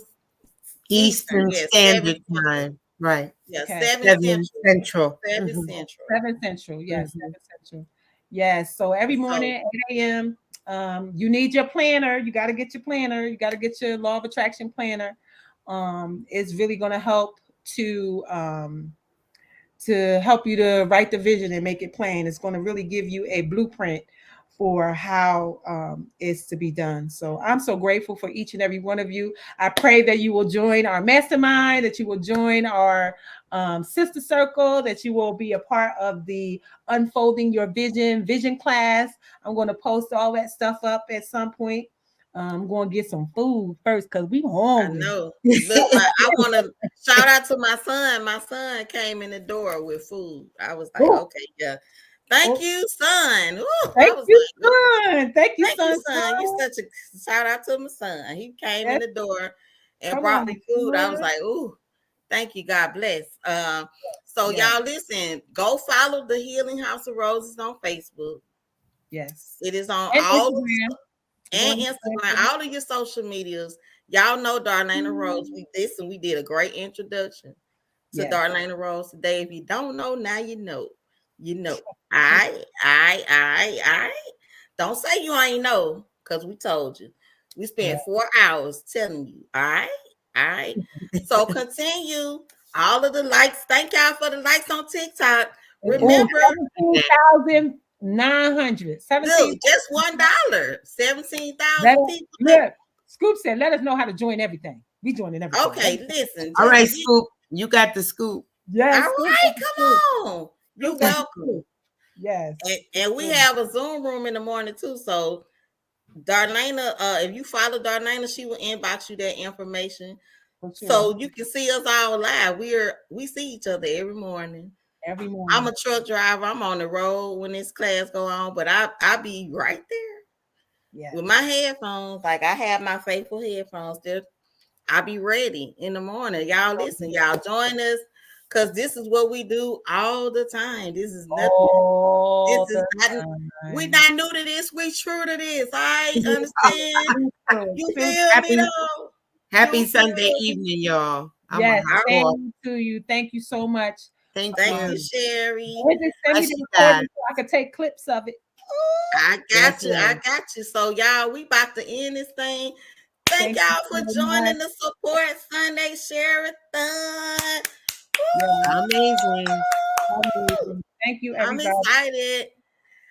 Eastern. Eastern Yes, 7 Standard Central. Time. Right. Yeah, Okay. 7 7 Central. Central. 7 Mhm. Central. 7 Central. Yes, Mhm. 7 Central. Yes. So every So morning, 8 a.m. You need your planner. You got to get your planner. You got to get your law of attraction planner. It's really going to help to help you to write the vision and make it plain. It's going to really give you a blueprint for how it's to be done. So I'm so grateful for each and every one of you. I pray that you will join our mastermind, that you will join our sister circle, that you will be a part of the Unfolding Your Vision class. I'm going to post all that stuff up at some point. I'm going to get some food first because we I hungry. know. Look like I want to shout out to my son. My son came in the door with food. I was like, Oh, okay, yeah. Thank oh, you, son. Ooh, I thank was you, like, ooh, son. Thank you, thank you, son. son. You such a shout out to my son. He came in Yes, the door and come brought on, me food. I was son. like, ooh, thank you. God bless. So Yes, y'all listen, go follow the Healing House of Roses on Facebook. yes. It is on And all Instagram. We're and on Instagram, Instagram. all of your social medias. Y'all know Darlaina Rose. Mm. We did a great introduction to Yes. Darlaina Rose today. If you don't know, now you know. You know. I. Don't say you ain't know, because we told you. We Yeah. spent 4 hours telling you. All right. So continue. All of the likes. Thank y'all for the likes on TikTok. Oh, Remember, 17,900. look, 17. just $1. 17,000 Let us, people. look, Scoop said, let us know how to join everything. We joining everything. Okay, listen, All just right, get Scoop, you got the scoop. all Yes, Scoop right, got the scoop. come on. You're Scoop got the welcome. scoop. Yes. And we have a Zoom room in the morning too. So Darlaina, if you follow Darlaina, she will inbox you that information. For sure. So you can see us all live. We see each other every morning. Every I'm a morning. truck driver. I'm on the road when this class go on, but I be right there Yes. with my headphones. Like I have my faithful headphones. I'll be ready in the morning. Y'all listen, y'all join us because this is what we do all the time. This is nothing. This All is the not. We time. not new to this. We true to this. I understand. You Super. feel me Happy though? happy You Sunday feel me? evening, y'all. I'm a Yes, hot All boy. same to you. Thank you so much. Thank Thank you, Um, you. Sherry. just send me Bless the you guys. recording so I can take clips of it. I Yes, got you. I ma'am. got you. So y'all, we about to end this thing. Thank Thank you y'all for so much. joining the Support Sunday Sharathon. Yeah, Amazing. amazing. Thank you, I'm everybody. excited.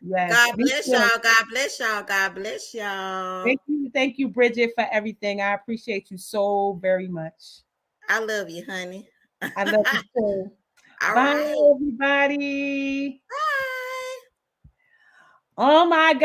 Yes, God me bless too. y'all. God bless y'all. God bless y'all. Thank you, Bridget, for everything. I appreciate you so very much. I love you, honey. I love you too. All Bye, right. everybody. Bye. Oh my God.